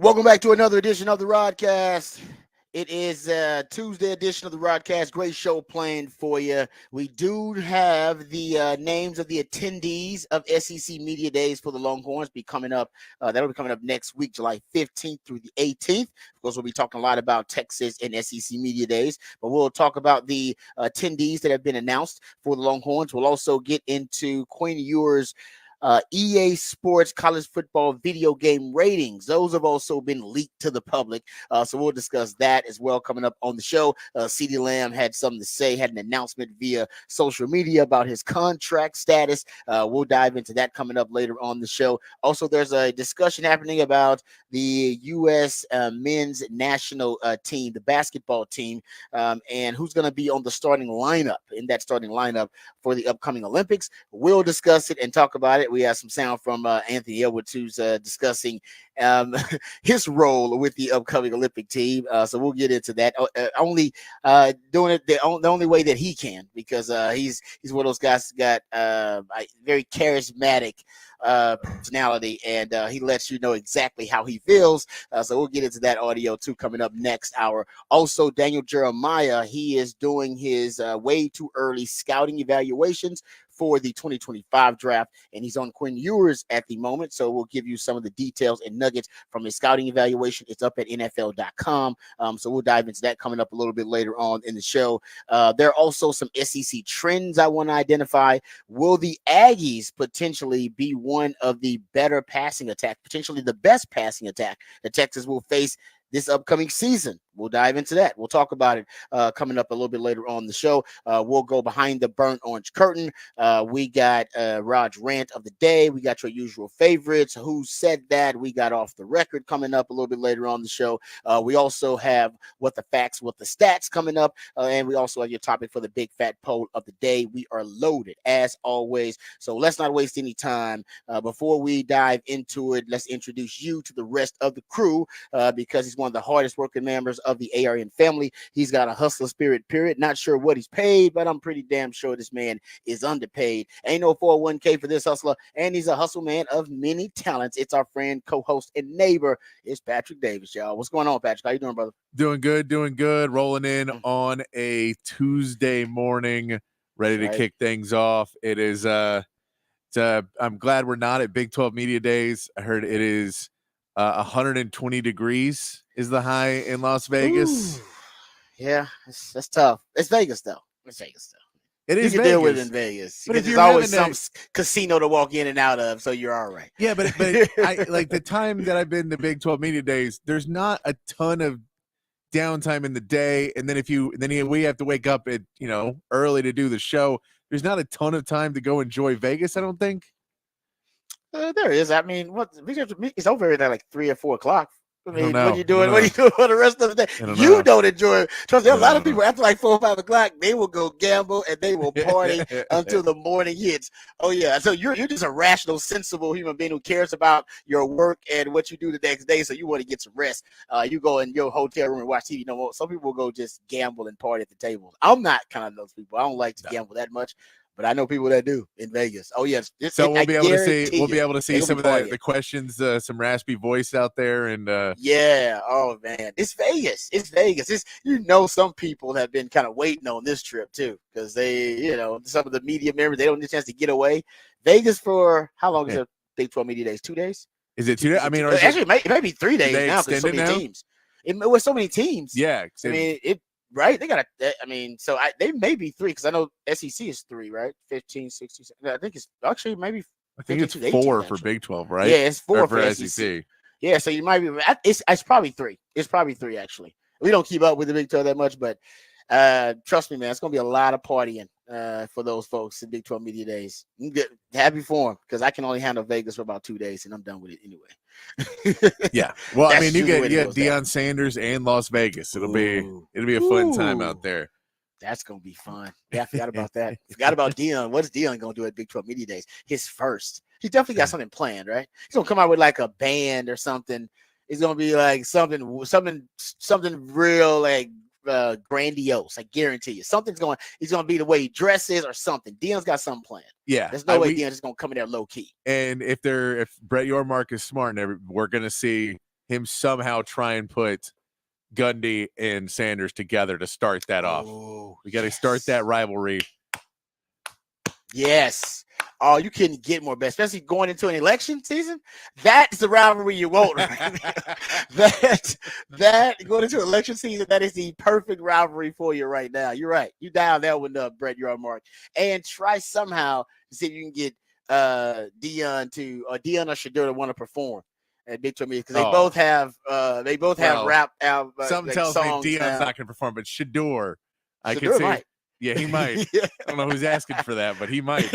Welcome back to another edition of the Rodcast. It is a Tuesday edition of the Rodcast. Great show planned for you. We do have the names of the attendees of SEC Media Days for the Longhorns be coming up. That'll be coming up next week, July 15th through the 18th. Of course, we'll be talking a lot about Texas and SEC Media Days, but we'll talk about the attendees that have been announced for the Longhorns. We'll also get into Quinn Ewers' EA Sports college football video game ratings. Those have also been leaked to the public. So we'll discuss that as well coming up on the show. CeeDee Lamb had something to say, had an announcement via social media about his contract status. We'll dive into that coming up later on the show. Also, there's a discussion happening about the U.S. Men's national team, the basketball team, and who's going to be on the starting lineup, in that starting lineup for the upcoming Olympics. We'll discuss it and talk about it. We have some sound from Anthony Edwards, who's discussing his role with the upcoming Olympic team. So we'll get into that. Only doing it the only way that he can, because he's one of those guys who got very charismatic personality, and he lets you know exactly how he feels. So we'll get into that audio too coming up next hour. Also, Daniel Jeremiah, he is doing his way too early scouting evaluations for the 2025 draft, and he's on Quinn Ewers at the moment. So we'll give you some of the details and nuggets from his scouting evaluation. It's up at NFL.com. So we'll dive into that coming up a little bit later on in the show. There are also some SEC trends I want to identify. Will the Aggies potentially be one of the better passing attack, potentially the best passing attack that Texas will face this upcoming season? We'll dive into that. We'll talk about it coming up a little bit later on the show. We'll go behind the burnt orange curtain. We got Rod's rant of the day. We got your usual favorites. Who said that? We got off the record coming up a little bit later on the show. We also have what the facts, what the stats coming up. And we also have your topic for the big fat poll of the day. We are loaded as always. So let's not waste any time. Before we dive into it, let's introduce you to the rest of the crew because he's one of the hardest working members of the ARN family. He's got a hustler spirit, period. Not sure what he's paid, but I'm pretty damn sure this man is underpaid. Ain't no 401k for this hustler, and he's a hustle man of many talents. It's our friend, co-host, and neighbor. It's Patrick Davis, y'all. What's going on, Patrick? How you doing, brother? Doing good. Rolling in on a Tuesday morning, ready to kick things off. It is I'm glad we're not at Big 12 Media Days. I heard it is 120 degrees is the high in Las Vegas. Ooh. Yeah, that's tough. It's Vegas, though. It is. You can deal with it in Vegas, because there's always some casino to walk in and out of, so you're all right. Yeah, but I like the time that I've been to Big 12 Media Days. There's not a ton of downtime in the day, and then we have to wake up at early to do the show. There's not a ton of time to go enjoy Vegas, I don't think. There is. I mean, it's over at like 3 or 4 o'clock. I mean, what are you doing? What are you doing for the rest of the day? You don't enjoy it. Trust me, a lot of people after like 4 or 5 o'clock, they will go gamble and they will party until the morning hits. Oh yeah, so you're just a rational, sensible human being who cares about your work and what you do the next day. So you want to get some rest. You go in your hotel room and watch TV. Some people will go just gamble and party at the tables. I'm not kind of those people. I don't like to gamble that much. But I know people that do in Vegas. Oh yes, so we'll be able to see some of the questions, some raspy voice out there, and yeah. Oh man, it's Vegas. Some people have been kind of waiting on this trip too, because they, some of the media members, they don't get a chance to get away. Vegas for how long is it? Big 12 Media Days? 2 days? Is it 2 days? I mean, actually, it might be 3 days now because so many teams. It was so many teams. Yeah, I mean it. Right? They got they may be 3, because I know SEC is 3, right? 15, 16. I think it's actually maybe. I think it's 4 for Big 12, right? Yeah, it's 4 for SEC. Yeah, so you might be. It's probably 3. It's probably 3 actually. We don't keep up with the Big 12 that much, but trust me, man, it's gonna be a lot of partying for those folks in Big 12 Media Days. Happy for them, because I can only handle Vegas for about 2 days, and I'm done with it anyway. Yeah, well, I mean, you get Deion Sanders and Las Vegas. It'll be a fun time out there. That's gonna be fun. Yeah, I forgot about that. Forgot about Deion. What's Deion gonna do at Big 12 Media Days? His first. He definitely got something planned, right? He's gonna come out with like a band or something. It's gonna be like something real, like grandiose. I guarantee you, he's gonna be the way he dresses or something. Deion's got something planned. Yeah, there's no way Deion's just gonna come in there low key. And if Brett Yormark is smart, and we're gonna see him somehow try and put Gundy and Sanders together to start that off. We got to start that rivalry. Yes. Oh, you couldn't get more best, especially going into an election season. That's the rivalry you want. that going into election season, that is the perfect rivalry for you right now. You're right. You dial that one up, Brett. You're on mark. And try somehow to see if you can get Dion or Shador to want to perform at Big 12 Media, because they both have rap something tells songs me Dion's now. not going to perform, but Shador I Shador can see. might. Yeah, he might. I don't know who's asking for that, but he might.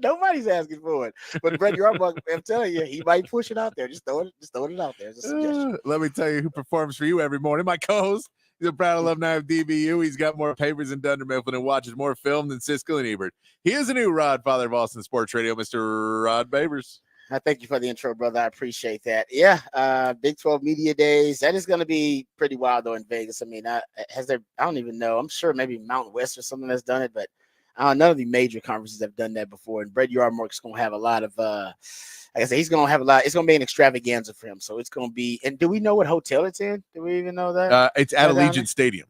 Nobody's asking for it. But Brett, I'm telling you, he might push it out there. Just throwing it out there as a suggestion. Let me tell you who performs for you every morning. My co-host, he's a proud alumni of DBU. He's got more papers in Dunder Mifflin and watches more film than Siskel and Ebert. He is a new Rod, father of Austin Sports Radio, Mr. Rod Babers. I thank you for the intro, brother. I appreciate that. Yeah, Big 12 Media Days. That is going to be pretty wild, though, in Vegas. I mean, I don't even know. I'm sure maybe Mountain West or something that's done it, but none of the major conferences have done that before. And Brett Yardmark's going to have a lot of, like I said, he's going to have a lot. It's going to be an extravaganza for him. So it's going to be, and do we know what hotel it's in? Do we even know that? It's at Allegiant Stadium.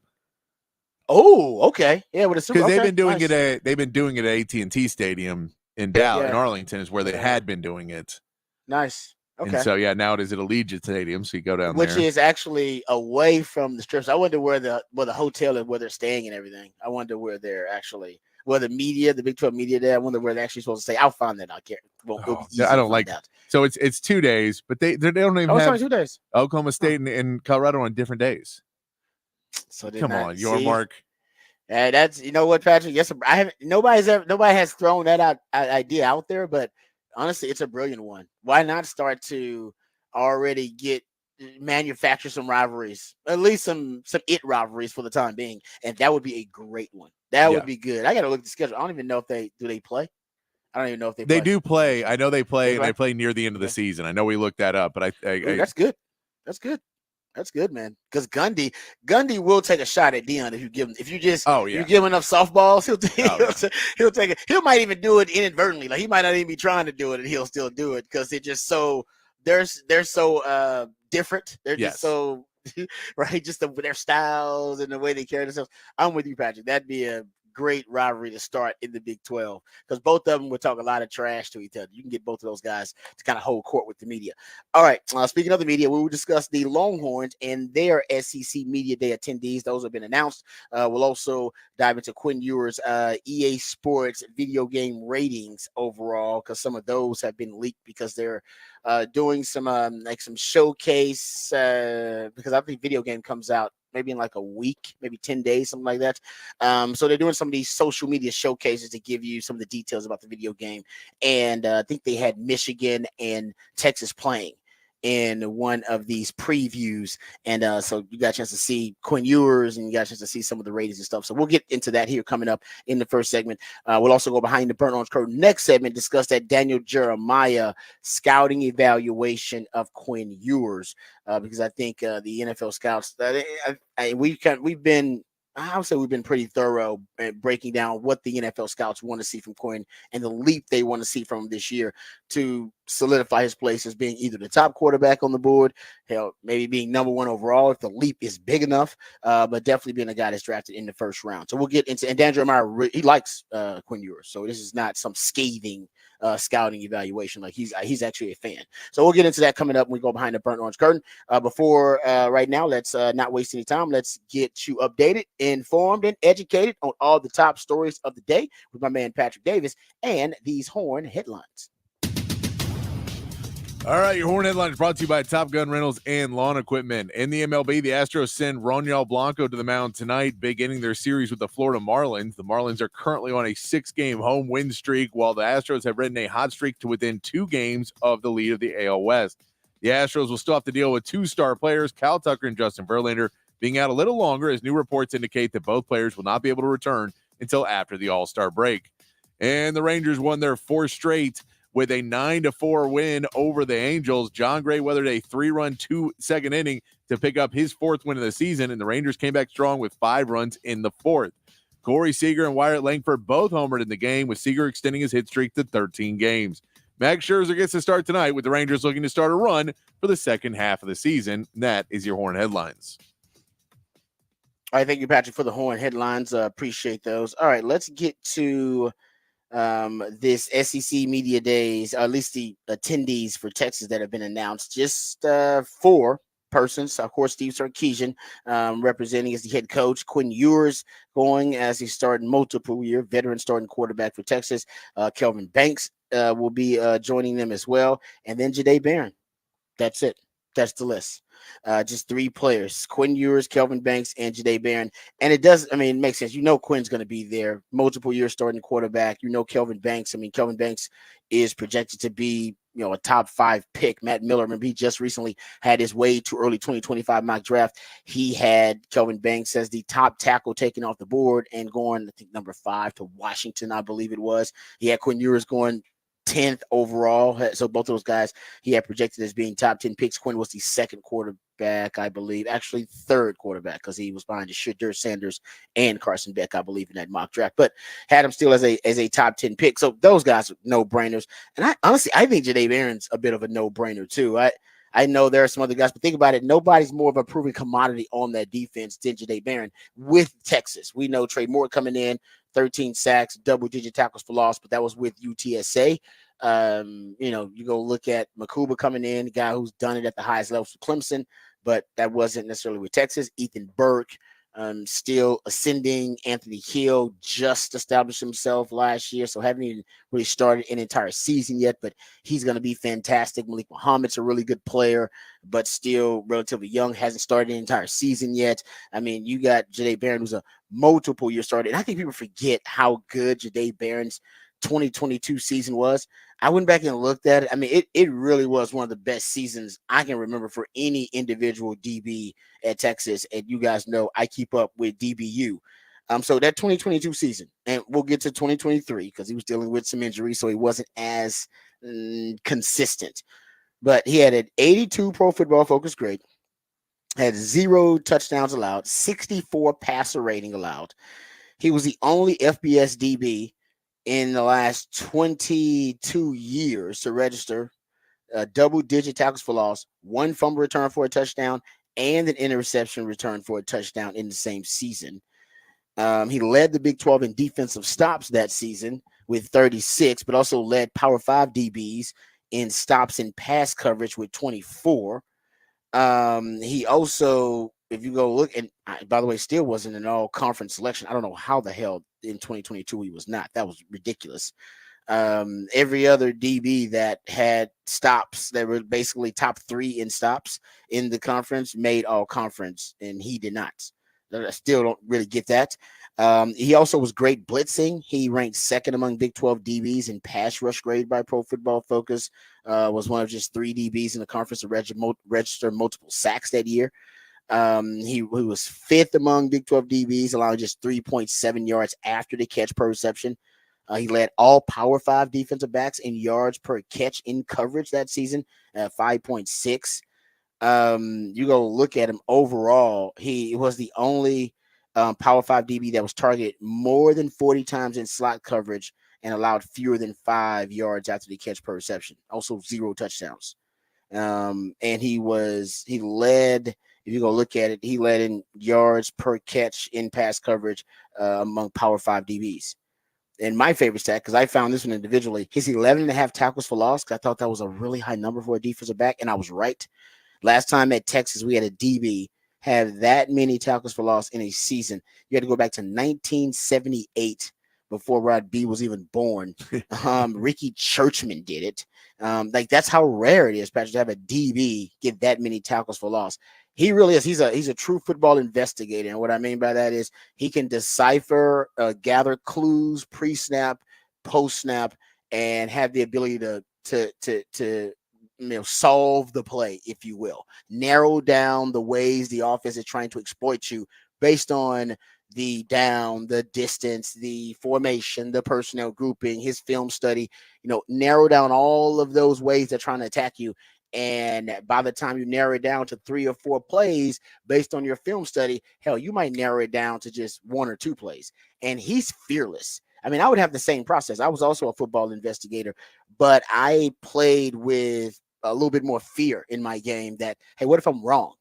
Oh, okay. Yeah, because they've been doing it. They've been doing it at AT&T Stadium in Dallas, in Arlington, is where they had been doing it. Nice. Okay. And so it is at Allegiant Stadium, so you go down which there. Is actually away from the strips. I wonder where the hotel and where they're staying and everything. I wonder where they're actually the Big 12 Media Day. I wonder where they're actually supposed to stay. I'll find that out. I don't like that. So it's 2 days, but they don't even have only 2 days. Oklahoma State and Colorado on different days. So come on, your mark. And that's, you know what, Patrick? Yes, nobody has thrown that idea out there, but honestly, it's a brilliant one. Why not start to already manufacture some rivalries, at least some rivalries for the time being, and that would be a great one. That would be good. I got to look at the schedule. I don't even know if they play. I don't even know if they do play. I know they play, and they play near the end of the season. I know we looked that up, but that's good. That's good. That's good, man. Because Gundy will take a shot at Dion if you give him. If you just you give him enough softballs, he'll take it. He might even do it inadvertently. Like he might not even be trying to do it, and he'll still do it because it's just so they're so different. They're just so right. Just their styles and the way they carry themselves. I'm with you, Patrick. That'd be a great rivalry to start in the Big 12 because both of them will talk a lot of trash to each other. You can get both of those guys to kind of hold court with the media. All right. Speaking of the media, we will discuss the Longhorns and their SEC Media Day attendees. Those have been announced. We'll also dive into Quinn Ewers' EA Sports video game ratings overall because some of those have been leaked because they're doing some showcase because I think video game comes out maybe in like a week, maybe 10 days, something like that. So they're doing some of these social media showcases to give you some of the details about the video game. And I think they had Michigan and Texas playing in one of these previews. And so you got a chance to see Quinn Ewers and you got a chance to see some of the ratings and stuff. So we'll get into that here coming up in the first segment. We'll also go behind the burnt orange curtain. Next segment, discuss that Daniel Jeremiah scouting evaluation of Quinn Ewers because I think the NFL scouts, we've been pretty thorough at breaking down what the NFL scouts want to see from Quinn and the leap they want to see from him this year to solidify his place as being either the top quarterback on the board, maybe being number one overall if the leap is big enough, but definitely being a guy that's drafted in the first round. So we'll get into, and Dan Jeremiah, he likes Quinn Ewers. So this is not some scathing scouting evaluation. Like he's actually a fan. So we'll get into that coming up when we go behind the burnt orange curtain. Before right now, let's not waste any time. Let's get you updated, informed, and educated on all the top stories of the day with my man Patrick Davis and these Horn headlines. All right, your Horn headlines brought to you by Top Gun Rentals and Lawn Equipment. In the MLB, the Astros send Roniel Blanco to the mound tonight, beginning their series with the Florida Marlins. The Marlins are currently on a 6-game home win streak, while the Astros have ridden a hot streak to within 2 games of the lead of the AL West. The Astros will still have to deal with 2 star players, Cal Tucker and Justin Verlander, being out a little longer as new reports indicate that both players will not be able to return until after the All-Star break. And the Rangers won their 4th straight with a 9-4 win over the Angels. John Gray weathered a 3-run 2-second inning to pick up his 4th win of the season, and the Rangers came back strong with 5 runs in the 4th. Corey Seager and Wyatt Langford both homered in the game, with Seager extending his hit streak to 13 games. Max Scherzer gets to start tonight with the Rangers looking to start a run for the second half of the season. And that is your Horn headlines. All right, thank you, Patrick, for the Horn headlines. Appreciate those. All right, let's get to this SEC Media Days, or at least the attendees for Texas that have been announced. Just 4 persons. Of course, Steve Sarkisian representing as the head coach. Quinn Ewers going as he starting multiple-year veteran starting quarterback for Texas. Kelvin Banks will be joining them as well. And then Jahdae Barron. That's it. That's the list. Just 3 players: Quinn Ewers, Kelvin Banks, and Jahdae Barron. And it does, I mean, it makes sense. You know, Quinn's going to be there, multiple years starting quarterback. You know, Kelvin Banks. I mean, Kelvin Banks is projected to be, a top 5 pick. Matt Miller, remember, he just recently had his way too early 2025 mock draft. He had Kelvin Banks as the top tackle taken off the board and going, I think, number 5 to Washington, I believe it was. He had Quinn Ewers going 10th overall. So both of those guys he had projected as being top 10 picks. Quinn was the second quarterback, I believe, actually third quarterback, because he was behind Shadur Sanders and Carson Beck, I believe, in that mock draft, but had him still as a top 10 pick. So those guys are no brainers. And I honestly, I think Jahdae Barron's a bit of a no brainer too. I know there are some other guys, but think about it. Nobody's more of a proven commodity on that defense than Jahdae Barron with Texas. We know Trey Moore coming in, 13 sacks, double-digit tackles for loss, but that was with UTSA. You go look at Makuba coming in, the guy who's done it at the highest level for Clemson, but that wasn't necessarily with Texas. Ethan Burke, still ascending. Anthony Hill just established himself last year, so haven't even really started an entire season yet, but he's going to be fantastic. Malik Muhammad's a really good player, but still relatively young, hasn't started an entire season yet. I mean, you got Jahdae Barron, who's a multiple year starter, and I think people forget how good Jahdae Barron's 2022 season was. I went back and looked at it. I mean, it really was one of the best seasons I can remember for any individual DB at Texas. And you guys know I keep up with DBU. So that 2022 season, and we'll get to 2023 because he was dealing with some injuries, so he wasn't as consistent. But he had an 82 Pro Football Focus grade, had 0 touchdowns allowed, 64 passer rating allowed. He was the only FBS DB in the last 22 years to register double-digit tackles for loss, 1 fumble return for a touchdown, and an interception return for a touchdown in the same season. He led the Big 12 in defensive stops that season with 36, but also led Power 5 DBs in stops and pass coverage with 24. He also, if you go look, and by the way, still wasn't an all-conference selection. I don't know how the hell in 2022 he was not. That was ridiculous. Every other DB that had stops that were basically top 3 in stops in the conference made all conference, and he did not. I still don't really get that. He also was great blitzing. He ranked second among Big 12 DBs in pass rush grade by Pro Football Focus. Was one of just 3 DBs in the conference to register multiple sacks that year. He was 5th among Big 12 DBs, allowing just 3.7 yards after the catch per reception. He led all Power 5 defensive backs in yards per catch in coverage that season at 5.6. You go look at him overall, he was the only Power 5 DB that was targeted more than 40 times in slot coverage and allowed fewer than 5 yards after the catch per reception. Also 0 touchdowns. And he led, if you go look at it, he led in yards per catch in pass coverage among Power 5 DBs. And my favorite stat, because I found this one individually, he's 11.5 tackles for loss. I thought that was a really high number for a defensive back, and I was right. Last time at Texas, we had a DB have that many tackles for loss in a season. You had to go back to 1978 before Rod B was even born. Ricky Churchman did it. That's how rare it is, Patrick, to have a DB get that many tackles for loss. He really is. He's a true football investigator. And what I mean by that is he can decipher, gather clues, pre-snap, post-snap, and have the ability to solve the play, if you will, narrow down the ways the offense is trying to exploit you based on the down, the distance, the formation, the personnel grouping, his film study, narrow down all of those ways they're trying to attack you. And by the time you narrow it down to 3 or 4 plays based on your film study, hell, you might narrow it down to just 1 or 2 plays. And he's fearless. I mean, I would have the same process. I was also a football investigator, but I played with a little bit more fear in my game that, hey, what if I'm wrong?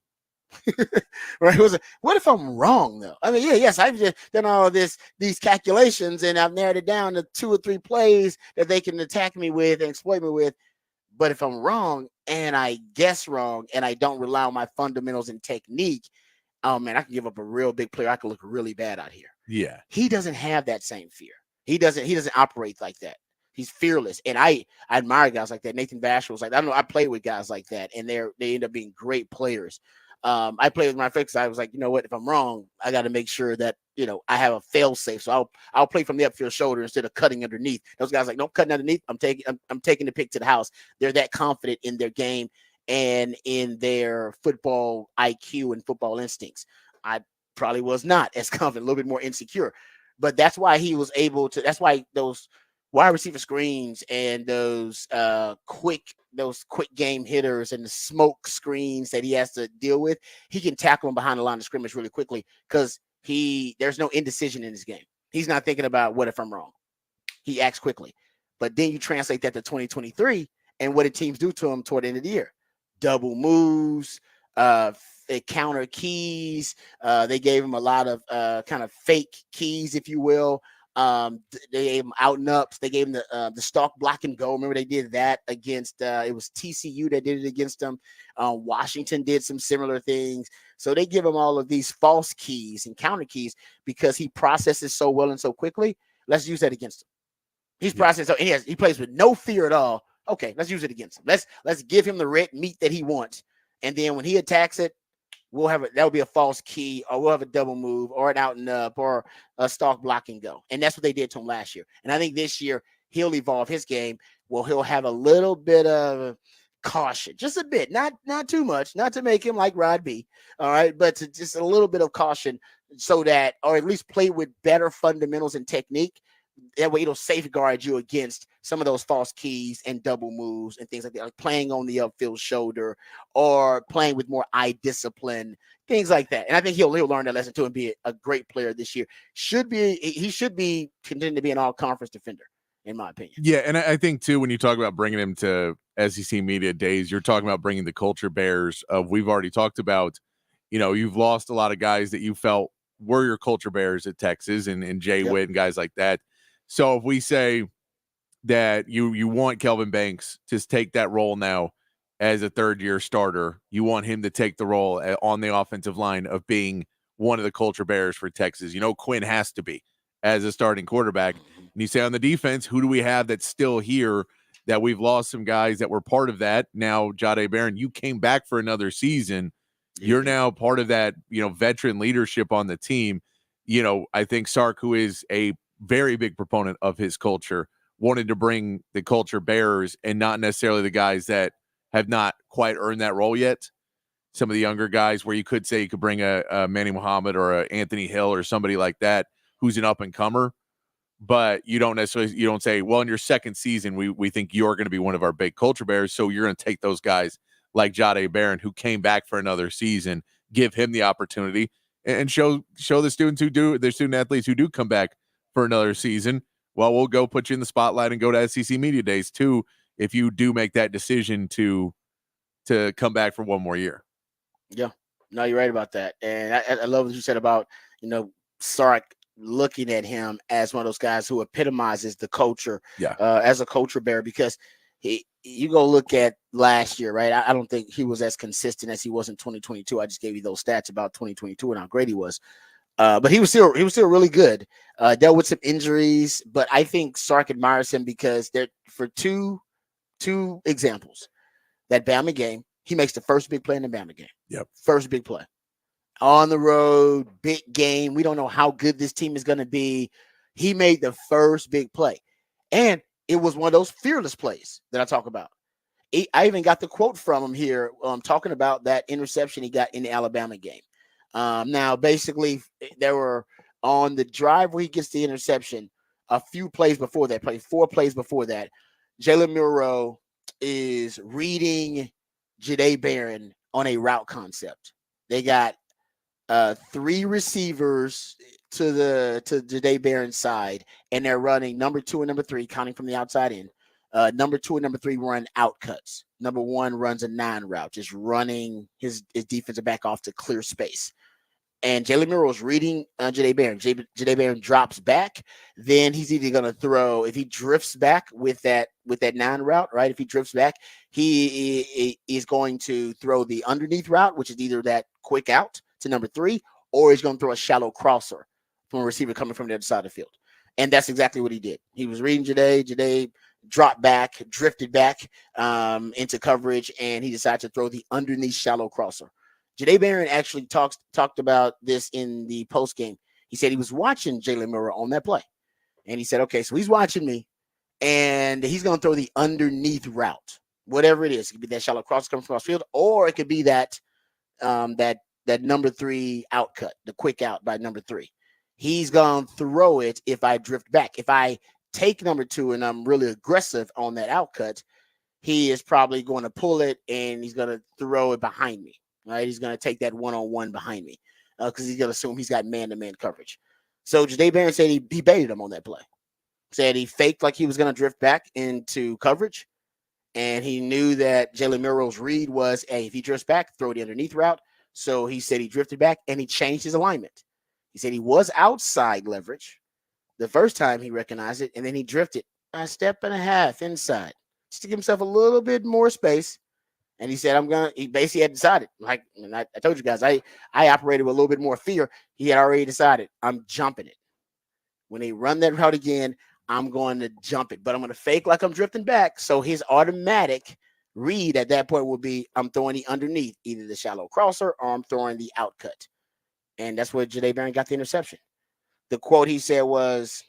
Right? What if I'm wrong though? I mean, yes, I've just done all these calculations and I've narrowed it down to 2 or 3 plays that they can attack me with and exploit me with. But if I'm wrong and I guess wrong and I don't rely on my fundamentals and technique, oh man, I can give up a real big player. I can look really bad out here. Yeah. He doesn't have that same fear. He doesn't operate like that. He's fearless. And I admire guys like that. Nathan Vasher was like, I don't know, I play with guys like that, and they end up being great players. I play with my friends. I was like, you know what? If I'm wrong, I got to make sure that I have a fail safe. So I'll play from the upfield shoulder instead of cutting underneath. Those guys like, nope, cutting underneath. I'm taking the pick to the house. They're that confident in their game and in their football IQ and football instincts. I probably was not as confident, a little bit more insecure. But that's why he was able to. That's why those wide receiver screens and those quick game hitters and the smoke screens that he has to deal with, he can tackle them behind the line of scrimmage really quickly because there's no indecision in his game. He's not thinking about what if I'm wrong. He acts quickly. But then you translate that to 2023 and what did teams do to him toward the end of the year? Double moves, counter keys. They gave him a lot of kind of fake keys, if you will. They gave him out and ups. They gave him the stalk block and go. Remember they did that against it was TCU that did it against them. Washington did some similar things. So they give him all of these false keys and counter keys because he processes so well and so quickly. Let's use that against him. He's processing. So he plays with no fear at all. Okay, let's use it against him. Let's give him the red meat that he wants. And then when he attacks it, that'll be a false key, or we'll have a double move or an out and up or a stalk block and go. And that's what they did to him last year. And I think this year he'll evolve his game. Well, he'll have a little bit of caution, just a bit, not too much, not to make him like Rod B. All right, but to just a little bit of caution so that, or at least play with better fundamentals and technique. That way it'll safeguard you against some of those false keys and double moves and things like that, like playing on the upfield shoulder or playing with more eye discipline, things like that. And I think he'll learn that lesson too and be a great player this year. He should be continuing to be an all-conference defender, in my opinion. Yeah, and I think too, when you talk about bringing him to SEC Media Days, you're talking about bringing the culture bears. We've already talked about, you've lost a lot of guys that you felt were your culture bears at Texas and Jay Witt and guys like that. So if we say that you want Kelvin Banks to take that role now as a third-year starter, you want him to take the role on the offensive line of being one of the culture bearers for Texas. Quinn has to be as a starting quarterback. And you say on the defense, who do we have that's still here that we've lost some guys that were part of that? Now, Jahdae Barron, you came back for another season. You're now part of that, veteran leadership on the team. I think Sark, who is a very big proponent of his culture, wanted to bring the culture bearers and not necessarily the guys that have not quite earned that role yet. Some of the younger guys where you could say you could bring a Manny Muhammad or a Anthony Hill or somebody like that who's an up-and-comer, but you don't say, well, in your second season, we think you're going to be one of our big culture bearers, so you're going to take those guys like Jahdae Barron, who came back for another season, give him the opportunity, and show the student athletes who do come back for another season. Well, we'll go put you in the spotlight and go to SEC Media Days too, if you do make that decision to come back for one more year. Yeah, no, you're right about that. And I love what you said about, Sark looking at him as one of those guys who epitomizes the culture as a culture bearer, because you go look at last year, right? I don't think he was as consistent as he was in 2022. I just gave you those stats about 2022 and how great he was. But he was still really good. Dealt with some injuries, but I think Sark admires him because for two examples. That Bama game, he makes the first big play in the Bama game. Yep. First big play. On the road, big game. We don't know how good this team is going to be. He made the first big play. And it was one of those fearless plays that I talk about. I even got the quote from him here talking about that interception he got in the Alabama game. Now, basically, there were on the drive where he gets the interception, a few plays before that, 4 plays before that, Jalen Milroe is reading Jahdae Barron on a route concept. They got three receivers to Jade Barron's side, and they're running number 2 and number 3, counting from the outside in. Number 2 and number 3 run out cuts. Number 1 runs a 9 route, just running his defensive back off to clear space. And Jalen Murrow is reading Jade Barron. Jade Barron drops back, then he's either going to throw, if he drifts back with that 9 route, right? If he drifts back, he is going to throw the underneath route, which is either that quick out to number 3, or he's going to throw a shallow crosser from a receiver coming from the other side of the field. And that's exactly what he did. He was reading Jade. Jade dropped back, drifted back into coverage, and he decided to throw the underneath shallow crosser. Jade Barron actually talked about this in the post game. He said he was watching Jalen Murrow on that play, and he said, "Okay, so he's watching me, and he's going to throw the underneath route, whatever it is. It could be that shallow cross coming from the field, or it could be that that number 3 out cut, the quick out by number 3. He's going to throw it if I drift back. If I take number 2 and I'm really aggressive on that out cut, he is probably going to pull it and he's going to throw it behind me." Right, he's going to take that one-on-one behind me because he's going to assume he's got man-to-man coverage. So Jade Barron said he baited him on that play. Said he faked like he was going to drift back into coverage, and he knew that Jalen Murrow's read was, hey, if he drifts back, throw the underneath route. So he said he drifted back, and he changed his alignment. He said he was outside leverage the first time he recognized it, and then he drifted a step and a half inside just to give himself a little bit more space. And he said, he basically had decided, like, and I told you guys, I operated with a little bit more fear. He had already decided, I'm jumping it. When they run that route again, I'm going to jump it, but I'm going to fake like I'm drifting back. So his automatic read at that point will be, I'm throwing the underneath, either the shallow crosser or I'm throwing the out cut. And that's where Jade Barron got the interception. The quote he said was,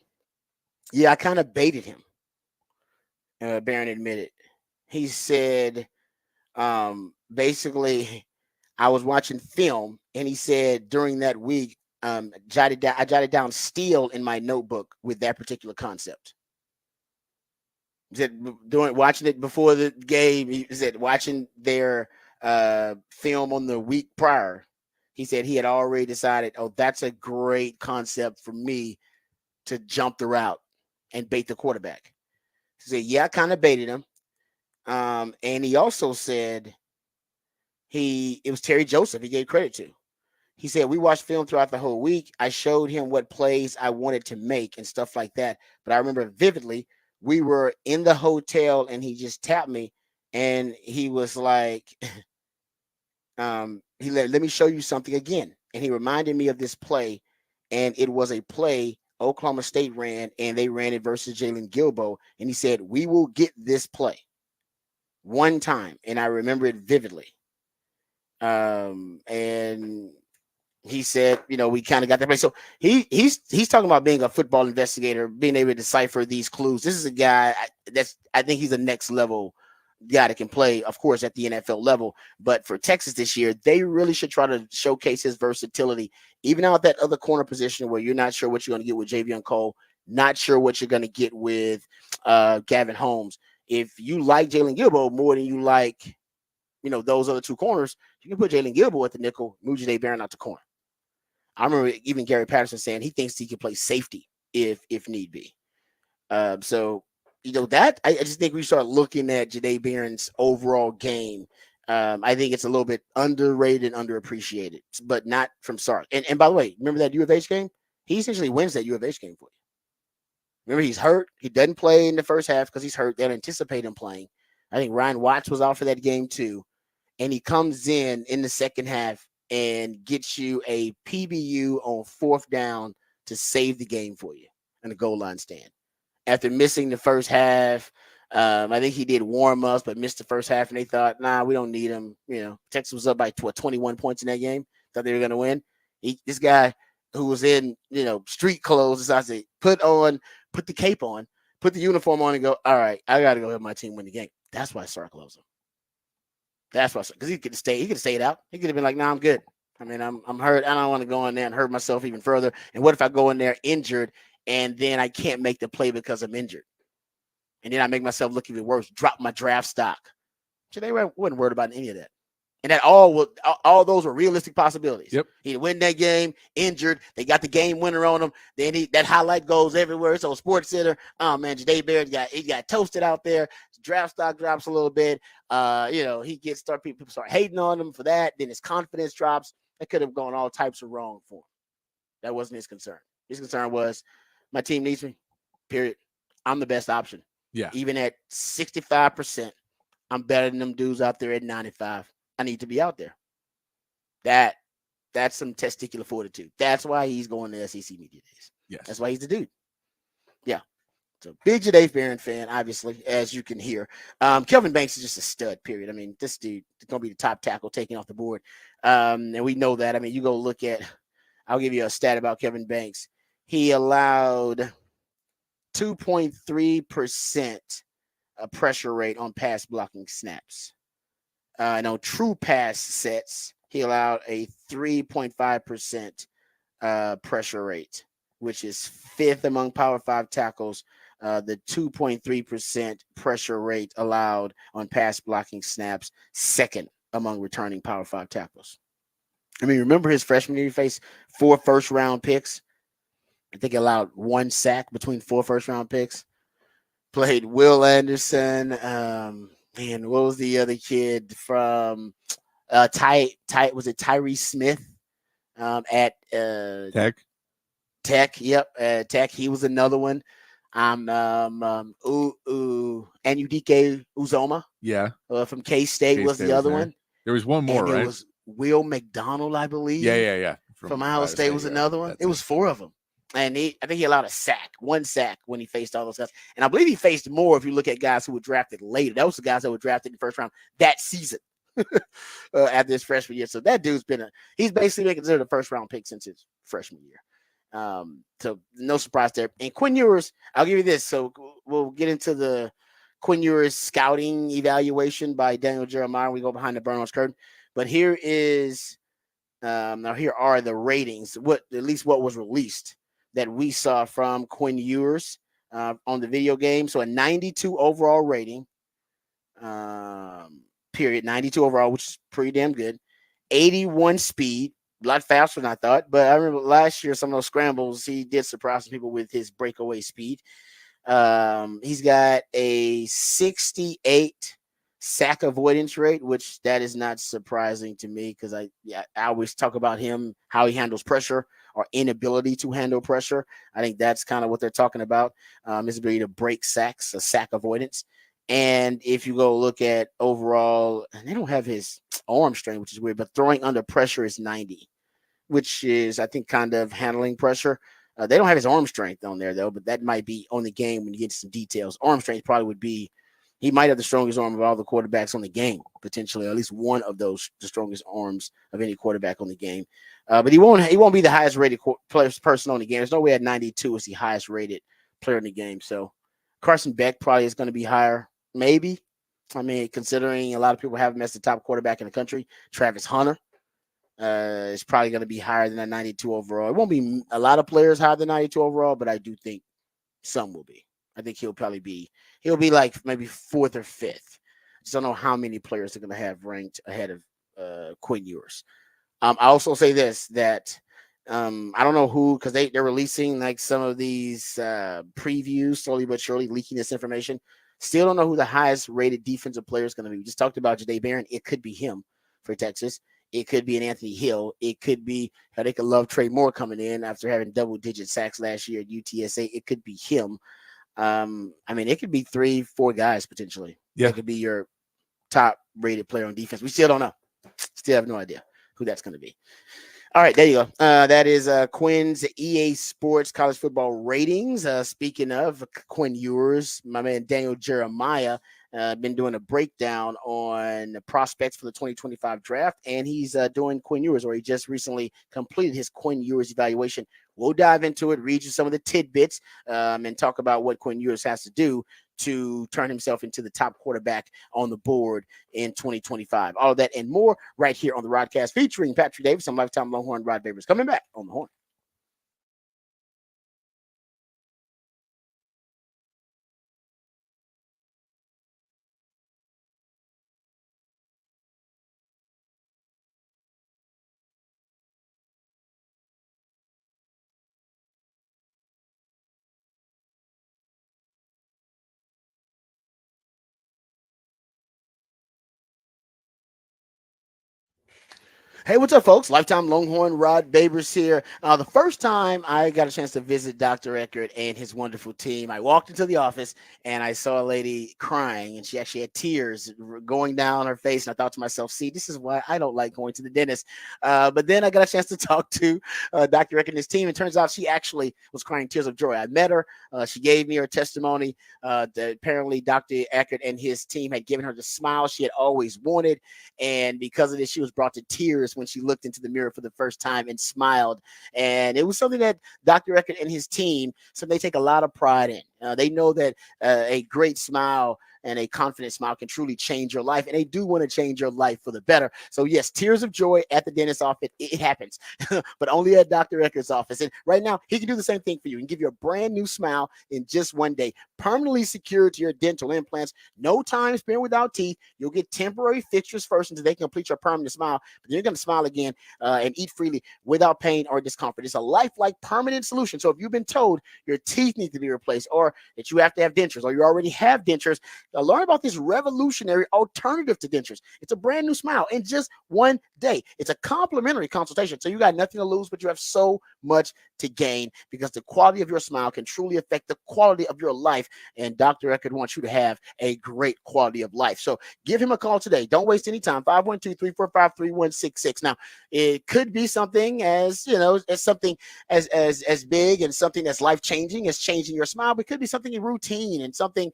yeah, I kind of baited him. Barron admitted. He said, basically, I was watching film, and he said during that week, I jotted down steal in my notebook with that particular concept. He said watching it before the game. He said watching their film on the week prior. He said he had already decided, oh, that's a great concept for me to jump the route and bait the quarterback. He said, yeah, I kind of baited him. And he also said it was Terry Joseph he gave credit to. He said, we watched film throughout the whole week. I showed him what plays I wanted to make and stuff like that. But I remember vividly, we were in the hotel and he just tapped me and he was like, let me show you something again. And he reminded me of this play. And it was a play Oklahoma State ran, and they ran it versus Jalen Gilbo. And he said, we will get this play one time. And I remember it vividly. And he said, we kind of got that play. So he's talking about being a football investigator, being able to decipher these clues. This is a guy I think he's a next level guy that can play, of course, at the NFL level. But for Texas this year, they really should try to showcase his versatility, even out that other corner position where you're not sure what you're going to get with Javion Cole, not sure what you're going to get with Gavin Holmes. If you like Jalen Gilbo more than you like, those other two corners, you can put Jalen Gilbo at the nickel, move Jade Barron out the corner. I remember even Gary Patterson saying he thinks he can play safety if need be. So that I just think we start looking at Jade Barron's overall game. I think it's a little bit underrated, underappreciated, but not from Sark. And by the way, remember that U of H game? He essentially wins that U of H game for you. Remember, he's hurt. He doesn't play in the first half because he's hurt. They don't anticipate him playing. I think Ryan Watts was out for that game too. And he comes in the second half and gets you a PBU on 4th down to save the game for you in the goal line stand. After missing the first half, I think he did warm-ups, but missed the first half, and they thought, nah, we don't need him. Texas was up by 21 points in that game. Thought they were going to win. This guy who was in, street clothes decides to put the cape on, put the uniform on and go, all right, I got to go help my team win the game. That's why Sark loves him. That's why, because he could have stayed out. He could have been like, nah, I'm good. I mean, I'm hurt. I don't want to go in there and hurt myself even further. And what if I go in there injured and then I can't make the play because I'm injured? And then I make myself look even worse, drop my draft stock. So they wasn't worried about any of that. And that all those were realistic possibilities. Yep. He'd win that game, injured. They got the game winner on him. Then that highlight goes everywhere. It's on Sports Center. Oh man, Jadae Barrett got toasted out there. Draft stock drops a little bit. People start hating on him for that. Then his confidence drops. That could have gone all types of wrong for him. That wasn't his concern. His concern was my team needs me. Period. I'm the best option. Yeah. Even at 65%, I'm better than them dudes out there at 95. I need to be out there. That's some testicular fortitude. That's why he's going to SEC Media Days. Yes. That's why he's the dude. Yeah. So big Jadae Barrett fan, obviously, as you can hear. Kelvin Banks is just a stud, period. I mean, this dude is going to be the top tackle taking off the board. And we know that. I mean, you go look at, I'll give you a stat about Kevin Banks. He allowed 2.3% pressure rate on pass blocking snaps. And on true pass sets, he allowed a 3.5% pressure rate, which is fifth among Power 5 tackles. The 2.3% pressure rate allowed on pass blocking snaps, second among returning Power 5 tackles. I mean, remember his freshman year, he faced 4 first-round picks. I think he allowed 1 sack between 4 first-round picks. Played Will Anderson. What was the other kid from was it Tyree Smith at Tech? Yep, Tech. He was another one. Anudike Uzoma. Yeah. From K-State was the other one. There was one more, right? It was Will McDonald, I believe. Yeah. From Ohio State was another one. It was 4 of them. And I think he allowed one sack when he faced all those guys. And I believe he faced more if you look at guys who were drafted later. That was the guys that were drafted in the first round that season after his freshman year. So that dude's he's basically been considered a first round pick since his freshman year. So no surprise there. And Quinn Ewers, I'll give you this. So we'll get into the Quinn Ewers scouting evaluation by Daniel Jeremiah. We go behind the Burn-Ons curtain. But here are the ratings, at least what was released that we saw from Quinn Ewers on the video game. So a 92 overall rating, period. 92 overall, which is pretty damn good. 81 speed, a lot faster than I thought. But I remember last year, some of those scrambles, he did surprise some people with his breakaway speed. He's got a 68 sack avoidance rate, which that is not surprising to me because I always talk about him, how he handles pressure or inability to handle pressure. I think that's kind of what they're talking about. His ability to break sacks, a sack avoidance. And if you go look at overall, and they don't have his arm strength, which is weird, but throwing under pressure is 90, which is, I think, kind of handling pressure. They don't have his arm strength on there, though, but that might be on the game when you get to some details. Arm strength probably would be, he might have the strongest arm of all the quarterbacks on the game, potentially, or at least one of those, the strongest arms of any quarterback on the game. But he won't be the highest rated person on the game. There's no way at 92 is the highest rated player in the game. So Carson Beck probably is going to be higher, maybe. I mean, considering a lot of people have him as the top quarterback in the country. Travis Hunter is probably going to be higher than that 92 overall. It won't be a lot of players higher than 92 overall, but I do think some will be. I think he'll be like maybe 4th or 5th. Just don't know how many players are going to have ranked ahead of Quinn Ewers. I also say this, that I don't know who, because they're releasing like some of these previews slowly but surely, leaking this information. Still don't know who the highest rated defensive player is going to be. We just talked about Jadae Barrett. It could be him for Texas. It could be an Anthony Hill. It could be how they could love Trey Moore coming in after having double-digit sacks last year at UTSA. It could be him. I mean, it could be 3-4 guys potentially. Yeah. It could be your top-rated player on defense. We still don't know. Still have no idea who that's going to be. All right, there you go. That is Quinn's EA Sports College Football ratings. Speaking of Quinn Ewers, my man Daniel Jeremiah been doing a breakdown on the prospects for the 2025 draft, and he's doing Quinn Ewers, or he just recently completed his Quinn Ewers evaluation. We'll dive into it, read you some of the tidbits, and talk about what Quinn Ewers has to do to turn himself into the top quarterback on the board in 2025. All of that and more right here on the Rodcast, featuring Patrick Davis and lifetime Longhorn Rod Babers. Coming back on the Horn. Hey, what's up, folks? Lifetime Longhorn Rod Babers here. The first time I got a chance to visit Dr. Eckert and his wonderful team, I walked into the office and I saw a lady crying, and she actually had tears going down her face. And I thought to myself, see, this is why I don't like going to the dentist. But then I got a chance to talk to Dr. Eckert and his team. It turns out she actually was crying tears of joy. I met her. She gave me her testimony that apparently Dr. Eckert and his team had given her the smile she had always wanted. And because of this, she was brought to tears when she looked into the mirror for the first time and smiled. And it was something that Dr. Eckert and his team, something they take a lot of pride in. They know that a great smile and a confident smile can truly change your life, and they do want to change your life for the better. So yes, tears of joy at the dentist's office, it happens, but only at Dr. Eckert's office. And right now, he can do the same thing for you and give you a brand new smile in just one day, permanently secured to your dental implants. No time spent without teeth. You'll get temporary fixtures first until they complete your permanent smile, but then you're going to smile again and eat freely without pain or discomfort. It's a lifelike permanent solution. So if you've been told your teeth need to be replaced, or that you have to have dentures, or you already have dentures, learn about this revolutionary alternative to dentures. It's a brand new smile in just one day. It's a complimentary consultation. So you got nothing to lose, but you have so much to gain, because the quality of your smile can truly affect the quality of your life. And Dr. Eckert wants you to have a great quality of life. So give him a call today. Don't waste any time. 512-345-3166. Now, it could be something as, as something as big and something that's life changing as changing your smile, but it could be something routine and something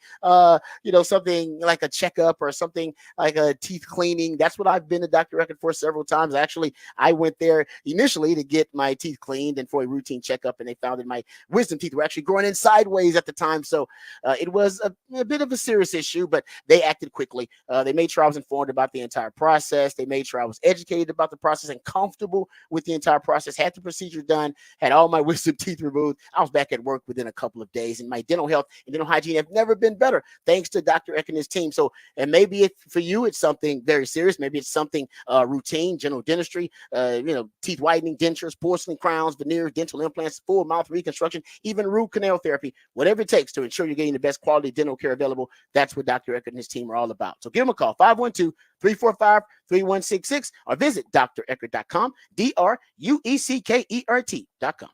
something like a checkup or something like a teeth cleaning. That's what I've been to Dr. Eckert for several times. Actually, I went there initially to get my teeth cleaned and for a routine checkup, and they found that my wisdom teeth were actually growing in sideways at the time. So it was a bit of a serious issue, but they acted quickly. They made sure I was informed about the entire process. They made sure I was educated about the process and comfortable with the entire process. Had the procedure done, had all my wisdom teeth removed. I was back at work within a couple of days, and my dental health and dental hygiene have never been better, thanks to Dr. Eck and his team. So, and maybe for you, it's something very serious. Maybe it's something routine, general dentistry, teeth whitening, dentures, porcelain crowns, veneers, dental implants, full mouth reconstruction, even root canal therapy, whatever it takes to ensure you're getting the best quality dental care available. That's what Dr. Eckert and his team are all about. So give them a call, 512-345-3166, or visit dreckert.com, DRUECKERT.com.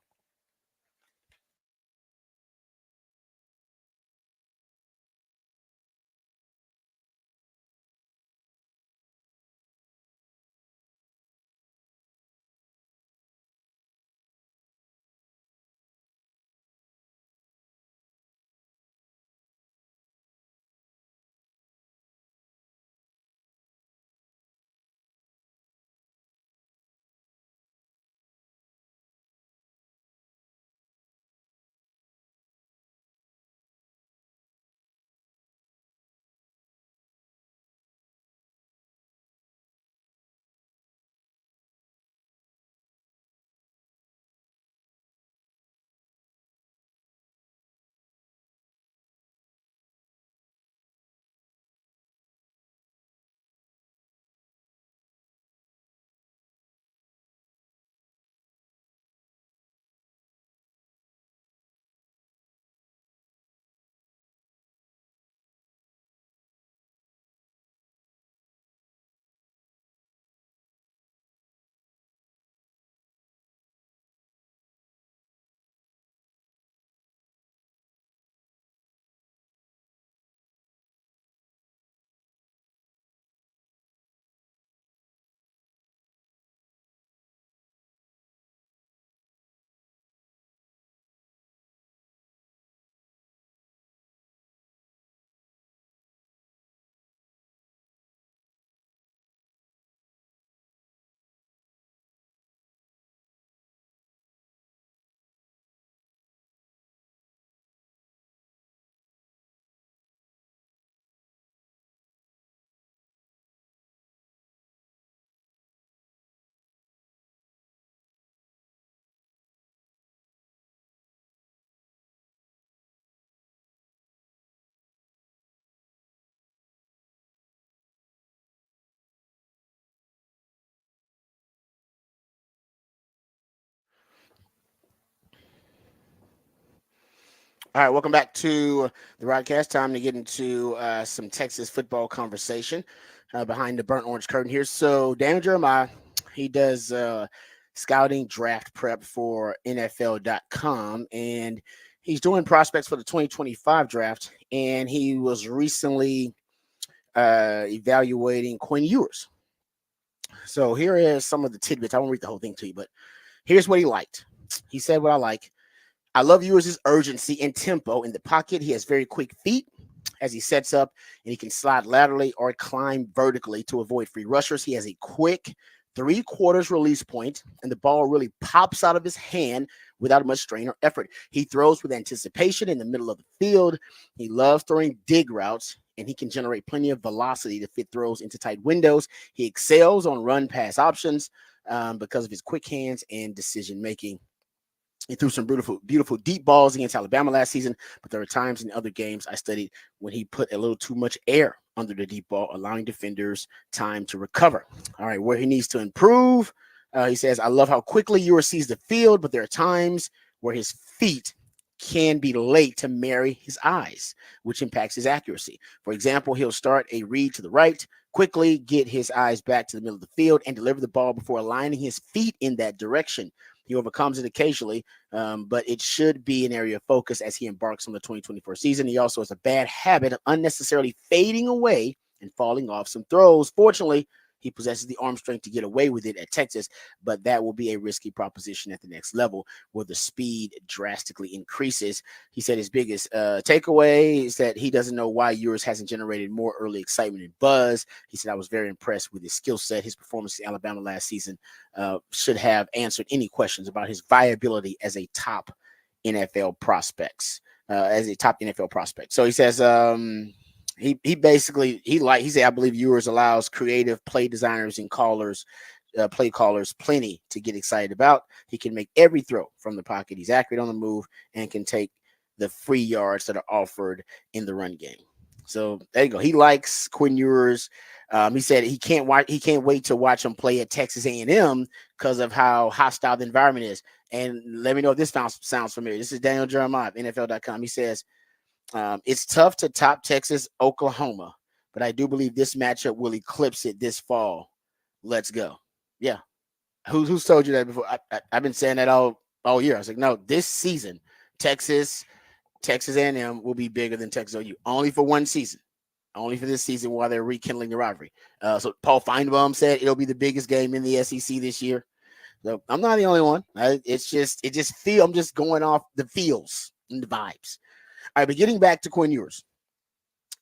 All right, welcome back to the Rodcast. Time to get into some Texas football conversation behind the burnt orange curtain here. So, Daniel Jeremiah, He does scouting draft prep for NFL.com, and he's doing prospects for the 2025 draft. And he was recently evaluating Quinn Ewers. So here is some of the tidbits. I won't read the whole thing to you, but here's what he liked. He said, "What I like. I love Ewers' urgency and tempo in the pocket. He has very quick feet as he sets up, and he can slide laterally or climb vertically to avoid free rushers. He has a quick 3/4 release point, and the ball really pops out of his hand without much strain or effort. He throws with anticipation in the middle of the field. He loves throwing dig routes, and he can generate plenty of velocity to fit throws into tight windows. He excels on run pass options because of his quick hands and decision making. He threw some beautiful deep balls against Alabama last season, but there were times in other games I studied when he put a little too much air under the deep ball, allowing defenders time to recover. All right, where he needs to improve, he says, I love how quickly Ewers sees the field, but there are times where his feet can be late to marry his eyes, which impacts his accuracy. For example, he'll start a read to the right, quickly get his eyes back to the middle of the field, and deliver the ball before aligning his feet in that direction. He overcomes it occasionally, but it should be an area of focus as he embarks on the 2024 season. He also has a bad habit of unnecessarily fading away and falling off some throws. Fortunately, he possesses the arm strength to get away with it at Texas, but that will be a risky proposition at the next level where the speed drastically increases. He said his biggest takeaway is that he doesn't know why Ewers hasn't generated more early excitement and buzz. He said, I was very impressed with his skill set. His performance in Alabama last season should have answered any questions about his viability as a top NFL prospect. So he says, he basically he said, I believe Ewers allows creative play designers and play callers plenty to get excited about. He can make every throw from the pocket. He's accurate on the move and can take the free yards that are offered in the run game. So there you go. He likes Quinn Ewers. He said he can't wait to watch him play at Texas A&M because of how hostile the environment is. And let me know if this sounds familiar. This is Daniel Jeremiah of NFL.com. He says, it's tough to top Texas, Oklahoma, but I do believe this matchup will eclipse it this fall. Let's go. Yeah. Who's told you that before? I've been saying that all year. I was like, no, this season, Texas A&M will be bigger than Texas OU. Only for one season. Only for this season while they're rekindling the rivalry. So Paul Feinbaum said it'll be the biggest game in the SEC this year. So I'm not the only one. I'm just going off the feels and the vibes. All right, but getting back to Quinn Ewers.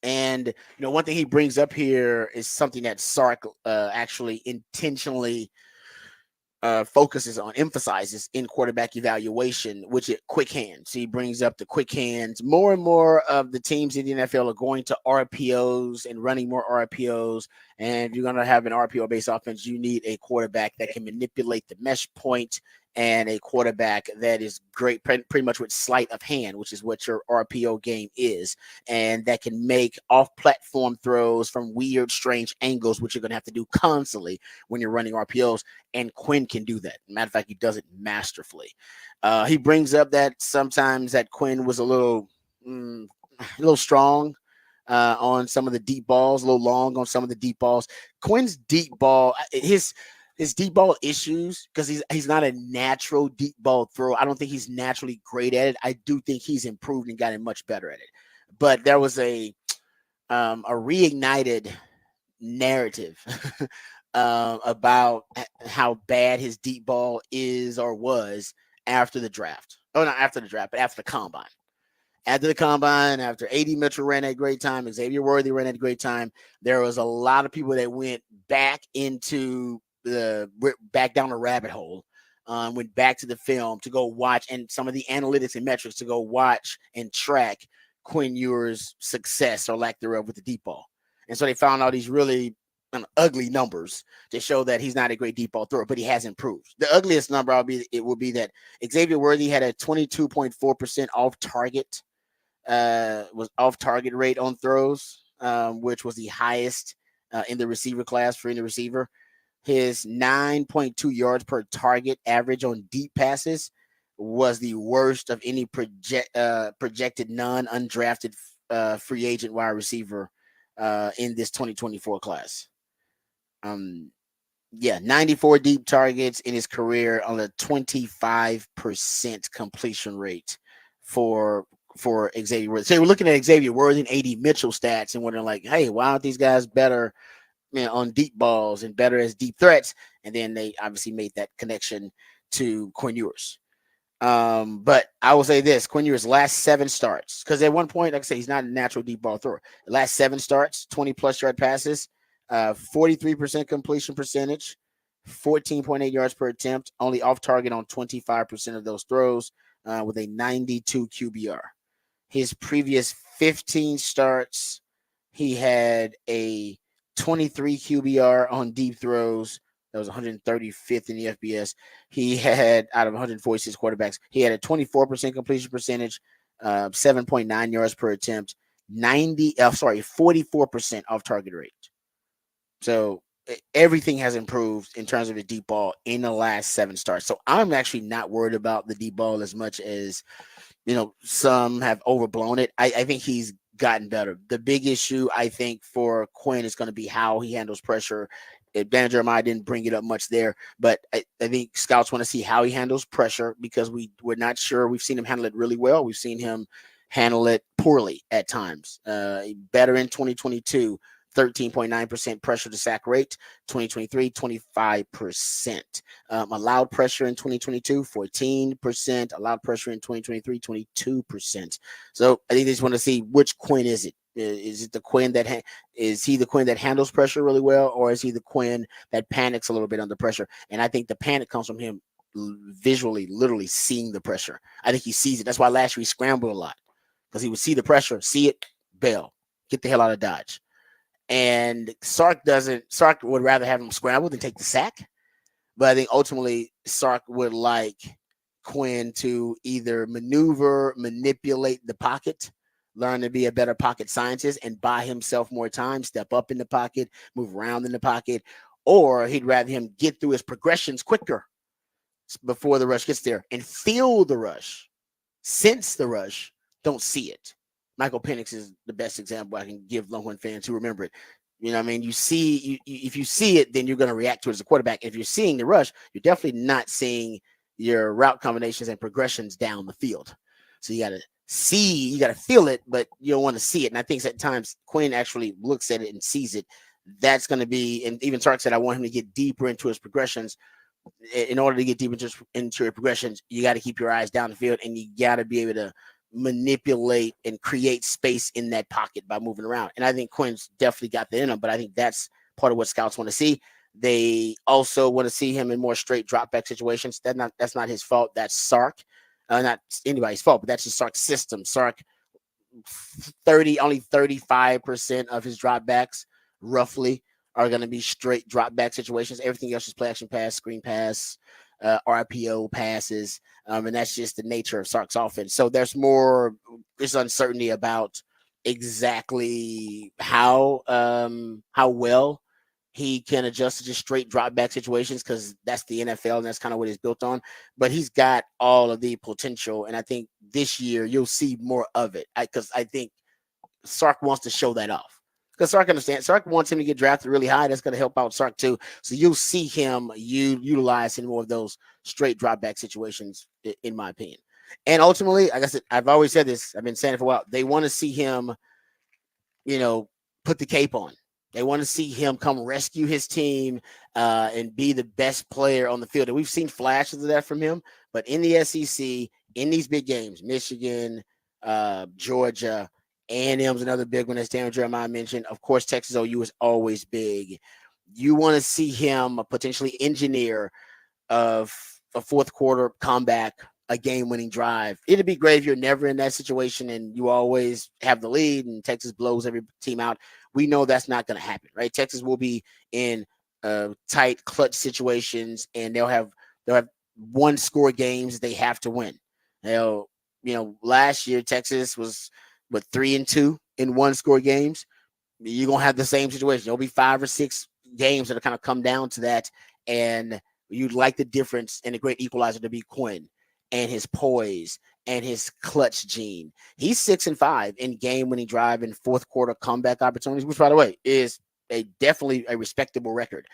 And, one thing he brings up here is something that Sark actually intentionally emphasizes in quarterback evaluation, which is quick hands. He brings up the quick hands. More and more of the teams in the NFL are going to RPOs and running more RPOs. And if you're going to have an RPO-based offense, you need a quarterback that can manipulate the mesh point and a quarterback that is great, pretty much with sleight of hand, which is what your RPO game is, and that can make off-platform throws from weird, strange angles, which you're going to have to do constantly when you're running RPOs, and Quinn can do that. Matter of fact, he does it masterfully. He brings up that sometimes that Quinn was a little strong on some of the deep balls, a little long on some of the deep balls. Quinn's deep ball, his deep ball issues, because he's not a natural deep ball thrower. I don't think he's naturally great at it. I do think he's improved and gotten much better at it. But there was a reignited narrative about how bad his deep ball is or was after the draft. Oh, not after the draft, but after the combine. After the combine, after A.D. Mitchell ran a great time, Xavier Worthy ran a great time, there was a lot of people that went back down the rabbit hole, went back to the film to go watch, and some of the analytics and metrics to go watch and track Quinn Ewers' success or lack thereof with the deep ball. And so they found all these really ugly numbers to show that he's not a great deep ball thrower, but he has improved. The ugliest number will be that Xavier Worthy had a 22.4% off target rate on throws, which was the highest in the receiver class for any receiver. His 9.2 yards per target average on deep passes was the worst of any projected non-undrafted free agent wide receiver in this 2024 class. Yeah, 94 deep targets in his career on a 25% completion rate for Xavier Worthy. So we're looking at Xavier Worthy and AD Mitchell stats and wondering like, hey, why aren't these guys better, on deep balls and better as deep threats? And then they obviously made that connection to Quinn Ewers. But I will say this: Quinn Ewers' last 7 starts, because at one point, like I say, he's not a natural deep ball thrower. The last 7 starts, 20+ yard passes, 43% completion percentage, 14.8 yards per attempt, only off target on 25% of those throws, with a 92 QBR. His previous 15 starts, he had a 23 QBR on deep throws. That was 135th in the FBS. He had, out of 146 quarterbacks, he had a 24% completion percentage, 7.9 yards per attempt, 44% off target rate. So everything has improved in terms of the deep ball in the last 7 starts. So I'm actually not worried about the deep ball as much as some have overblown it. I think he's gotten better. The big issue, I think, for Quinn is going to be how he handles pressure. Dan Jeremiah didn't bring it up much there, but I think scouts want to see how he handles pressure, because we're not sure. We've seen him handle it really well. We've seen him handle it poorly at times. Better in 2022. 13.9% pressure to sack rate, 2023, 25%. Allowed pressure in 2022, 14%. Allowed pressure in 2023, 22%. So I think they just want to see which Quinn is it. Is it the Quinn that is he the Quinn that handles pressure really well, or is he the Quinn that panics a little bit under pressure? And I think the panic comes from him visually, literally seeing the pressure. I think he sees it. That's why last year he scrambled a lot, because he would see the pressure, see it, bail, get the hell out of Dodge. And Sark doesn't. Sark would rather have him scramble than take the sack. But I think ultimately Sark would like Quinn to either manipulate the pocket, learn to be a better pocket scientist, and buy himself more time, step up in the pocket, move around in the pocket, or he'd rather him get through his progressions quicker before the rush gets there and feel the rush, sense the rush, don't see it. Michael Penix is the best example I can give Longhorn fans who remember it. You know what I mean? If you see it, then you're going to react to it as a quarterback. If you're seeing the rush, you're definitely not seeing your route combinations and progressions down the field. So you got to feel it, but you don't want to see it. And I think at times Quinn actually looks at it and sees it. That's going to be, and even Sark said, I want him to get deeper into his progressions. In order to get deeper into your progressions, you got to keep your eyes down the field, and you got to be able to manipulate and create space in that pocket by moving around. And I think Quinn's definitely got that in him, but I think that's part of what scouts want to see. They also want to see him in more straight drop back situations. That's not his fault. That's Sark. Not anybody's fault, but that's just Sark's system. Sark, only 35% of his dropbacks, roughly, are going to be straight drop back situations. Everything else is play action pass, screen pass, RPO passes, and that's just the nature of Sark's offense. So there's uncertainty about exactly how well he can adjust to just straight drop back situations, because that's the NFL and that's kind of what he's built on. But he's got all of the potential, and I think this year you'll see more of it, because I think Sark wants to show that off. Because Sark understands. Sark wants him to get drafted really high. That's going to help out Sark too. So you'll see him utilize in more of those straight drop back situations, in my opinion. And ultimately, like I said, I've always said this. I've been saying it for a while. They want to see him, put the cape on. They want to see him come rescue his team and be the best player on the field. And we've seen flashes of that from him. But in the SEC, in these big games, Michigan, Georgia, A&M's another big one, as Dan Jeremiah mentioned. Of course, Texas OU is always big. You want to see him potentially engineer of a fourth quarter comeback, a game-winning drive. It'd be great if you're never in that situation and you always have the lead and Texas blows every team out. We know that's not going to happen, right? Texas will be in tight clutch situations, and they'll have one-score games they have to win. Last year Texas was 3-2 in one-score games. You're gonna have the same situation. There'll be 5 or 6 games that'll kind of come down to that, and you'd like the difference and the great equalizer to be Quinn and his poise and his clutch gene. He's 6-5 in game-winning drive and fourth quarter comeback opportunities, which, by the way, is definitely a respectable record.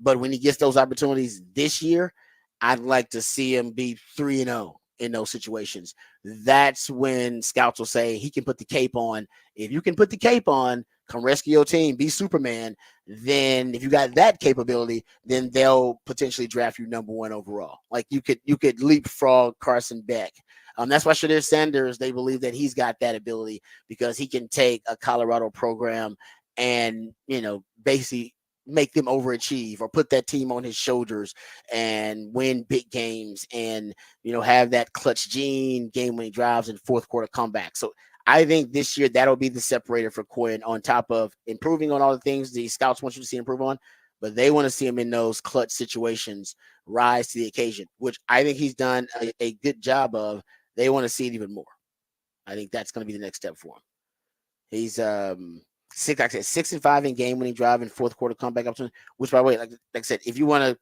But when he gets those opportunities this year, I'd like to see him be 3-0 in those situations. That's when scouts will say he can put the cape on. If you can put the cape on, come rescue your team, be Superman, then if you got that capability, then they'll potentially draft you number one overall. Like you could leapfrog Carson Beck. That's why Shadir Sanders, they believe that he's got that ability because he can take a Colorado program and, basically make them overachieve or put that team on his shoulders and win big games and, have that clutch gene, game winning drives and fourth quarter comeback. So I think this year that'll be the separator for Quinn on top of improving on all the things the scouts want you to see improve on. But they want to see him in those clutch situations rise to the occasion, which I think he's done a good job of. They want to see it even more. I think that's going to be the next step for him. He's six, like I said, 6-5 in game winning drive and fourth quarter comeback opportunity. Which, by the way, like I said, if you want to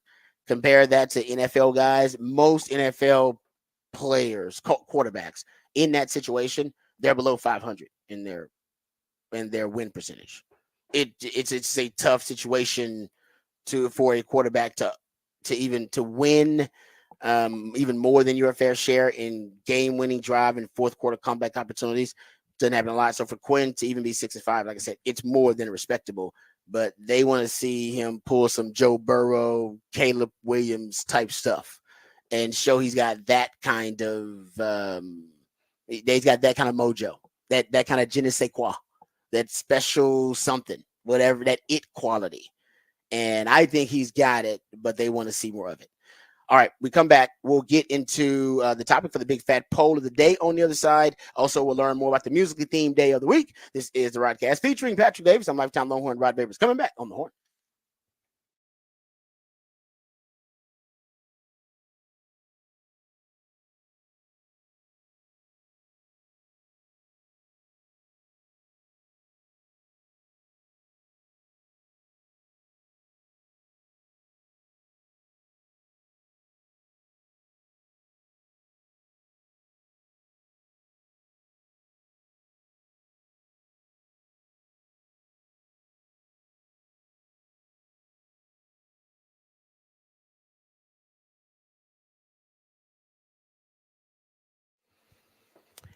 compare that to NFL guys, most NFL players, quarterbacks in that situation, they're below 500 in their win percentage. It's a tough situation for a quarterback to even to win even more than your fair share in game-winning drive and fourth quarter comeback opportunities. Doesn't happen a lot. So for Quinn to even be 6-5, like I said, it's more than respectable. But they want to see him pull some Joe Burrow, Caleb Williams type stuff, and show he's got that kind of he's got that kind of mojo, that kind of je ne sais quoi, that special something, whatever, that it quality. And I think he's got it, but they want to see more of it. All right, we come back. We'll get into the topic for the big fat poll of the day on the other side. Also, we'll learn more about the musically themed day of the week. This is the Rodcast featuring Patrick Davis. I'm lifetime Longhorn Rod Babers coming back on the horn.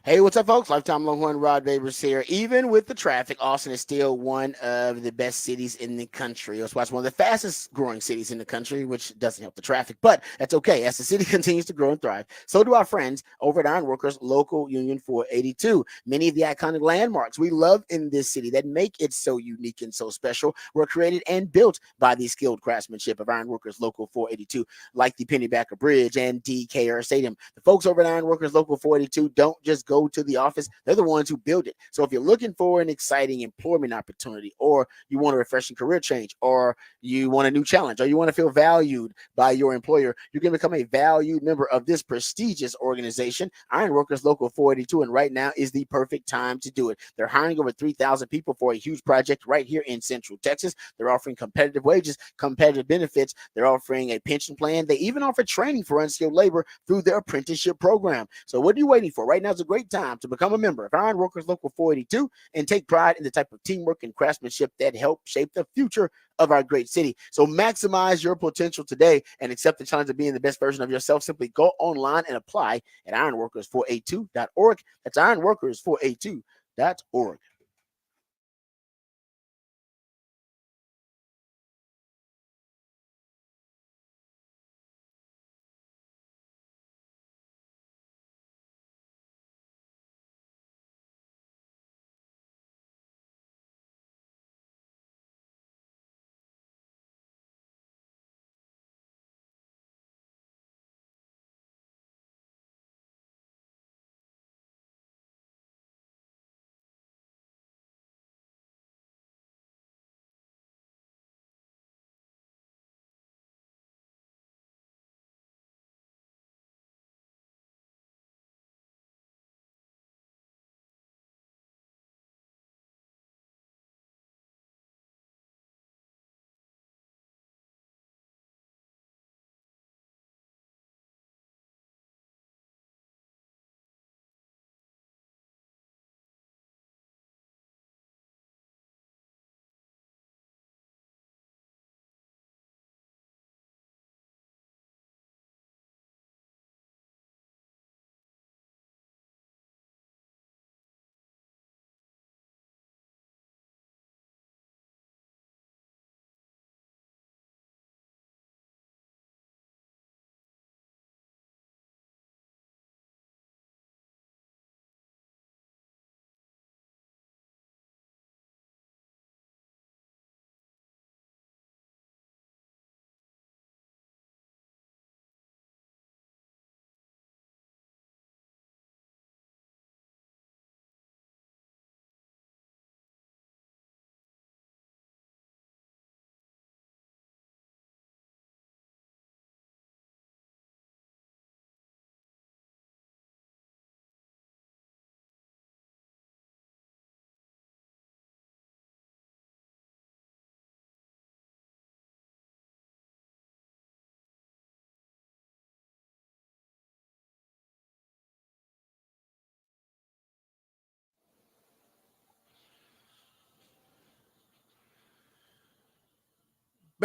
Hey, what's up, folks? Lifetime Longhorn Rod Babers here. Even with the traffic, Austin is still one of the best cities in the country. That's why it's one of the fastest growing cities in the country, which doesn't help the traffic, but that's okay. As the city continues to grow and thrive, so do our friends over at Ironworkers Local Union 482. Many of the iconic landmarks we love in this city that make it so unique and so special were created and built by the skilled craftsmanship of Ironworkers Local 482, like the Pennybacker Bridge and DKR Stadium. The folks over at Ironworkers Local 482 don't just go to the office, they're the ones who build it. So if you're looking for an exciting employment opportunity, or you want a refreshing career change, or you want a new challenge, or you want to feel valued by your employer, you can become a valued member of this prestigious organization, Ironworkers Local 482, and right now is the perfect time to do it. They're hiring over 3,000 people for a huge project right here in Central Texas. They're offering competitive wages, competitive benefits. They're offering a pension plan. They even offer training for unskilled labor through their apprenticeship program. So what are you waiting for? Right now is a great time to become a member of Ironworkers Local 482 and take pride in the type of teamwork and craftsmanship that help shape the future of our great city. So maximize your potential today and accept the challenge of being the best version of yourself. Simply go online and apply at ironworkers482.org. That's ironworkers482.org.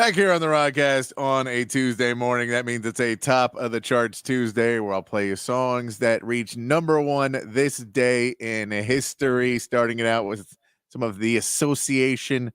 Back here on the Rodcast on a Tuesday morning. That means it's a top of the charts Tuesday where I'll play you songs that reach number one this day in history. Starting it out with some of the Association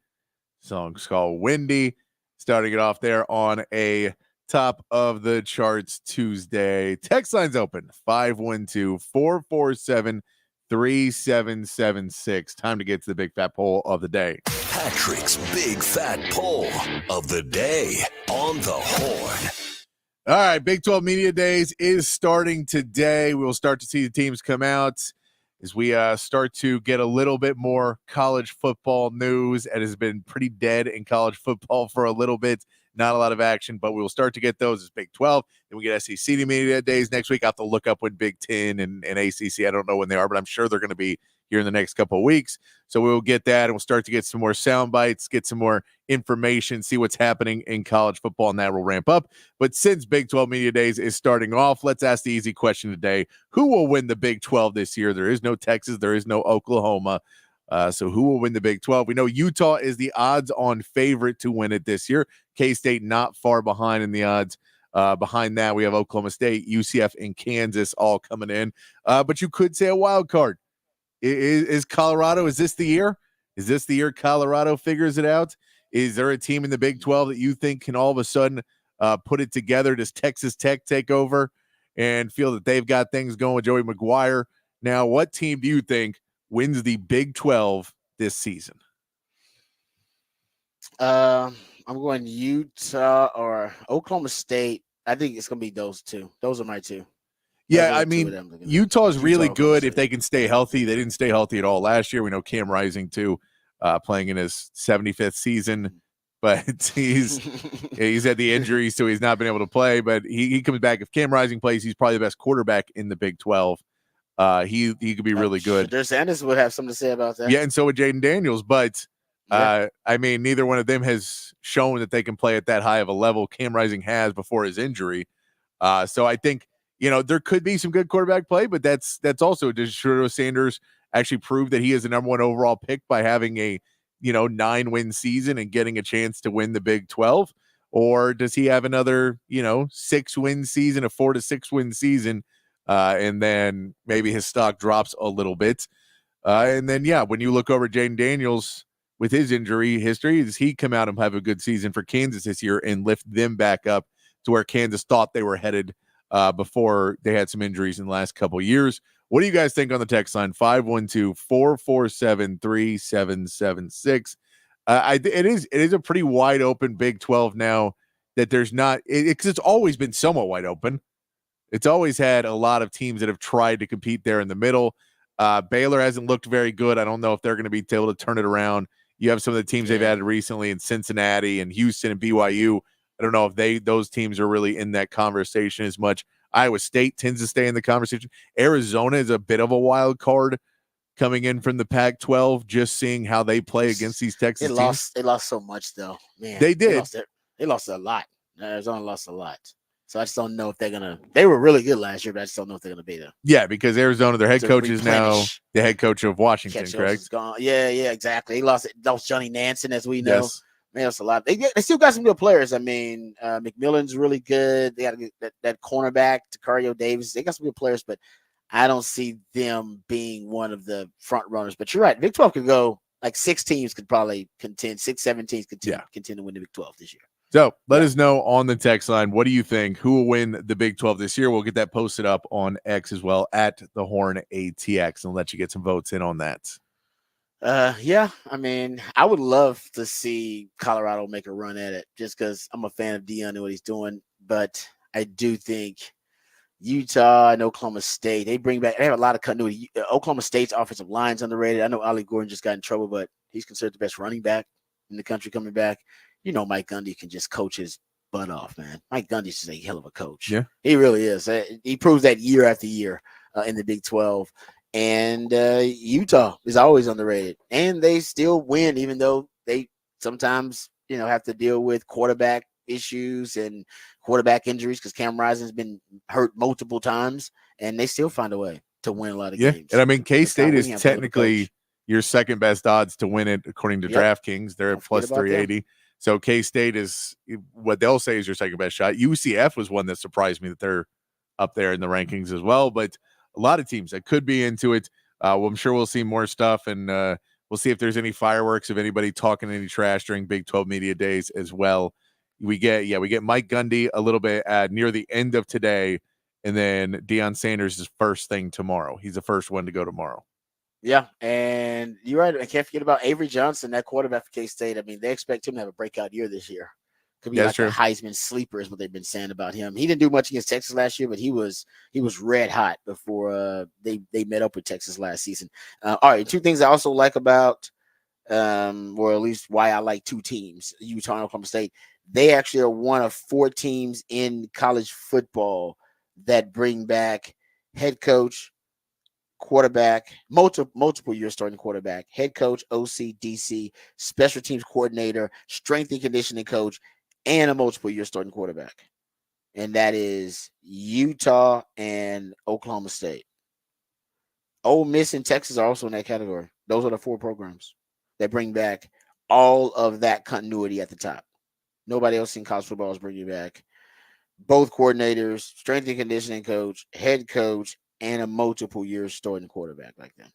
songs called Windy. Starting it off there on a top of the charts Tuesday. Text line's open 512-447-3776. Time to get to the big fat poll of the day. Patrick's Big Fat Poll of the Day on the Horn. All right, Big 12 Media Days is starting today. We will start to see the teams come out as we start to get a little bit more college football news. It has been pretty dead in college football for a little bit. Not a lot of action, but we will start to get those as Big 12. Then we get SEC Media Days next week. I have to look up when Big 10 and ACC. I don't know when they are, but I'm sure they're going to be here in the next couple of weeks. So we will get that, and we'll start to get some more sound bites, get some more information, see what's happening in college football, and that will ramp up. But since Big 12 Media Days is starting off, let's ask the easy question today. Who will win the Big 12 this year? There is no Texas. There is no Oklahoma. So who will win the Big 12? We know Utah is the odds-on favorite to win it this year. K-State not far behind in the odds. Behind that, we have Oklahoma State, UCF, and Kansas all coming in. But you could say a wild card. Is Colorado, is this the year? Is this the year Colorado figures it out? Is there a team in the Big 12 that you think can all of a sudden put it together? Does Texas Tech take over and feel that they've got things going with Joey McGuire? Now, what team do you think wins the Big 12 this season? I'm going Utah or Oklahoma State. I think it's going to be those two. Those are my two. Yeah, I mean, Utah's really good if they can stay healthy. They didn't stay healthy at all last year. We know Cam Rising, too, playing in his 75th season. But he's had the injury, so he's not been able to play. But he comes back. If Cam Rising plays, he's probably the best quarterback in the Big 12. He could be really good. Shedeur Sanders would have something to say about that. Yeah, and so would Jaden Daniels. But, I mean, neither one of them has shown that they can play at that high of a level. Cam Rising has before his injury. So I think, there could be some good quarterback play, but that's also, does Shedeur Sanders actually prove that he is the number one overall pick by having a 9-win season and getting a chance to win the Big 12? Or does he have another 6-win season, a 4 to 6-win season, and then maybe his stock drops a little bit? And then when you look over Jaden Daniels with his injury history, does he come out and have a good season for Kansas this year and lift them back up to where Kansas thought they were headed before they had some injuries in the last couple of years? What do you guys think on the text line? 512-447-3776. It is a pretty wide open Big 12 now that there's not, because it's always been somewhat wide open. It's always had a lot of teams that have tried to compete there in the middle. Baylor hasn't looked very good. I don't know if they're going to be able to turn it around. You have some of the teams they've added recently in Cincinnati and Houston and BYU. I don't know if those teams are really in that conversation as much. Iowa State tends to stay in the conversation. Arizona is a bit of a wild card coming in from the Pac-12, just seeing how they play against these Texas teams. They lost so much, though. Man, they did. They lost a lot. Arizona lost a lot. So I just don't know if they're going to – they were really good last year, but I just don't know if they're going to be there. Yeah, because Arizona, their head coach is now the head coach of Washington, correct? Gone. Yeah, exactly. They lost Johnny Nansen, as we know. Yes. Man, that's a lot. They still got some good players. I mean, McMillan's really good. They got that cornerback, Tacario Davis. They got some good players, but I don't see them being one of the front runners. But you're right. Big 12 could go like 6 teams could probably contend. 6, 7 teams could contend to win the Big 12 this year. So let us know on the text line. What do you think? Who will win the Big 12 this year? We'll get that posted up on X as well at the Horn ATX and let you get some votes in on that. I mean, I would love to see Colorado make a run at it just because I'm a fan of Deion and what he's doing. But I do think Utah and Oklahoma State, they have a lot of continuity. Oklahoma State's offensive line's underrated. I know Ollie Gordon just got in trouble, but he's considered the best running back in the country coming back. Mike Gundy can just coach his butt off, man. Mike Gundy's just a hell of a coach. Yeah, he really is. He proves that year after year in the Big 12. And Utah is always underrated, and they still win, even though they sometimes, have to deal with quarterback issues and quarterback injuries because Cam Rising's been hurt multiple times, and they still find a way to win a lot of games. And I mean, K-State is technically your second best odds to win it according to DraftKings. They're at plus 380. So K-State is what they'll say is your second best shot. UCF was one that surprised me that they're up there in the rankings as well. But a lot of teams that could be into it. Well, I'm sure we'll see more stuff, and we'll see if there's any fireworks, if anybody talking any trash during Big 12 Media Days as well. We get Mike Gundy a little bit near the end of today, and then Deion Sanders is first thing tomorrow. He's the first one to go tomorrow. Yeah, and you're right. I can't forget about Avery Johnson, that quarterback for K-State. I mean, they expect him to have a breakout year this year. Could be like a Heisman sleeper is what they've been saying about him. He didn't do much against Texas last year, but he was red hot before they met up with Texas last season. All right, two things I also like about, or at least why I like two teams, Utah and Oklahoma State. They actually are one of 4 teams in college football that bring back head coach, quarterback, multiple year starting quarterback, head coach, OC, DC, special teams coordinator, strength and conditioning coach, and a multiple year starting quarterback. And that is Utah and Oklahoma State. Ole Miss and Texas are also in that category. Those are the 4 programs that bring back all of that continuity at the top. Nobody else in college football is bringing back both coordinators, strength and conditioning coach, head coach, and a multiple year starting quarterback like that.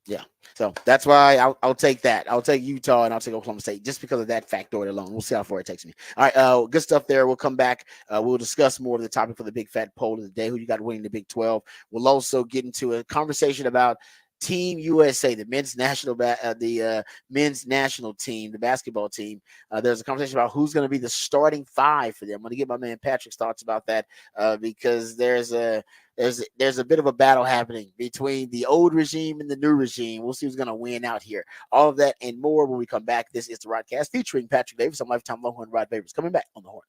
Yeah. So that's why I'll take that. I'll take Utah and I'll take Oklahoma State just because of that factor alone. We'll see how far it takes me. All right. Good stuff there. We'll come back. We'll discuss more of the topic for the big fat poll of the day. Who you got winning the Big 12? We'll also get into a conversation about Team USA, the men's national men's national team, the basketball team. There's a conversation about who's going to be the starting 5 for them. I'm going to get my man Patrick's thoughts about that because there's a bit of a battle happening between the old regime and the new regime. We'll see who's going to win out here. All of that and more when we come back. This is the Rodcast featuring Patrick Davis on Lifetime Longhorn Rod Favors. Coming back on the Horn.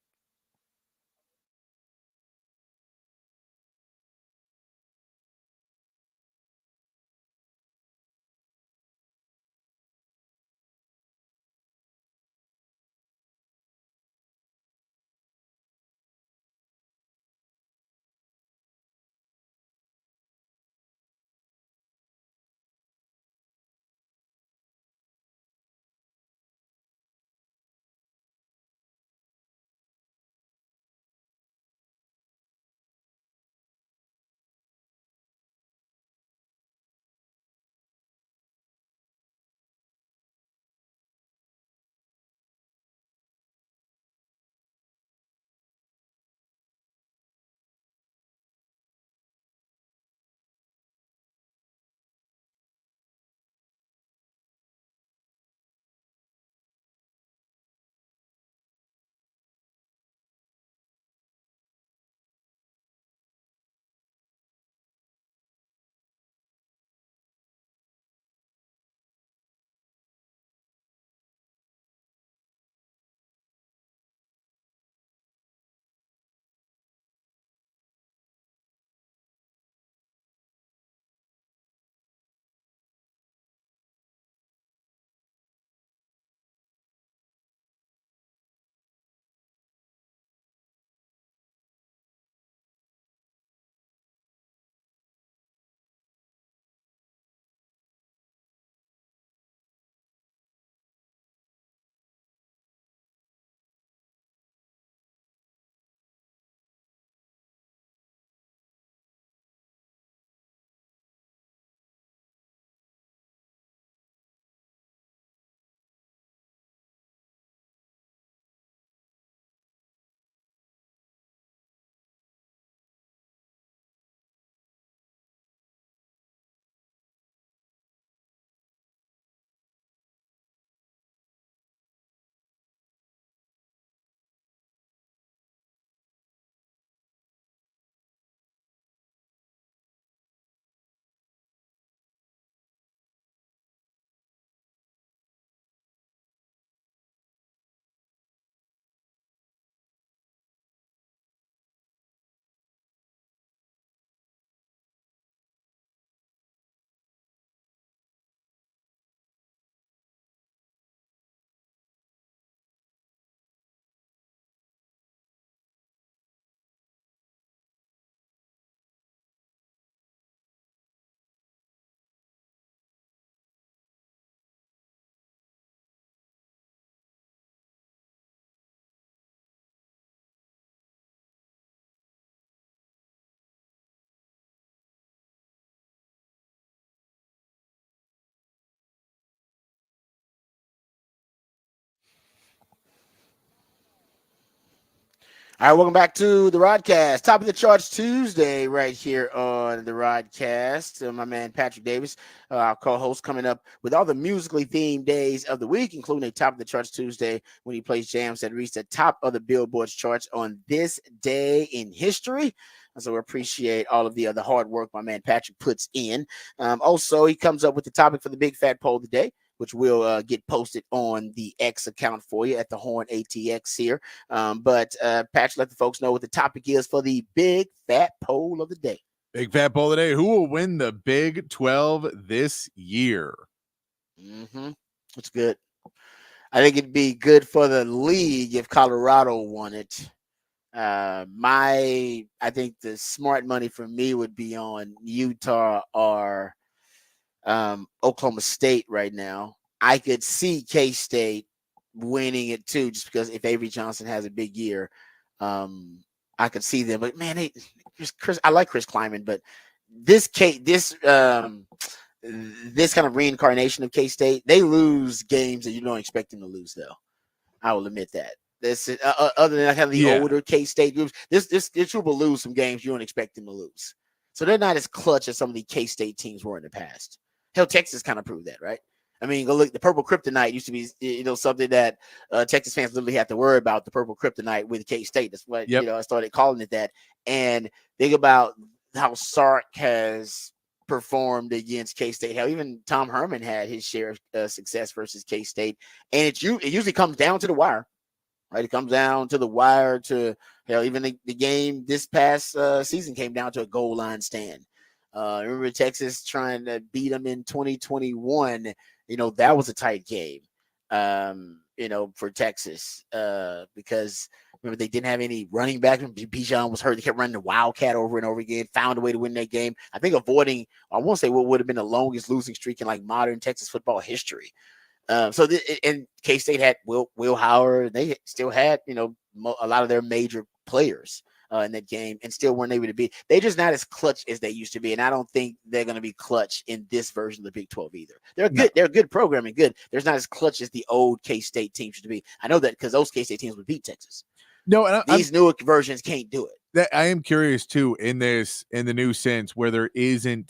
All right, welcome back to the Rodcast. Top of the charts Tuesday, right here on the Rodcast. My man Patrick Davis, our co-host, coming up with all the musically themed days of the week, including a top of the charts Tuesday when he plays jams that reach the top of the Billboard charts on this day in history. And so we appreciate all of the hard work my man Patrick puts in. Also, he comes up with the topic for the big fat poll of the day, which will get posted on the X account for you at the Horn ATX here. But Patrick, let the folks know what the topic is for the big fat poll of the day. Big fat poll today. Who will win the Big 12 this year? It's good. I think it'd be good for the league if Colorado won it. I think the smart money for me would be on Utah or Oklahoma State right now. I could see K-State winning it too, just because if Avery Johnson has a big year, I could see them. But man, I like Chris Kleiman, but this kind of reincarnation of K-State, they lose games that you don't expect them to lose, though. I will admit that. This other than kind of the older K-State groups, this group will lose some games you don't expect them to lose. So they're not as clutch as some of the K-State teams were in the past. Hell, Texas kind of proved that, right? I mean, go look. The purple kryptonite used to be, something that Texas fans literally have to worry about. The purple kryptonite with K-State. That's what I started calling it that. And think about how Sark has performed against K-State. Hell, even Tom Herman had his share of success versus K-State, and it usually comes down to the wire. Right, it comes down to the wire. To hell, even the game this past season came down to a goal line stand. Remember Texas trying to beat them in 2021. That was a tight game. For Texas, because remember they didn't have any running back. Bijan was hurt. They kept running the Wildcat over and over again. Found a way to win that game. I think avoiding, I won't say what would have been the longest losing streak in like modern Texas football history. And K-State had Will Howard. They still had, a lot of their major players in that game, and still weren't able to beat. They're just not as clutch as they used to be, and I don't think they're going to be clutch in this version of the Big 12 either. They're good. No. They're good programming, good. There's not as clutch as the old K-State teams used to be. I know that because those K-State teams would beat Texas. No, and these newer versions can't do it. I am curious too in the new sense where there is no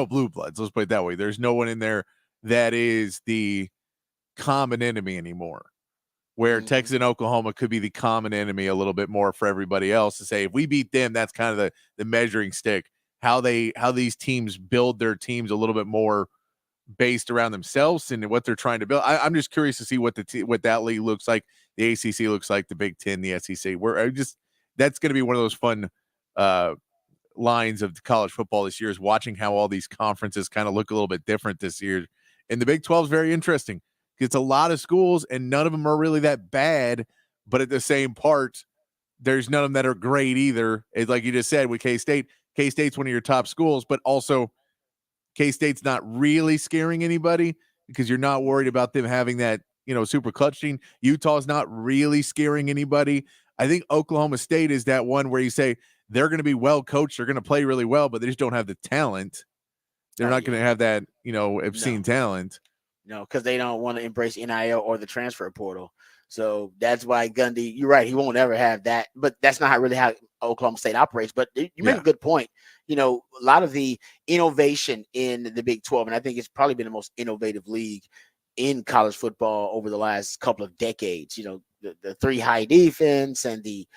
blue bloods. Let's put it that way. There's no one in there that is the common enemy anymore, where Texas and Oklahoma could be the common enemy a little bit more for everybody else to say, if we beat them, that's kind of the measuring stick, how these teams build their teams a little bit more based around themselves and what they're trying to build. I'm just curious to see what that league looks like. The ACC looks like, the Big Ten, the SEC, that's going to be one of those fun lines of college football this year, is watching how all these conferences kind of look a little bit different this year. And the Big 12 is very interesting. It's a lot of schools, and none of them are really that bad. But at the same part, there's none of them that are great either. It's like you just said with K-State. K-State's one of your top schools, but also K-State's not really scaring anybody because you're not worried about them having that, super clutch team. Utah's not really scaring anybody. I think Oklahoma State is that one where you say they're going to be well coached, they're going to play really well, but they just don't have the talent. They're not going to have that, obscene talent. No, because they don't want to embrace NIL or the transfer portal. So that's why Gundy, you're right, he won't ever have that. But that's not really how Oklahoma State operates. But you make a good point. A lot of the innovation in the Big 12, and I think it's probably been the most innovative league in college football over the last couple of decades. The three high defense and the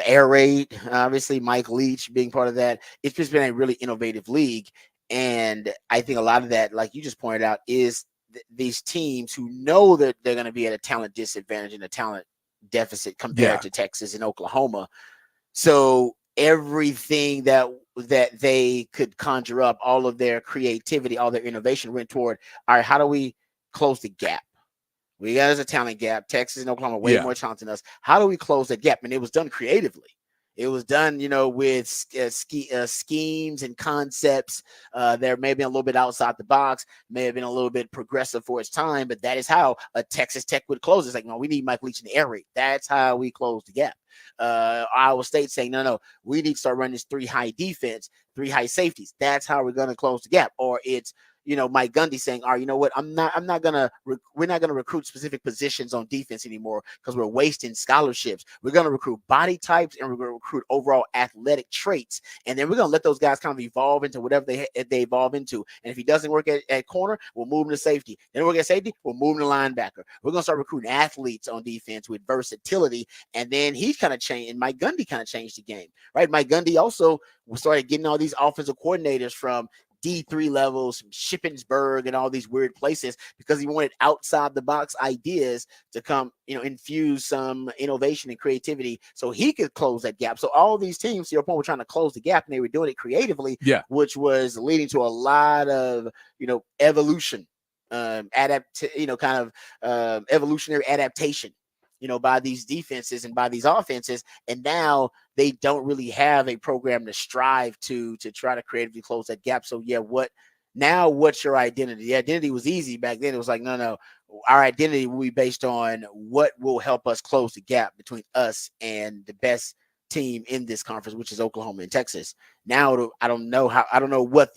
air raid, obviously Mike Leach being part of that. It's just been a really innovative league. And I think a lot of that, like you just pointed out, is these teams who know that they're going to be at a talent disadvantage and a talent deficit compared to Texas and Oklahoma. So everything that they could conjure up, all of their creativity, all their innovation went toward, all right, how do we close the gap? We got a talent gap. Texas and Oklahoma way more talented than us. How do we close that gap? And it was done creatively. It was done, with schemes and concepts. There may have been a little bit outside the box, may have been a little bit progressive for its time, but that is how a Texas Tech would close. It's like, no, we need Mike Leach in the air raid. That's how we close the gap. Iowa State saying, no, we need to start running this three high defense, three high safeties. That's how we're going to close the gap. Or it's, Mike Gundy saying, all right, you know what? we're not gonna recruit specific positions on defense anymore because we're wasting scholarships. We're gonna recruit body types and we're gonna recruit overall athletic traits, and then we're gonna let those guys kind of evolve into whatever they evolve into. And if he doesn't work at corner, we'll move him to safety. Then work at safety, we'll move him to linebacker. We're gonna start recruiting athletes on defense with versatility. And then he kind of changed, and Mike Gundy kind of changed the game, right? Mike Gundy also started getting all these offensive coordinators from D3 levels, from Shippensburg and all these weird places because he wanted outside the box ideas to come, infuse some innovation and creativity so he could close that gap. So all these teams, to your point, were trying to close the gap, and they were doing it creatively, which was leading to a lot of, evolution, evolutionary adaptation, by these defenses and by these offenses. And now they don't really have a program to strive to try to creatively close that gap. So what's your identity? The identity was easy back then. It was like, no, our identity will be based on what will help us close the gap between us and the best team in this conference, which is Oklahoma and Texas. Now, I don't know what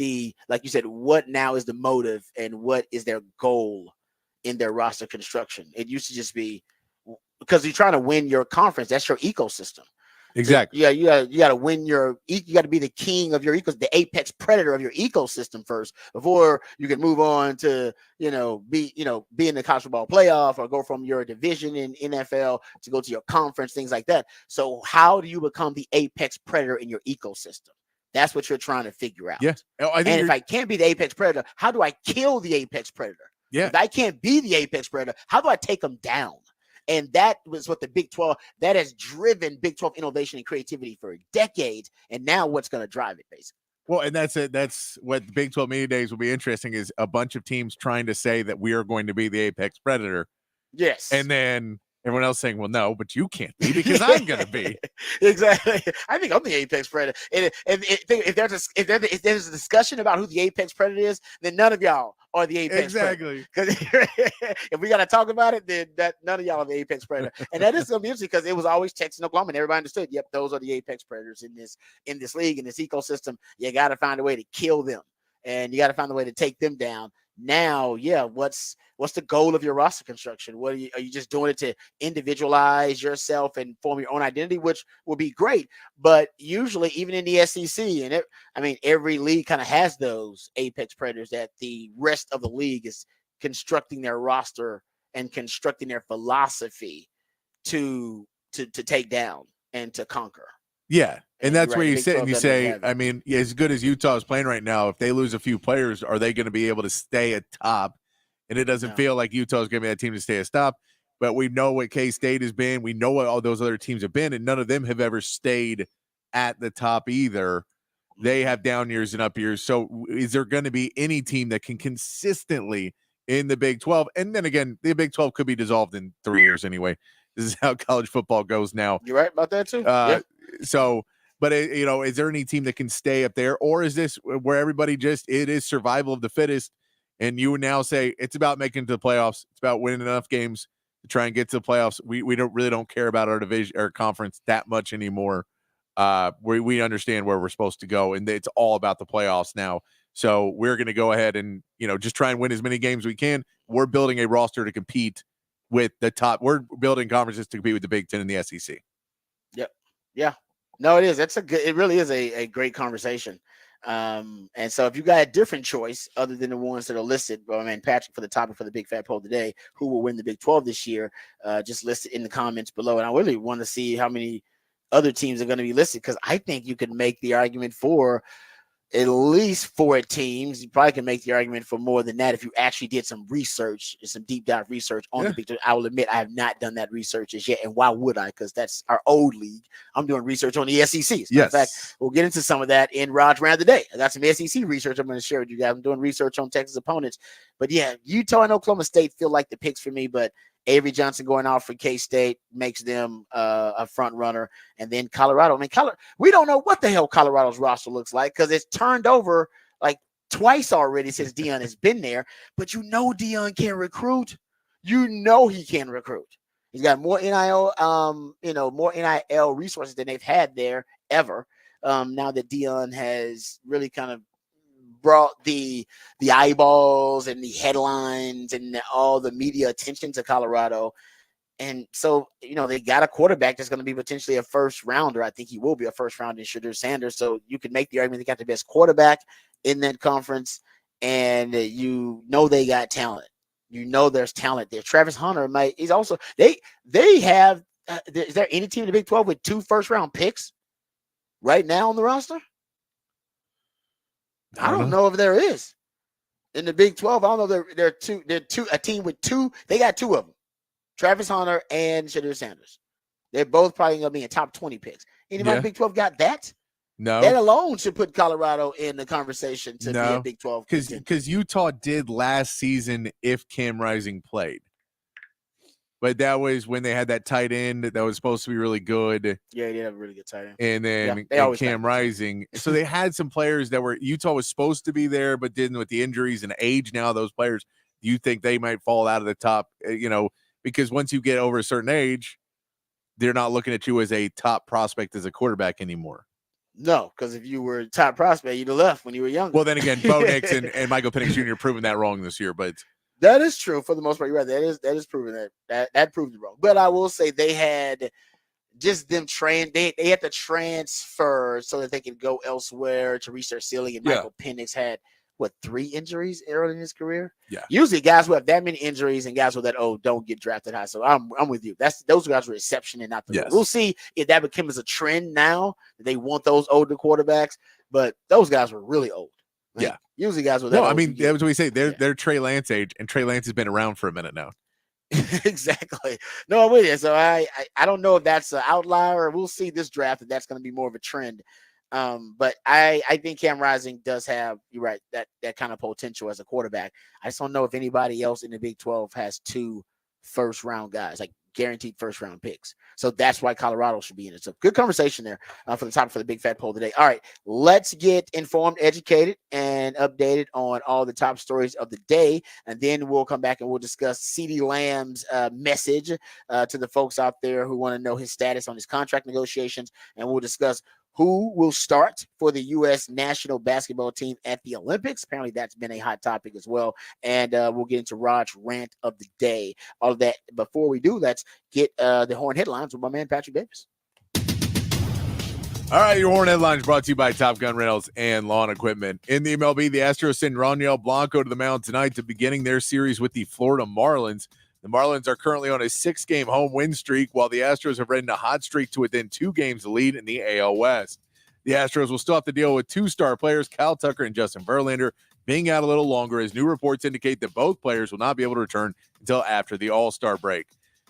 like you said, what now is the motive and what is their goal in their roster construction. It used to just be, because you're trying to win your conference, that's your ecosystem. Exactly. So, you got to win you got to be the king of your the apex predator of your ecosystem first before you can move on to, be in the college football playoff or go from your division in NFL to go to your conference, things like that. So how do you become the apex predator in your ecosystem? That's what you're trying to figure out. Yeah. And if I can't be the apex predator, how do I kill the apex predator? Yeah. If I can't be the apex predator, how do I take them down? And that was what the Big 12, that has driven Big 12 innovation and creativity for decades. And now what's going to drive it, basically. Well, and that's it. That's what the Big 12 Media Days will be interesting, is a bunch of teams trying to say that we are going to be the apex predator. Yes. And then everyone else saying, well, no, but you can't be because I'm going to be. Exactly. I think I'm the apex predator. And if there's a discussion about who the apex predator is, then none of y'all are the apex predator. Because if we got to talk about it, then none of y'all are the apex predator. And that is going to be interesting because it was always Texas and Oklahoma, and everybody understood, yep, those are the apex predators in this league, in this ecosystem. You got to find a way to kill them, and you got to find a way to take them down. Now, what's the goal of your roster construction? Are you just doing it to individualize yourself and form your own identity, which will be great. But usually, even in the SEC, and every league kind of has those apex predators that the rest of the league is constructing their roster and constructing their philosophy to take down and to conquer. Yeah. And that's where you sit and you say, as good as Utah is playing right now, if they lose a few players, are they going to be able to stay at top? And it doesn't feel like Utah is going to be that team to stay at top. But we know what K-State has been. We know what all those other teams have been, and none of them have ever stayed at the top either. They have down years and up years. So is there going to be any team that can consistently in the Big 12? And then again, the Big 12 could be dissolved in 3 years anyway. This is how college football goes now. You're right about that too. Yeah. So, but is there any team that can stay up there, or is this where everybody it is survival of the fittest? And you would now say it's about making it to the playoffs. It's about winning enough games to try and get to the playoffs. We don't care about our division or conference that much anymore. We understand where we're supposed to go, and it's all about the playoffs now. So we're going to go ahead and just try and win as many games as we can. We're building a roster to compete with the top. We're building conferences to compete with the Big Ten and the SEC. Yep. Yeah. No, it is. It really is a great conversation. And so if you got a different choice other than the ones that are listed, Patrick, for the topic for the Big Fat Poll today, who will win the Big 12 this year, just list it in the comments below. And I really want to see how many other teams are going to be listed, because I think you could make the argument for at least 4 teams. You probably can make the argument for more than that if you actually did some research, some deep dive research on the Big 12. I will admit I have not done that research as yet, and why would I? Because that's our old league. I'm doing research on the SEC. In fact, we'll get into some of that in Rod's Round of the Day. I got some SEC research I'm going to share with you guys. I'm doing research on Texas opponents. But Utah and Oklahoma State feel like the picks for me, but Avery Johnson going off for K-State makes them a front runner. And then Colorado. We don't know what the hell Colorado's roster looks like, because it's turned over like twice already since Deion has been there. But Deion can recruit. He can recruit. He's got more NIL, more NIL resources than they've had there ever. Now that Deion has really kind of brought the eyeballs and the headlines and all the media attention to Colorado. And so, they got a quarterback that's going to be potentially a first rounder. I think he will be a first rounder in Shedeur Sanders. So you can make the argument they got the best quarterback in that conference, and they got talent. There's talent there. Travis Hunter he's also, they have, is there any team in the Big 12 with 2 first-round picks right now on the roster? I don't know if there is. In the Big 12, I don't know if they're a team with 2. They got 2 of them. Travis Hunter and Shedeur Sanders. They're both probably going to be in top 20 picks. Anybody in Big 12 got that? No. That alone should put Colorado in the conversation to be a Big 12. Because Utah did last season if Cam Rising played. But that was when they had that tight end that was supposed to be really good. Yeah, they did have a really good tight end. And then Cam Rising. So they had some players that were Utah was supposed to be there, but didn't with the injuries and age now. Those players, you think they might fall out of the top, because once you get over a certain age, they're not looking at you as a top prospect as a quarterback anymore. No, because if you were a top prospect, you'd have left when you were younger. Well, then again, Bo Nix and Michael Penix Jr. proving that wrong this year, but that is true for the most part. You're right. That is proven that proved it wrong. But I will say they had just them they had to transfer so that they could go elsewhere to reach their ceiling. And Michael Penix had 3 injuries early in his career. Yeah. Usually guys who have that many injuries and guys who are that don't get drafted high. So I'm with you. Those guys were exception and not the rule. We'll see if that becomes a trend now. They want those older quarterbacks, but those guys were really old. Usually guys were that old. I mean, that's what we say. They're Trey Lance age, and Trey Lance has been around for a minute now. Exactly. No, I'm with you. So I don't know if that's an outlier. We'll see this draft if that's going to be more of a trend. But I think Cam Rising does have, you're right, that kind of potential as a quarterback. I just don't know if anybody else in the Big 12 has 2 first round guys, like guaranteed first round picks. So that's why Colorado should be in it. So good conversation there for the topic for the Big Fat Poll today. All right, let's get informed, educated, and updated on all the top stories of the day. And then we'll come back and we'll discuss CeeDee Lamb's message to the folks out there who want to know his status on his contract negotiations. And we'll discuss who will start for the U.S. national basketball team at the Olympics. Apparently, that's been a hot topic as well. And we'll get into Rod's rant of the day. All of that. Before we do, let's get the Horn headlines with my man, Patrick Davis. All right, your Horn headlines brought to you by Top Gun Rentals and Lawn Equipment. In the MLB, the Astros send Roniel Blanco to the mound tonight to beginning their series with the Florida Marlins. The Marlins are currently on a 6-game home win streak, while the Astros have ridden a hot streak to within 2 games of lead in the AL West. The Astros will still have to deal with 2 star players, Kyle Tucker and Justin Verlander, being out a little longer, as new reports indicate that both players will not be able to return until after the All-Star break.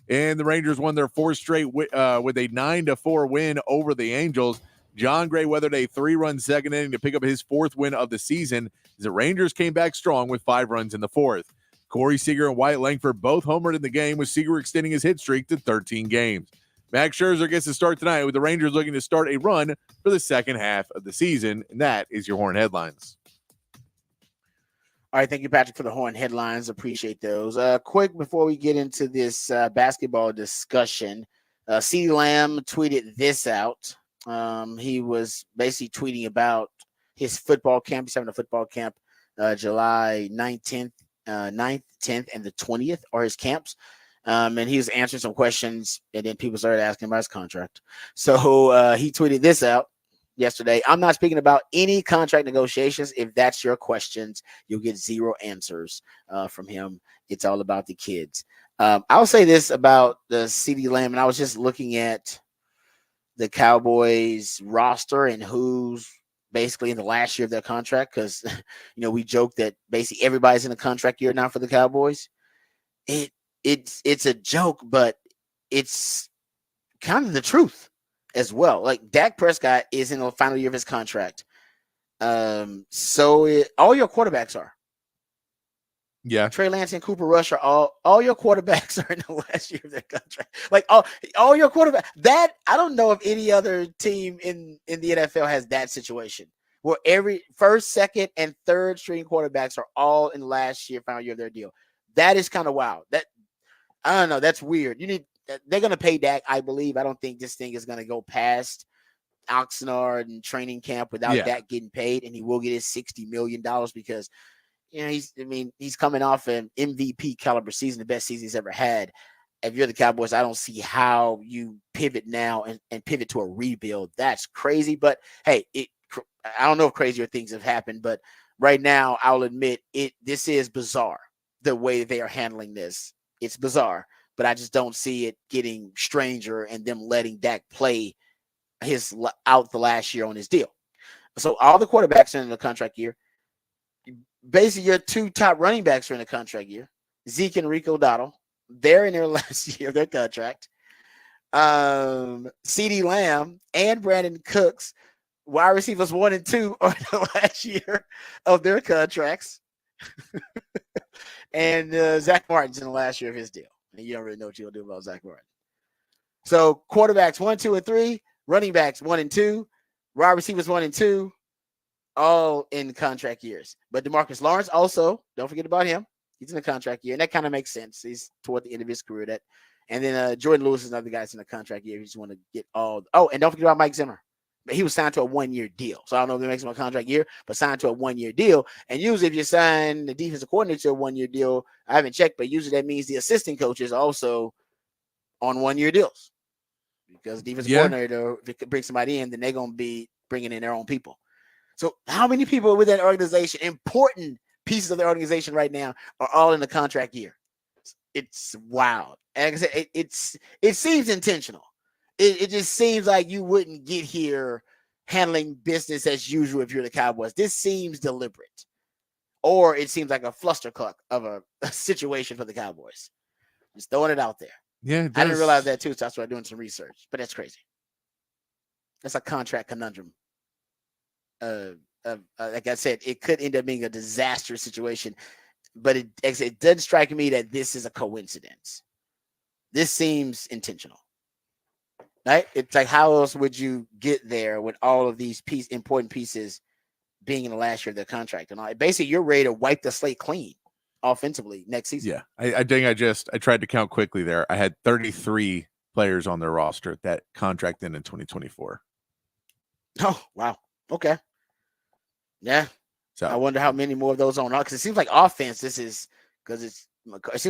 And the Rangers won their 4th straight with a 9-4 win over the Angels. John Gray weathered a 3-run second inning to pick up his 4th win of the season, as the Rangers came back strong with 5 runs in the 4th. Corey Seager and Wyatt Langford both homered in the game, with Seager extending his hit streak to 13 games. Max Scherzer gets to start tonight, with the Rangers looking to start a run for the second half of the season. And that is your Horn headlines. All right, thank you, Patrick, for the Horn headlines. Appreciate those. Quick, before we get into this basketball discussion, CeeDee Lamb tweeted this out. He was basically tweeting about his football camp. He's having a football camp July 9th, 10th, and the 20th are his camps. And he was answering some questions, and then people started asking about his contract. So he tweeted this out yesterday. I'm not speaking about any contract negotiations. If that's your questions, you'll get 0 answers from him. It's all about the kids. I'll say this about the CeeDee Lamb, and I was just looking at the Cowboys roster and who's basically in the last year of their contract, because we joke that basically everybody's in a contract year now for the Cowboys. It's a joke, but it's kind of the truth as well. Like, Dak Prescott is in the final year of his contract. All your quarterbacks are. Yeah. Trey Lance and Cooper Rush are all your quarterbacks are in the last year of their contract. Like all your quarterbacks. That, I don't know if any other team in the NFL has that situation where every first, second, and third string quarterbacks are all in last year, final year of their deal. That is kind of wild. That, I don't know. That's weird. They're going to pay Dak, I believe. I don't think this thing is going to go past Oxnard and training camp without Dak getting paid, and he will get his $60 million because he's coming off an MVP caliber season, the best season he's ever had. If you're the Cowboys, I don't see how you pivot now and pivot to a rebuild. That's crazy. But hey, I don't know if crazier things have happened, but right now I'll admit this is bizarre the way they are handling this. It's bizarre, but I just don't see it getting stranger and them letting Dak play out the last year on his deal. So all the quarterbacks are in the contract year. Basically, your two top running backs are in the contract year. Zeke and Rico Dottle. They're in their last year of their contract. CeeDee Lamb and Brandon Cooks, wide receivers 1 and 2, are in the last year of their contracts. And Zach Martin's in the last year of his deal. And you don't really know what you're going to do about Zach Martin. So quarterbacks 1, 2, and 3, running backs 1 and 2, wide receivers 1 and 2, all in contract years. But DeMarcus Lawrence also, don't forget about him. He's in the contract year, and that kind of makes sense. He's toward the end of his career. And then Jordan Lewis is another guy that's in the contract year. He just want to get all. Oh, and don't forget about Mike Zimmer. But he was signed to a 1-year deal. So I don't know if it makes him a contract year, but signed to a 1-year deal. And usually if you sign the defensive coordinator to a 1-year deal, I haven't checked, but usually that means the assistant coach is also on 1-year deals. Because the defensive coordinator, if it could bring somebody in, then they're going to be bringing in their own people. So how many people within that organization, important pieces of the organization right now, are all in the contract year? It's wild. And like I said, it seems intentional. It just seems like you wouldn't get here handling business as usual if you're the Cowboys. This seems deliberate. Or it seems like a flustercluck of a situation for the Cowboys. Just throwing it out there. Yeah, I didn't realize that too, so I started doing some research. But that's crazy. That's a contract conundrum. Like I said, it could end up being a disastrous situation, but it doesn't strike me that this is a coincidence. This seems intentional, right? It's like, how else would you get there with all of these important pieces being in the last year of their contract and all? Basically, you're ready to wipe the slate clean offensively next season. Yeah, I think I tried to count quickly there. I had 33 players on their roster that contract in 2024. Oh, wow. Okay. Yeah. So I wonder how many more of those on, because it seems like offense. It seems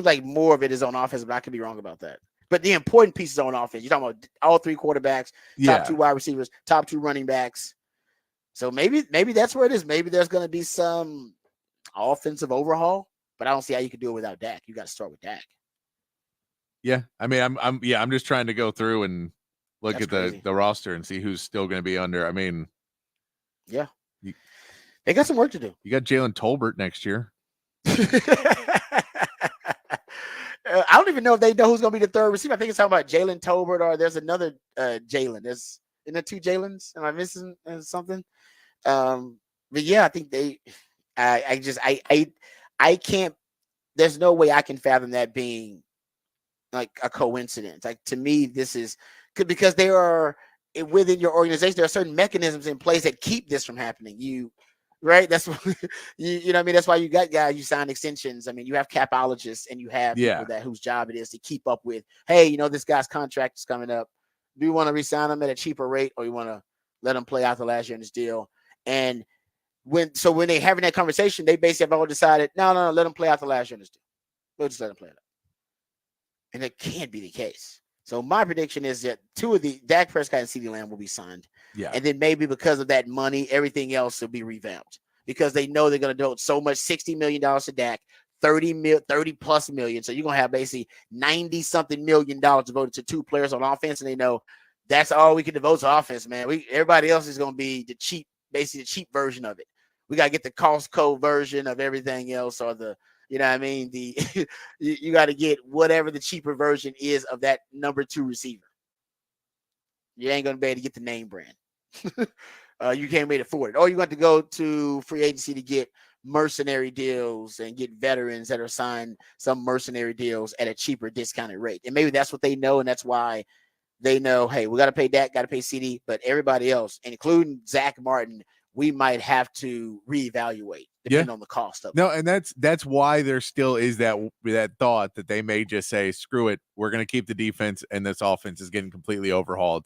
like more of it is on offense, but I could be wrong about that. But the important pieces on offense, you're talking about all 3 quarterbacks, top 2 wide receivers, top 2 running backs. So maybe that's where it is. Maybe there's going to be some offensive overhaul, but I don't see how you could do it without Dak. You got to start with Dak. Yeah, I mean, I'm just trying to go through and look at the roster and see who's still going to be under. I mean, yeah. They got some work to do. You got Jalen Tolbert next year. I don't even know if they know who's going to be the third receiver. I think it's talking about Jalen Tolbert, or there's another Jalen. Isn't there 2 Jalens? Am I missing something? But yeah, I think I can't. There's no way I can fathom that being like a coincidence. Like, to me, this is because they are within your organization. There are certain mechanisms in place that keep this from happening. Right? That's what you know what I mean? That's why you got guys, you sign extensions. I mean, you have capologists and you have people whose job it is to keep up with, hey, this guy's contract is coming up. Do you want to resign him at a cheaper rate, or you want to let him play out the last year in his deal? And when they having that conversation, they basically have all decided, no, let him play out the last year in his deal. We'll just let him play it up. And it can't be the case. So my prediction is that 2 of the Dak Prescott and CeeDee Lamb will be signed. Yeah. And then maybe because of that money, everything else will be revamped, because they know they're going to do so much, $60 million to Dak, 30 plus million. So you're going to have basically 90 something million dollars devoted to 2 players on offense. And they know that's all we can devote to offense, man. Everybody else is going to be the cheap version of it. We got to get the Costco version of everything else, or you know what I mean? You got to get whatever the cheaper version is of that number 2 receiver. You ain't going to be able to get the name brand. You can't be able to afford it. Or you got to go to free agency to get mercenary deals and get veterans that are signed some mercenary deals at a cheaper discounted rate. And maybe that's what they know, and that's why they know, hey, we got to pay Dak, got to pay CD, but everybody else, including Zach Martin, we might have to reevaluate depending on the cost of it. No, and that's why there still is that thought that they may just say, screw it, we're going to keep the defense, and this offense is getting completely overhauled.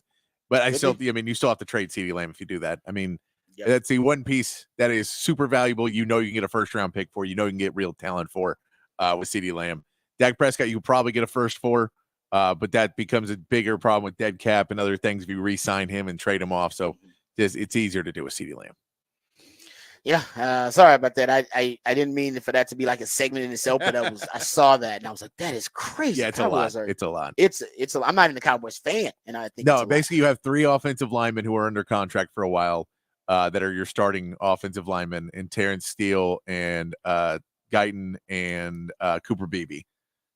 But I mean, you still have to trade CeeDee Lamb if you do that. I mean, Yep. that's the one piece that is super valuable. You know, you can get a first-round pick for. You know, you can get real talent for with CeeDee Lamb. Dak Prescott, you could probably get a first for, but that becomes a bigger problem with dead cap and other things if you re-sign him and trade him off. So it's easier to do with CeeDee Lamb. Yeah, sorry about that. I didn't mean for that to be like a segment in itself, but I saw that and I was like, that is crazy. Yeah, it's a lot. It's a lot. I'm not even a Cowboys fan, and I think basically you have 3 offensive linemen who are under contract for a while that are your starting offensive linemen, and Terrence Steele and Guyton and Cooper Beebe.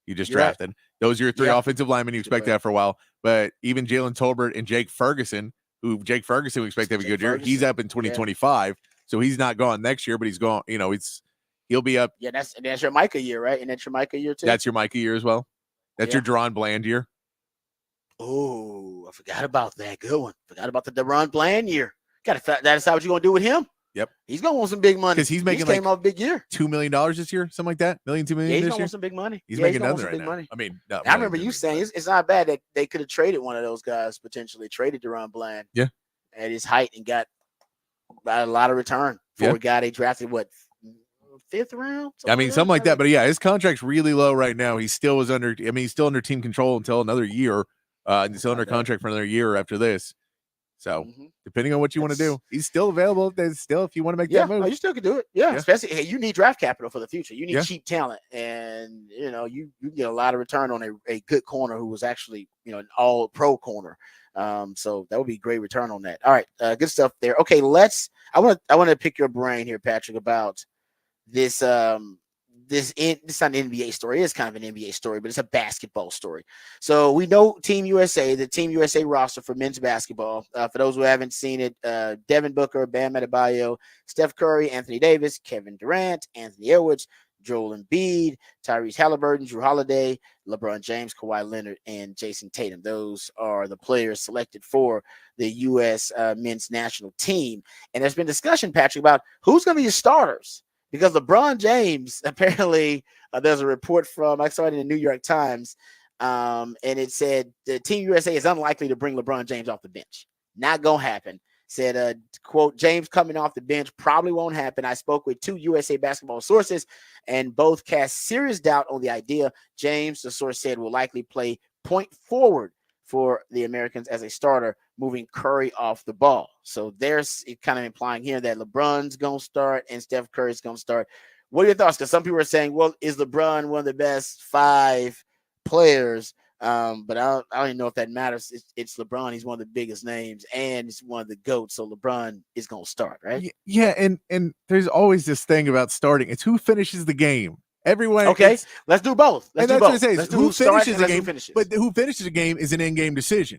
You just drafted. Right. Those are your 3 offensive linemen you expect to have for a while. But even Jalen Tolbert and Jake Ferguson we expect to have a good year. He's up in 2025. So he's not gone next year, but he's gone. You know, he'll be up. Yeah, that's your Micah year, right? And that's your Micah year too. That's your Micah year as well. That's your Deron Bland year. Oh, I forgot about that. Good one. Forgot about the Deron Bland year. Got to decide what you're gonna do with him. Yep, he's gonna want some big money because he's making came off a big year. $2 million this year, something like that. $2 million Yeah, he's this gonna year. want some big money. He's making nothing right now. Money. I mean, I remember you saying it's not bad that they could have traded one of those guys potentially. Traded Deron Bland. Yeah, at his height and got a lot of return for a guy they drafted, 5th round? I mean, something like that. But yeah, his contract's really low right now. He still was under, he's still under team control until another year. And he's still under contract for another year after this. So depending on what you want to do, he's still available. If you want to make that move. You still can do it. Yeah. Especially, hey, you need draft capital for the future. You need cheap talent. And, you get a lot of return on a good corner who was actually, an all pro corner. So that would be great return on that. All right. Good stuff there. Okay. I want to pick your brain here, Patrick, about this, it's not an NBA story. It's kind of an NBA story, but it's a basketball story. So we know Team USA, the Team USA roster for men's basketball. For those who haven't seen it, Devin Booker, Bam Adebayo, Steph Curry, Anthony Davis, Kevin Durant, Anthony Edwards, Joel Embiid, Tyrese Halliburton, Drew Holiday, LeBron James, Kawhi Leonard, and Jason Tatum. Those are the players selected for the U.S. Men's national team. And there's been discussion, Patrick, about who's going to be the starters. Because LeBron James, apparently, there's a report from, I saw it in the New York Times, and it said the Team USA is unlikely to bring LeBron James off the bench. Not going to happen. Said, quote, James coming off the bench probably won't happen. I spoke with 2 USA basketball sources, and both cast serious doubt on the idea. James, the source said, will likely play point forward for the Americans as a starter, moving Curry off the ball. So there's it kind of implying here that LeBron's going to start and Steph Curry's going to start. What are your thoughts? Because some people are saying, well, is LeBron one of the best 5 players? But I don't even know if that matters. It's LeBron. He's one of the biggest names, and he's one of the GOATs. So LeBron is going to start, right? Yeah, and there's always this thing about starting. It's who finishes the game. Everyone. Okay, let's do both. Let's do both. Who finishes the game? But who finishes the game is an in-game decision,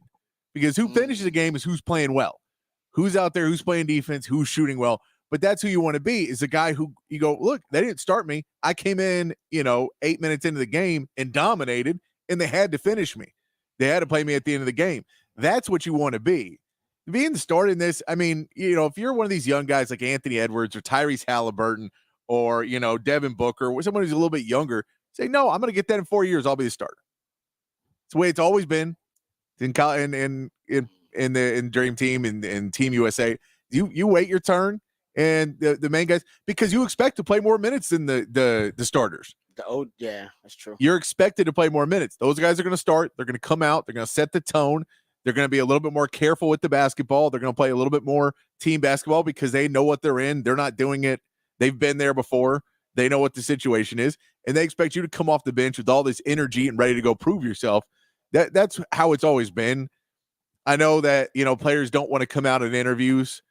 because who finishes the game is who's playing well, who's out there, who's playing defense, who's shooting well. But that's who you want to be, is the guy who you go, look, they didn't start me. I came in, 8 minutes into the game and dominated, and they had to finish me. They had to play me at the end of the game. That's what you want to be. Being the start in this, I mean, if you're one of these young guys like Anthony Edwards or Tyrese Halliburton, or, Devin Booker, or someone who's a little bit younger, say, no, I'm going to get that in 4 years. I'll be the starter. It's the way it's always been in Dream Team and Team USA. You wait your turn, and the main guys, because you expect to play more minutes than the starters. Oh, yeah, that's true. You're expected to play more minutes. Those guys are going to start. They're going to come out. They're going to set the tone. They're going to be a little bit more careful with the basketball. They're going to play a little bit more team basketball because they know what they're in. They're not doing it. They've been there before. They know what the situation is, and they expect you to come off the bench with all this energy and ready to go prove yourself. That's how it's always been. I know that, players don't want to come out in interviews,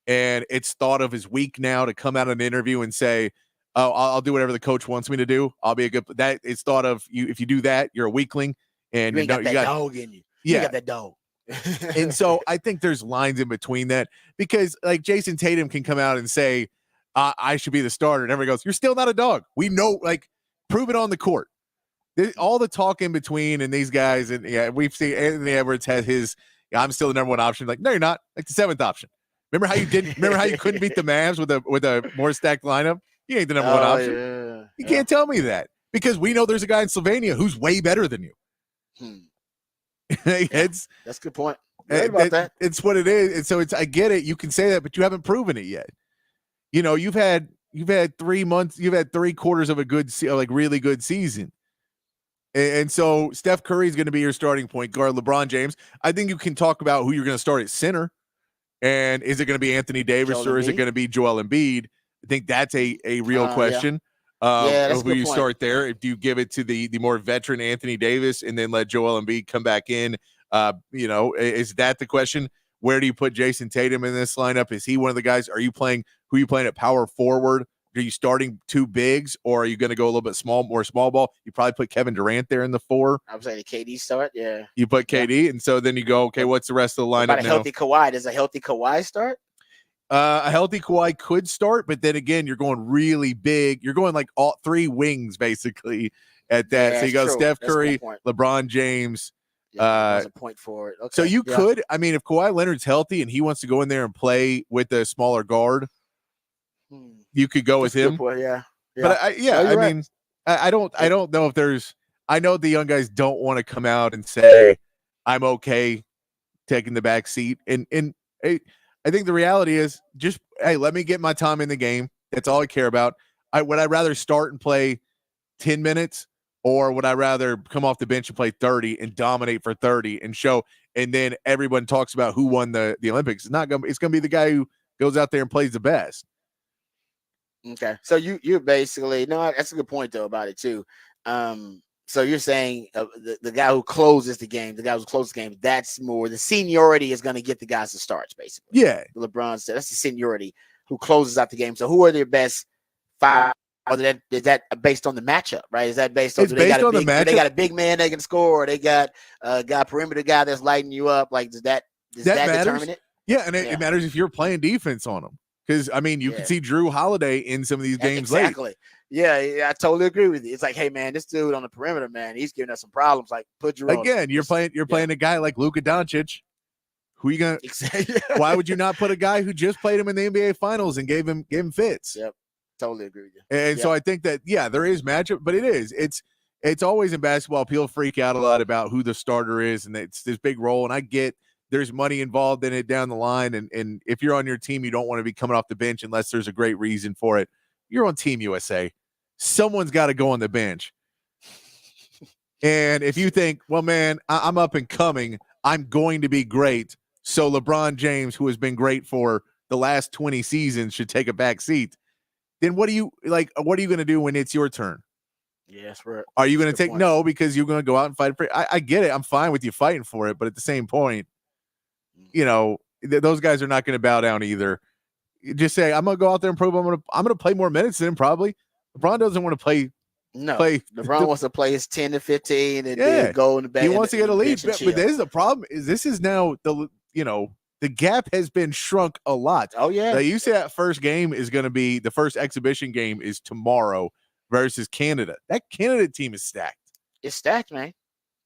and it's thought of as weak now to come out in an interview and say, oh, I'll do whatever the coach wants me to do. I'll be a good – that it's thought of you. If you do that, you're a weakling. And you got that dog in you. Yeah. You got that dog. And so I think there's lines in between that, because like Jason Tatum can come out and say, I should be the starter. And everybody goes, you're still not a dog. We know, prove it on the court. All the talk in between and these guys, and we've seen Anthony Edwards had his, I'm still the number 1 option. Like, no, you're not. Like the 7th option. Remember how you couldn't beat the Mavs with a more stacked lineup? You ain't the number 1 option. Yeah. You can't tell me that, because we know there's a guy in Slovenia who's way better than you. That's a good point. Right about that. It's what it is. And so I get it. You can say that, but you haven't proven it yet. You've had 3 months, you've had 3/4 of a good, really good season. And so Steph Curry is going to be your starting point guard. LeBron James, I think you can talk about who you're going to start at center. And is it going to be Anthony Davis or is it going to be Joel Embiid? I think that's a real question. Yeah, that's a who good you point. start there? Do you give it to the more veteran Anthony Davis and then let Joel Embiid come back in? Is that the question? Where do you put Jason Tatum in this lineup? Is he one of the guys? Who are you playing at power forward? Are you starting two bigs, or are you going to go a little bit more small ball? You probably put Kevin Durant there in the 4. I was saying the KD start, yeah. You put KD, and so then you go, okay, what's the rest of the lineup about a now? healthy Kawhi? Does a healthy Kawhi start? A healthy Kawhi could start, but then again, you're going really big. You're going like all 3 wings basically at that. Yeah, so you go true. Steph That's Curry, LeBron James. There's a point for it. Okay. So you could, I mean, if Kawhi Leonard's healthy and he wants to go in there and play with a smaller guard, you could go with him. Yeah. But I don't know if there's. I know the young guys don't want to come out and say I'm okay taking the back seat, and I think the reality is just let me get my time in the game. That's all I care about. Would I rather start and play 10 minutes, or would I rather come off the bench and play 30 and dominate for 30 and show? And then everyone talks about who won the Olympics. It's going to be the guy who goes out there and plays the best. Okay, so you're basically that's a good point though about it too. So you're saying the guy who closes the game, that's more the seniority is going to get the guys to starts basically. Yeah, LeBron said that's the seniority who closes out the game. So who are their best 5? Is that based on the matchup, right? Is that based on, they got a big man they can score, or they got a perimeter guy that's lighting you up? Like does that determine it? Yeah, and it matters if you're playing defense on them. Because, I mean, you can see Drew Holiday in some of these games exactly. late. Yeah, I totally agree with you. It's like, hey, man, this dude on the perimeter, man, he's giving us some problems. Like, put Drew again, you're playing a guy like Luka Doncic. Who you going to – why would you not put a guy who just played him in the NBA Finals and gave him fits? Yep, totally agree with you. And so I think that, there is matchup, but it is. It's always in basketball. People freak out a lot about who the starter is, and it's this big role, and I get – there's money involved in it down the line. And if you're on your team, you don't want to be coming off the bench unless there's a great reason for it. You're on Team USA. Someone's got to go on the bench. And if you think, well, man, I'm up and coming, I'm going to be great. So LeBron James, who has been great for the last 20 seasons, should take a back seat. Then what are you going to do when it's your turn? Yes, right. Are you going to take point. No, because you're going to go out and fight for it? I get it. I'm fine with you fighting for it. But at the same point, those guys are not going to bow down either. You just say, I'm going to go out there and prove I'm going to play more minutes than him probably. LeBron doesn't want to play. No, LeBron wants to play his 10 to 15 and then go in the back. He wants to get a lead. But this is the problem. This is now the gap has been shrunk a lot. Oh, yeah. You say that first game is going to be the first exhibition game is tomorrow versus Canada. That Canada team is stacked. It's stacked, man.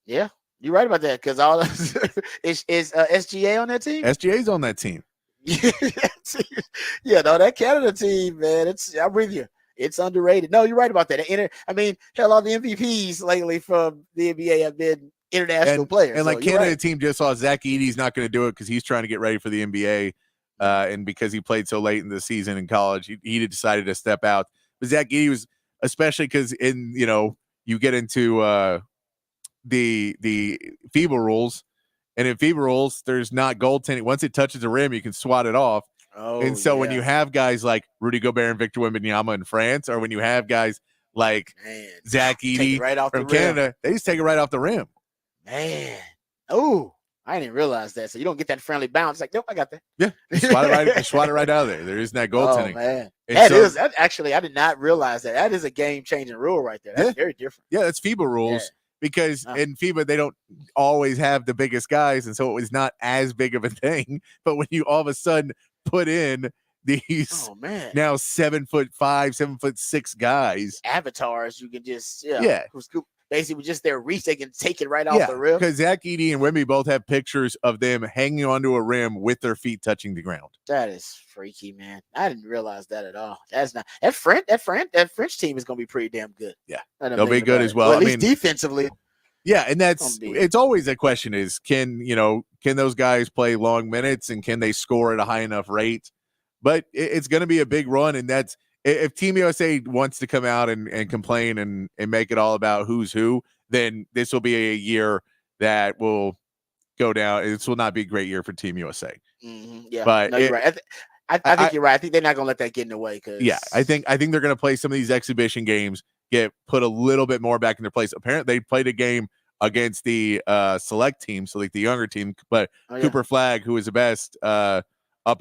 Yeah. You're right about that because all is SGA on that team? SGA's on that team. That Canada team, man, I'm with you. It's underrated. No, you're right about that. All the MVPs lately from the NBA have been international players. And like Canada team just saw Zach Edey's not going to do it because he's trying to get ready for the NBA. And because he played so late in the season in college, he decided to step out. But Zach Edey was, especially because you get into the FIBA rules, and in FIBA rules, there's not goaltending. Once it touches the rim, you can swat it off. Oh, and so when you have guys like Rudy Gobert and Victor Wembanyama in France, or when you have guys like Zach Edey from Canada, they just take it right off the rim. Man, I didn't realize that. So you don't get that friendly bounce. Like, nope, I got that. Yeah, swat it right out of there. There isn't that goaltending. Oh, man. That actually, I did not realize that. That is a game-changing rule right there. That's very different. Yeah, that's FIBA rules. Yeah. Because in FIBA, they don't always have the biggest guys, and so it was not as big of a thing. But when you all of a sudden put in these now 7'5", 7'6" guys, avatars, you can just who's basically with just their reach, they can take it right off the rim. Because Zach Edey and Wemby both have pictures of them hanging onto a rim with their feet touching the ground. That is freaky, man. I didn't realize that at all. That's not that French team is going to be pretty damn good. Yeah, they'll be good as well. At least defensively. Yeah, and it's always a question is can those guys play long minutes and can they score at a high enough rate? But it's going to be a big run, and that's if Team USA wants to come out and complain and make it all about who's who, then this will be a year that will go down. This will not be a great year for Team USA. Mm-hmm. Yeah, but no, you're right. I think you're right. I think they're not going to let that get in the way. Yeah, I think they're going to play some of these exhibition games, get put a little bit more back in their place. Apparently, they played a game against the select team, so like the younger team, but Cooper Flagg, who is the best up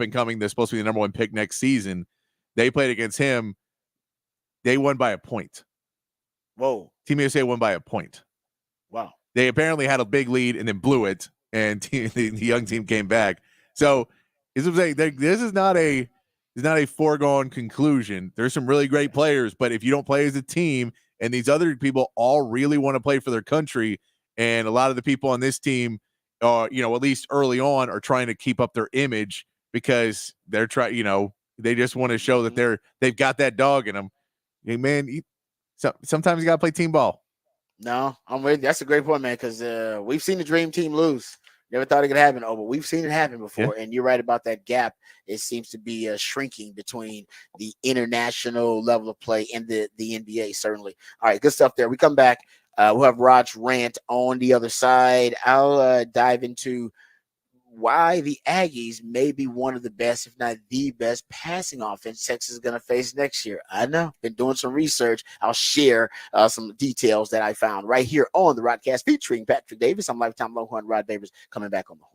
and coming, they're supposed to be the number one pick next season. They played against him. They won by a point. Whoa. Team USA won by a point. Wow. They apparently had a big lead and then blew it, and the young team came back. So, as I'm saying, this is not a foregone conclusion. There's some really great players, but if you don't play as a team and these other people all really want to play for their country, and a lot of the people on this team, at least early on, are trying to keep up their image because they're trying, they just want to show that they've got that dog in them. Hey, man, sometimes you got to play team ball. No, I'm with you. That's a great point, man, because we've seen the dream team lose. Never thought it could happen, but we've seen it happen before. Yeah. And you're right about that gap. It seems to be shrinking between the international level of play and the NBA, certainly. All right, good stuff there. We come back. We'll have Rod's rant on the other side. I'll dive into why the Aggies may be one of the best, if not the best, passing offense Texas is going to face next year. I know. Been doing some research. I'll share some details that I found right here on the Rodcast featuring Patrick Davis. I'm lifetime Longhorn Rod Davis coming back on the horn.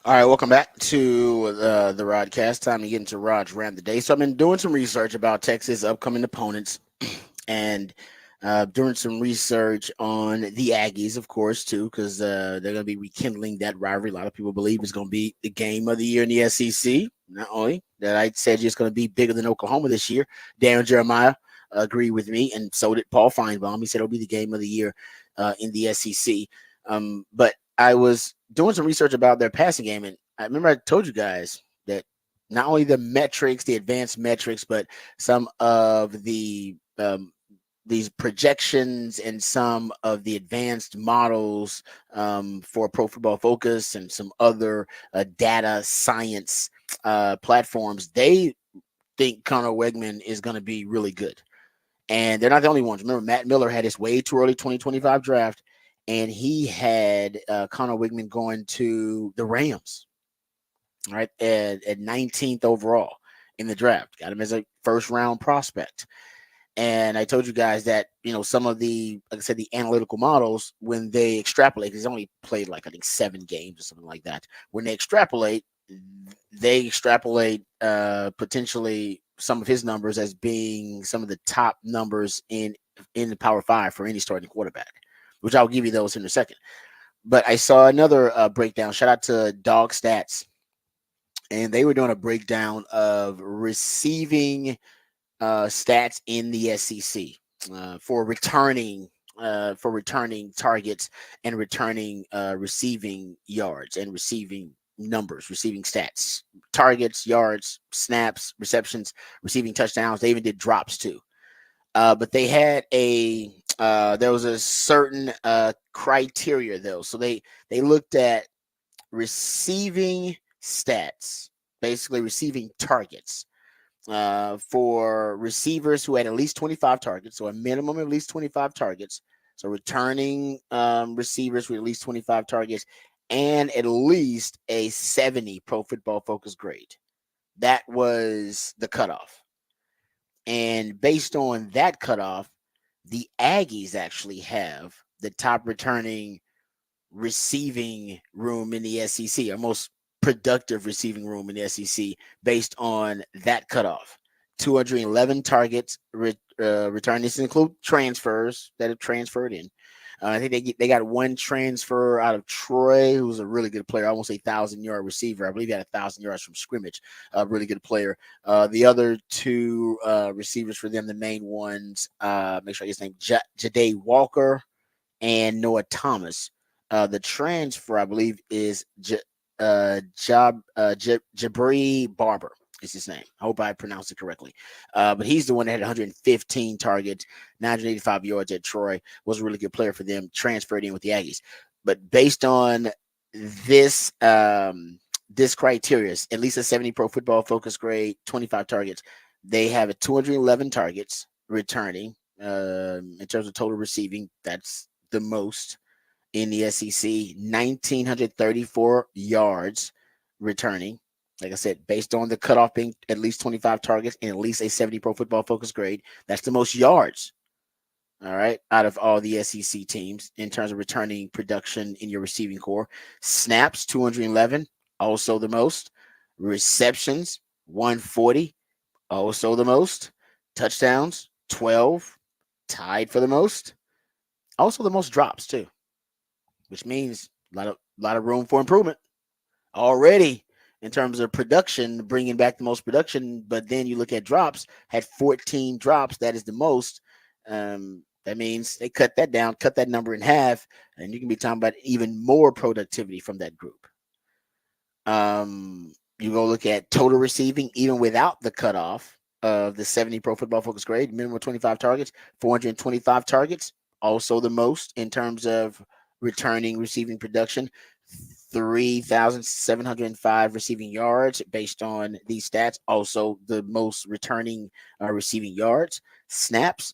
All right, welcome back to the Rodcast. Time to get into Rod's rant of the day. So I've been doing some research about Texas' upcoming opponents and doing some research on the Aggies, of course, too, because they're going to be rekindling that rivalry. A lot of people believe it's going to be the game of the year in the SEC. Not only that, I said it's going to be bigger than Oklahoma this year. Darren Jeremiah agreed with me, and so did Paul Feinbaum. He said it'll be the game of the year in the SEC. But I was doing some research about their passing game, and I remember I told you guys that not only the metrics, the advanced metrics, but some of these projections and some of the advanced models for Pro Football Focus and some other data science platforms, they think Connor Wegman is going to be really good. And they're not the only ones. Remember, Matt Miller had his way too early 2025 draft, and he had Connor Wegman going to the Rams, right, at 19th overall in the draft. Got him as a first round prospect. And I told you guys that, some of the, like I said, the analytical models, when they extrapolate, because he's only played like, I think, 7 games or something like that. When they extrapolate potentially some of his numbers as being some of the top numbers in the Power 5 for any starting quarterback, which I'll give you those in a second. But I saw another breakdown. Shout out to Dog Stats. And they were doing a breakdown of receiving stats in the SEC for returning targets and returning receiving yards and receiving numbers, receiving stats, targets, yards, snaps, receptions, receiving touchdowns. They even did drops too. But they had there was a certain criteria though. So they looked at receiving stats, basically receiving targets. For receivers who had at least 25 targets, so a minimum of at least 25 targets. So returning receivers with at least 25 targets and at least a 70 Pro Football Focus grade. That was the cutoff. And based on that cutoff, the Aggies actually have the top returning receiving room in the SEC, or most productive receiving room in the SEC based on that cutoff. 211 targets returned. This include transfers that have transferred in. I think they got one transfer out of Troy, who's a really good player. I won't say 1,000-yard receiver. I believe he had 1,000 yards from scrimmage. A really good player. The other two receivers for them, the main ones, make sure I get his name, Ja'Day Walker and Noah Thomas. The transfer, I believe, is Jabri Barber is his name. I hope I pronounced it correctly. But he's the one that had 115 targets, 985 yards at Troy. Was a really good player for them. Transferred in with the Aggies. But based on this this criteria, at least a 70 Pro Football Focus grade, 25 targets, they have a 211 targets returning. In terms of total receiving, that's the most in the SEC, 1,934 yards returning. Like I said, based on the cutoff being at least 25 targets and at least a 70 Pro Football Focus grade, that's the most yards, all right, out of all the SEC teams in terms of returning production in your receiving core. Snaps, 211, also the most. Receptions, 140, also the most. Touchdowns, 12, tied for the most. Also the most drops, too, which means a lot of room for improvement already in terms of production, bringing back the most production. But then you look at drops, had 14 drops. That is the most. That means they cut that down, cut that number in half, and you can be talking about even more productivity from that group. You go look at total receiving, even without the cutoff of the 70 Pro Football Focus grade, minimum 25 targets, 425 targets, also the most in terms of returning receiving production. 3,705 receiving yards based on these stats. Also, the most returning receiving yards. Snaps.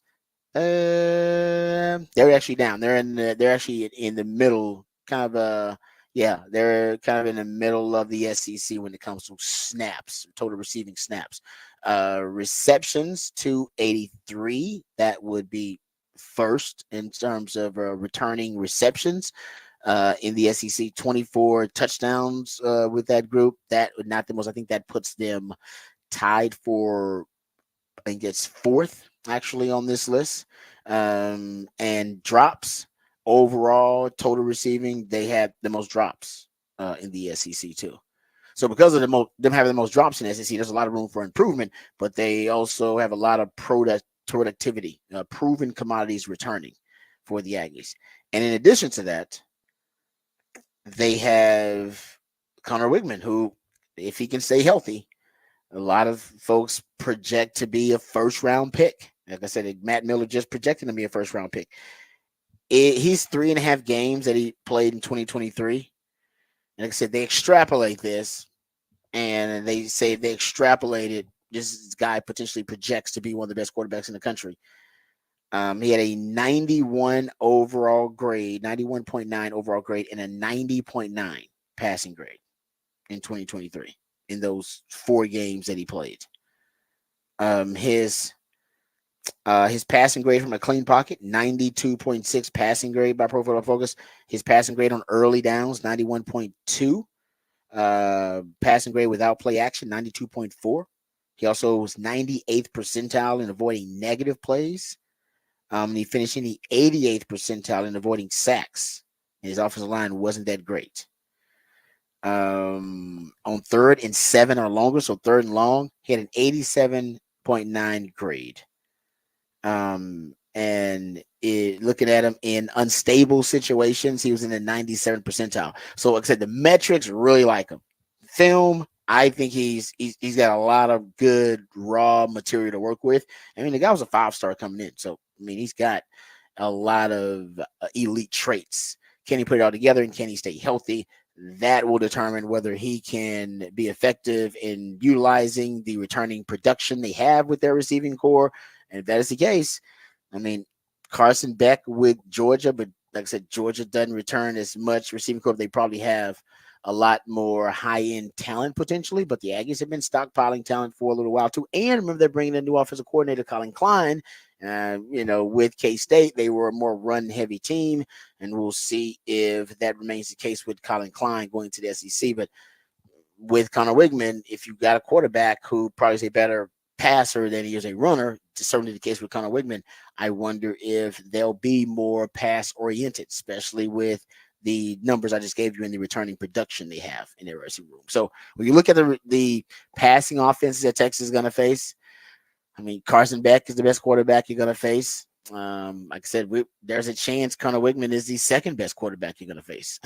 They're actually down. They're actually in the middle, kind of they're kind of in the middle of the SEC when it comes to snaps, total receiving snaps. Receptions, 283. That would be first in terms of returning receptions. In the SEC, 24 touchdowns with that group. That would not the most. I think that puts them tied for, I think it's fourth actually on this list. And drops overall, total receiving, they have the most drops in the SEC too. So because of them having the most drops in the SEC, there's a lot of room for improvement, but they also have a lot of productivity, proven commodities returning for the Aggies. And in addition to that, they have Connor Wigman, who, if he can stay healthy, a lot of folks project to be a first round pick. Like I said, Matt Miller just projected to be a first round pick. He's 3.5 games that he played in 2023. And like I said, they extrapolate this and they say they extrapolated this guy potentially projects to be one of the best quarterbacks in the country. He had a 91 overall grade, 91.9 overall grade, and a 90.9 passing grade in 2023 in those 4 games that he played. His passing grade from a clean pocket, 92.6 passing grade by Pro Football Focus. His passing grade on early downs, 91.2. Passing grade without play action, 92.4. He also was 98th percentile in avoiding negative plays. And he finished in the 88th percentile in avoiding sacks. His offensive line wasn't that great. On 3rd and 7 or longer, so 3rd and long, he had an 87.9 grade. And looking at him in unstable situations, he was in the 97th percentile. So, like I said, the metrics really like him. Film, I think he's got a lot of good raw material to work with. I mean, the guy was a 5-star coming in, so I mean, he's got a lot of elite traits. Can he put it all together and can he stay healthy? That will determine whether he can be effective in utilizing the returning production they have with their receiving core. And if that is the case, I mean, Carson Beck with Georgia, but like I said, Georgia doesn't return as much receiving core. They probably have a lot more high-end talent potentially, but the Aggies have been stockpiling talent for a little while too. And remember, they're bringing a new offensive coordinator, Colin Klein. With K-State, they were a more run-heavy team, and we'll see if that remains the case with Colin Klein going to the SEC. But with Connor Wigman, if you've got a quarterback who probably is a better passer than he is a runner, certainly the case with Connor Wigman, I wonder if they'll be more pass-oriented, especially with the numbers I just gave you in the returning production they have in their receiving room. So when you look at the passing offenses that Texas is going to face, I mean, Carson Beck is the best quarterback you're going to face. Like I said, there's a chance Connor Wigman is the second best quarterback you're going to face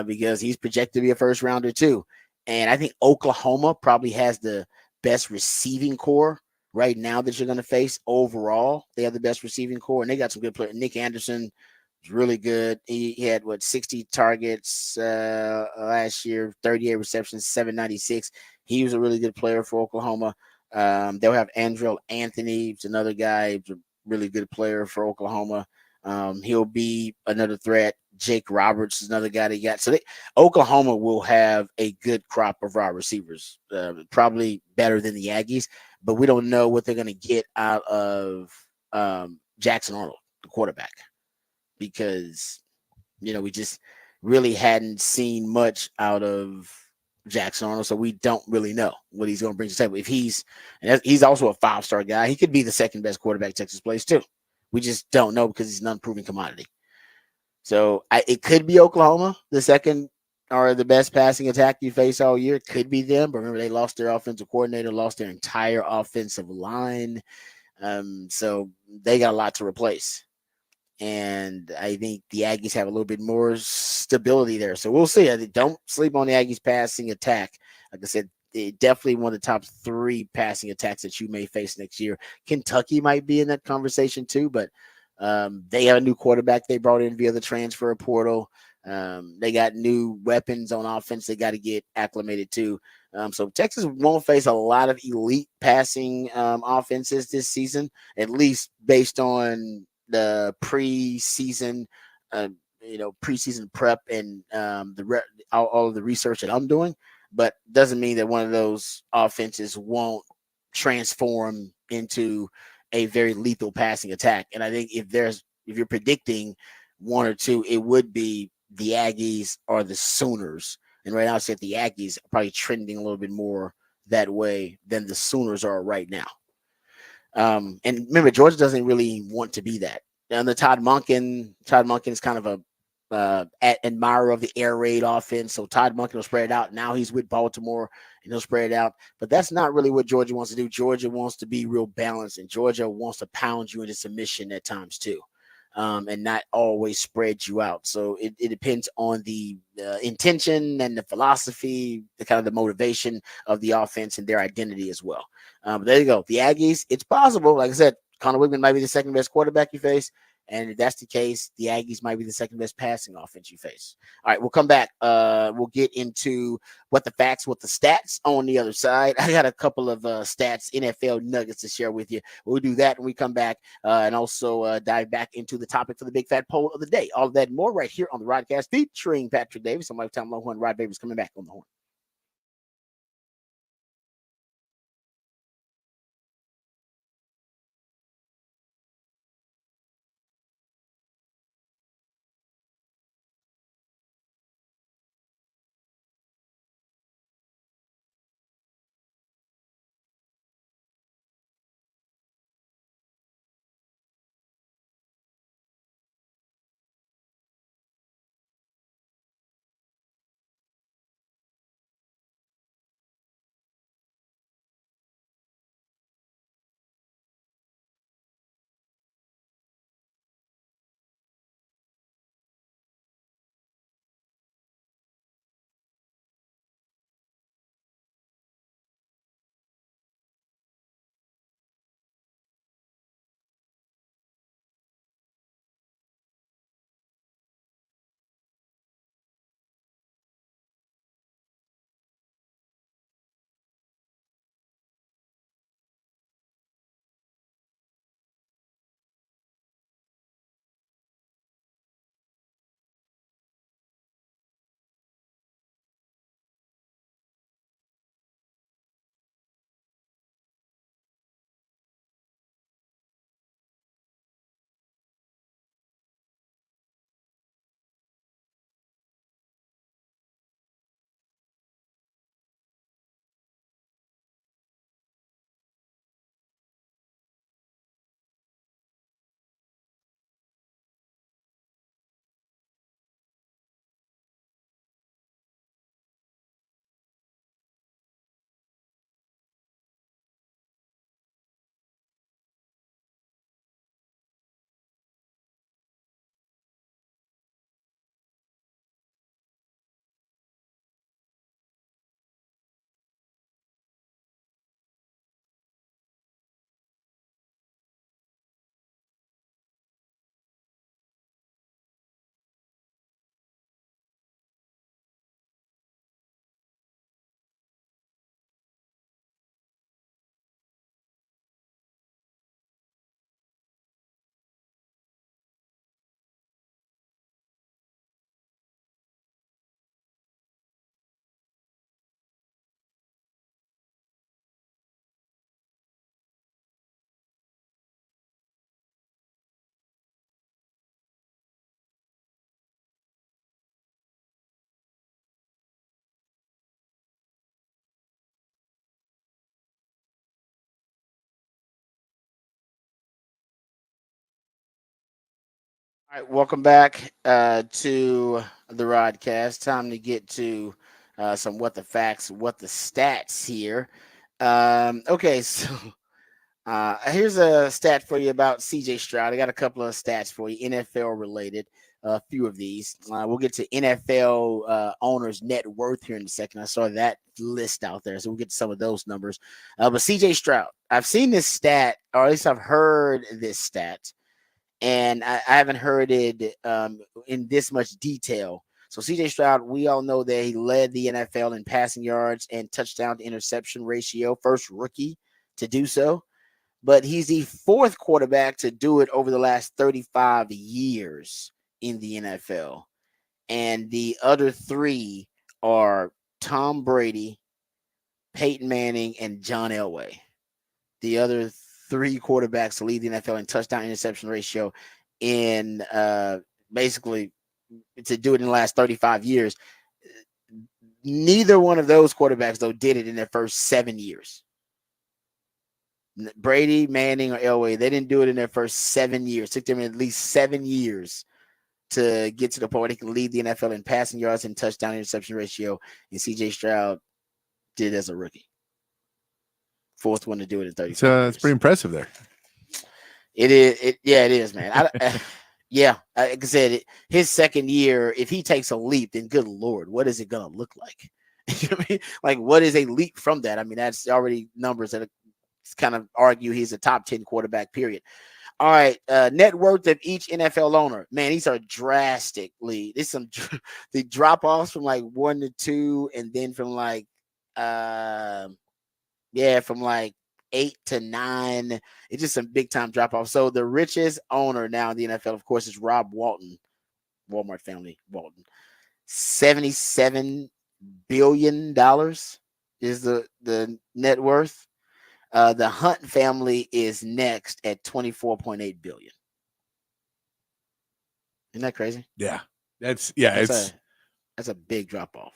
because he's projected to be a first rounder too. And I think Oklahoma probably has the best receiving core right now that you're going to face overall. They have the best receiving core, and they got some good players. Nick Anderson is really good. He had 60 targets last year, 38 receptions, 796. He was a really good player for Oklahoma. They'll have Andrel Anthony, who's another guy, who's a really good player for Oklahoma. He'll be another threat. Jake Roberts is another guy they got. So Oklahoma will have a good crop of wide receivers, probably better than the Aggies, but we don't know what they're going to get out of Jackson Arnold, the quarterback, because, we just really hadn't seen much out of Jackson Arnold, so we don't really know what he's going to bring to the table. If he's also a 5-star guy, he could be the second best quarterback Texas plays too. We just don't know because he's an unproven commodity. So it could be Oklahoma, the second or the best passing attack you face all year. It could be them, but remember they lost their offensive coordinator, lost their entire offensive line, so they got a lot to replace. And I think the Aggies have a little bit more stability there. So we'll see. Don't sleep on the Aggies passing attack. Like I said, definitely one of the top 3 passing attacks that you may face next year. Kentucky might be in that conversation too, but they have a new quarterback they brought in via the transfer portal. They got new weapons on offense they got to get acclimated to. So Texas won't face a lot of elite passing offenses this season, at least based on the preseason, preseason prep and all of the research that I'm doing, but doesn't mean that one of those offenses won't transform into a very lethal passing attack. And I think if you're predicting one or two, it would be the Aggies or the Sooners. And right now, I said the Aggies are probably trending a little bit more that way than the Sooners are right now. And remember, Georgia doesn't really want to be that. And the Todd Monken is kind of a admirer of the air raid offense. So Todd Monken will spread it out. Now he's with Baltimore and he'll spread it out. But that's not really what Georgia wants to do. Georgia wants to be real balanced, and Georgia wants to pound you into submission at times too. and not always spread you out. So it depends on the intention and the philosophy, the kind of the motivation of the offense and their identity as well. But there you go. The Aggies, it's possible. Like I said, Connor Wigman might be the second best quarterback you face. And if that's the case, the Aggies might be the second best passing offense you face. All right, we'll come back. We'll get into what the facts, what the stats on the other side. I got a couple of stats, NFL nuggets to share with you. We'll do that when we come back, and also dive back into the topic for the big fat poll of the day. All of that and more right here on the Rodcast featuring Patrick Davis. I'm Lifetime Longhorn. Rod Davis coming back on the horn. All right, welcome back to the Rodcast. Time to get to some what the facts, what the stats here. Okay, so here's a stat for you about CJ Stroud. I got a couple of stats for you, NFL related. A few of these. We'll get to NFL owners' net worth here in a second. I saw that list out there, so we'll get to some of those numbers. But CJ Stroud, I've seen this stat, or at least I've heard this stat, and I haven't heard it in this much detail. So CJ Stroud, we all know that he led the NFL in passing yards and touchdown to interception ratio, first rookie to do so. But he's the fourth quarterback to do it over the last 35 years in the NFL. And the other three are Tom Brady, Peyton Manning, and John Elway. The other three quarterbacks to lead the NFL in touchdown interception ratio in basically to do it in the last 35 years. Neither one of those quarterbacks, though, did it in their first 7 years. Brady, Manning, or Elway, they didn't do it in their first 7 years. It took them at least 7 years to get to the point where they can lead the NFL in passing yards and touchdown interception ratio. And CJ Stroud did as a rookie. Fourth one to do it in 35 years. It's pretty impressive there. It is. Yeah, it is, man. Yeah, like I said, his second year, if he takes a leap, then good Lord, what is it going to look like? You know what I mean? Like, what is a leap from that? I mean, that's already numbers that kind of argue he's a top 10 quarterback, period. All right, net worth of each NFL owner. Man, these are drastically. There's some the drop offs from like 1 to 2, and then from like, from like 8 to 9. It's just some big time drop off. So the richest owner now in the NFL, of course, is Rob Walton, Walmart family Walton. $77 billion is the net worth. The Hunt family is next at 24.8 billion. Isn't that crazy? Yeah. That's a big drop off.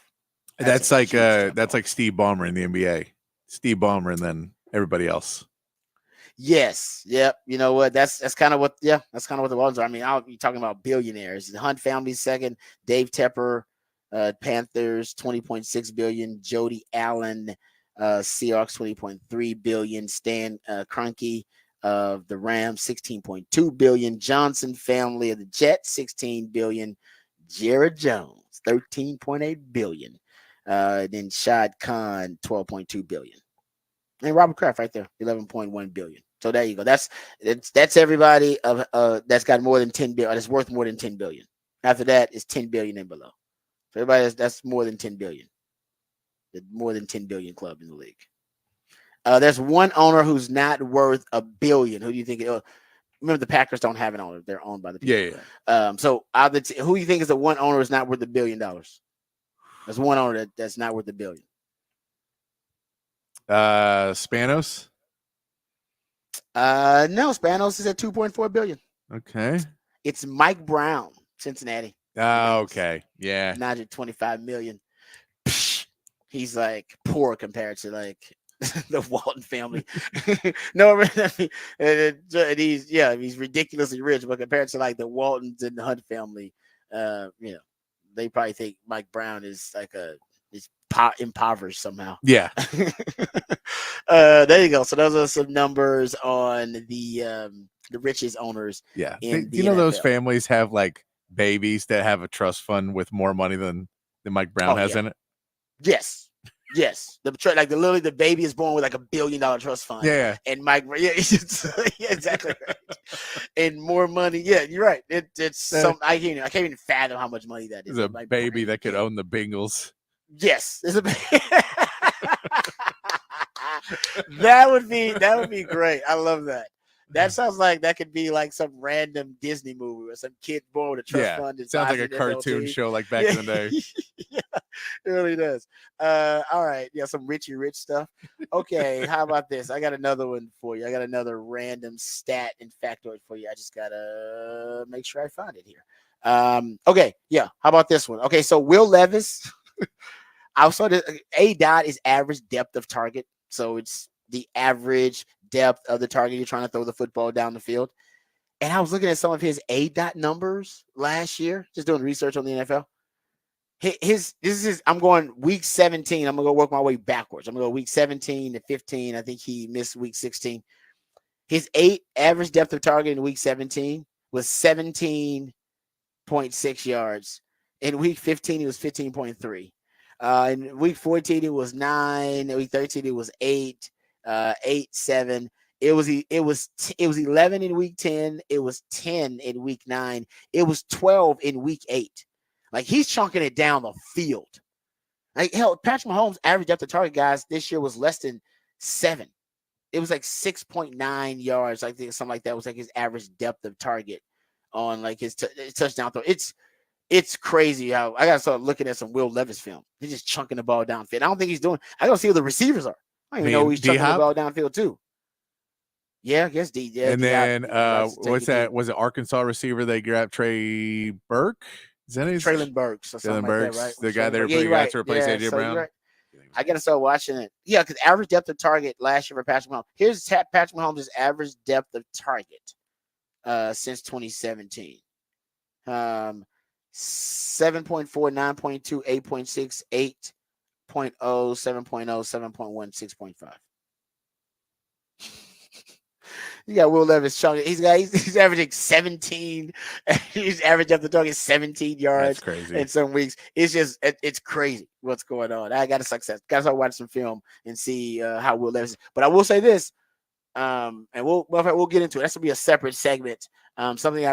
That's like Steve Ballmer in the NBA. Steve Ballmer and then everybody else. Yes. Yep. You know what? That's kind of what the ones are. I mean, I'll be talking about billionaires. The Hunt family second, Dave Tepper, Panthers 20.6 billion, Jody Allen, Seahawks 20.3 billion, Stan Kroenke of the Rams 16.2 billion, Johnson family of the Jets 16 billion, Jared Jones 13.8 billion, then Shad Khan 12.2 billion. And Robert Kraft right there, 11.1 billion. So there you go. That's everybody of that's got more than 10 billion. That's worth more than 10 billion. After that is 10 billion and below. So everybody that's more than 10 billion. The more than 10 billion club in the league. There's one owner who's not worth $1 billion. Who do you think? Remember, the Packers don't have an owner; they're owned by the people. Yeah. So who do you think is the one owner who's not worth $1 billion? There's one owner that's not worth $1 billion. Spanos. No, Spanos is at 2.4 billion. Okay. It's Mike Brown, Cincinnati. Okay. Yeah. 925 million. He's like poor compared to like the Walton family. No, I mean, he's ridiculously rich, but compared to like the Waltons and the Hunt family, they probably think Mike Brown is like impoverished somehow. Yeah. There you go. So those are some numbers on the richest owners. Yeah. Do you know those families have like babies that have a trust fund with more money than Mike Brown has in it? Yes. Literally the baby is born with like $1 billion trust fund. Yeah. And Mike, exactly right. And more money. Yeah, you're right. It's I can't even fathom how much money that is. There's a baby that could own the Bengals. Yes, there's a that would be great. I love that. That sounds like that could be like some random Disney movie or some kid born with a trust fund. Sounds like a cartoon show like back in the day. Yeah, it really does. All right. Yeah, some Richie Rich stuff. Okay, how about this? I got another one for you. I got another random stat and factoid for you. I just gotta make sure I find it here. Okay, yeah. How about this one? Okay, so Will Levis. I saw the A dot is average depth of target. So it's the average depth of the target you're trying to throw the football down the field. And I was looking at some of his A dot numbers last year, just doing research on the NFL. I'm going week 17. I'm gonna go work my way backwards. I'm gonna go week 17 to 15. I think he missed week 16. His average depth of target in week 17 was 17.6 yards. In week 15, he was 15.3. In week 14, it was 9. In week 13, it was 8, 8, 7. It was 11 in week 10. It was 10 in week 9. It was 12 in week 8. Like, he's chunking it down the field. Like, hell, Patrick Mahomes' average depth of target, guys, this year was less than 7. It was like 6.9 yards. I think something like that was like his average depth of target on like his touchdown throw. It's crazy how I got to start looking at some Will Levis film. He's just chunking the ball downfield. I don't think he's doing. I don't see who the receivers are. I don't even know who he's chunking the ball downfield too. Yeah, I guess D. Yeah, and then what's that? Was it Arkansas receiver they grabbed Trey Burke? Is that his? Traylon Burks or something like that, right? The guy there got to replace AJ Brown. Right. I got to start watching it. Yeah, because average depth of target last year for Patrick Mahomes. Here's Patrick Mahomes' average depth of target since 2017. 7.4, 9.2, 8.6, 8.0, 7.0, 7.1, 6.5. You got Will Levis chunking. He's averaging 17. He's average after target 17 That's yards crazy. in some weeks. It's crazy what's going on. I got to success. Got to start watching some film and see how Will Levis. But I will say this. And we'll get into it. That's gonna be a separate segment. Something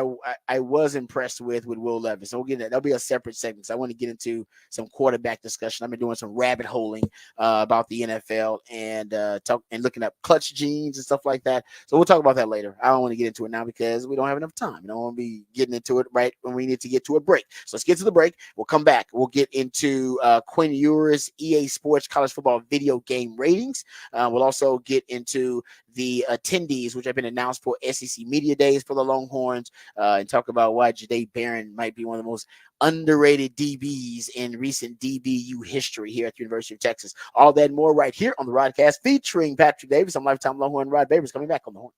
I was impressed with Will Levis. So we'll get that. That'll be a separate segment. So I want to get into some quarterback discussion. I've been doing some rabbit holing about the NFL and talk and looking up clutch genes and stuff like that. So we'll talk about that later. I don't want to get into it now because we don't have enough time. We don't want to be getting into it right when we need to get to a break. So let's get to the break. We'll come back. We'll get into Quinn Ewers' EA Sports college football video game ratings. We'll also get into the attendees, which have been announced for SEC Media Days for the Longhorns, and talk about why Jadae Barron might be one of the most underrated DBs in recent DBU history here at the University of Texas. All that and more right here on the Rodcast featuring Patrick Davis. I'm lifetime Longhorn Rod Babers coming back on the horn.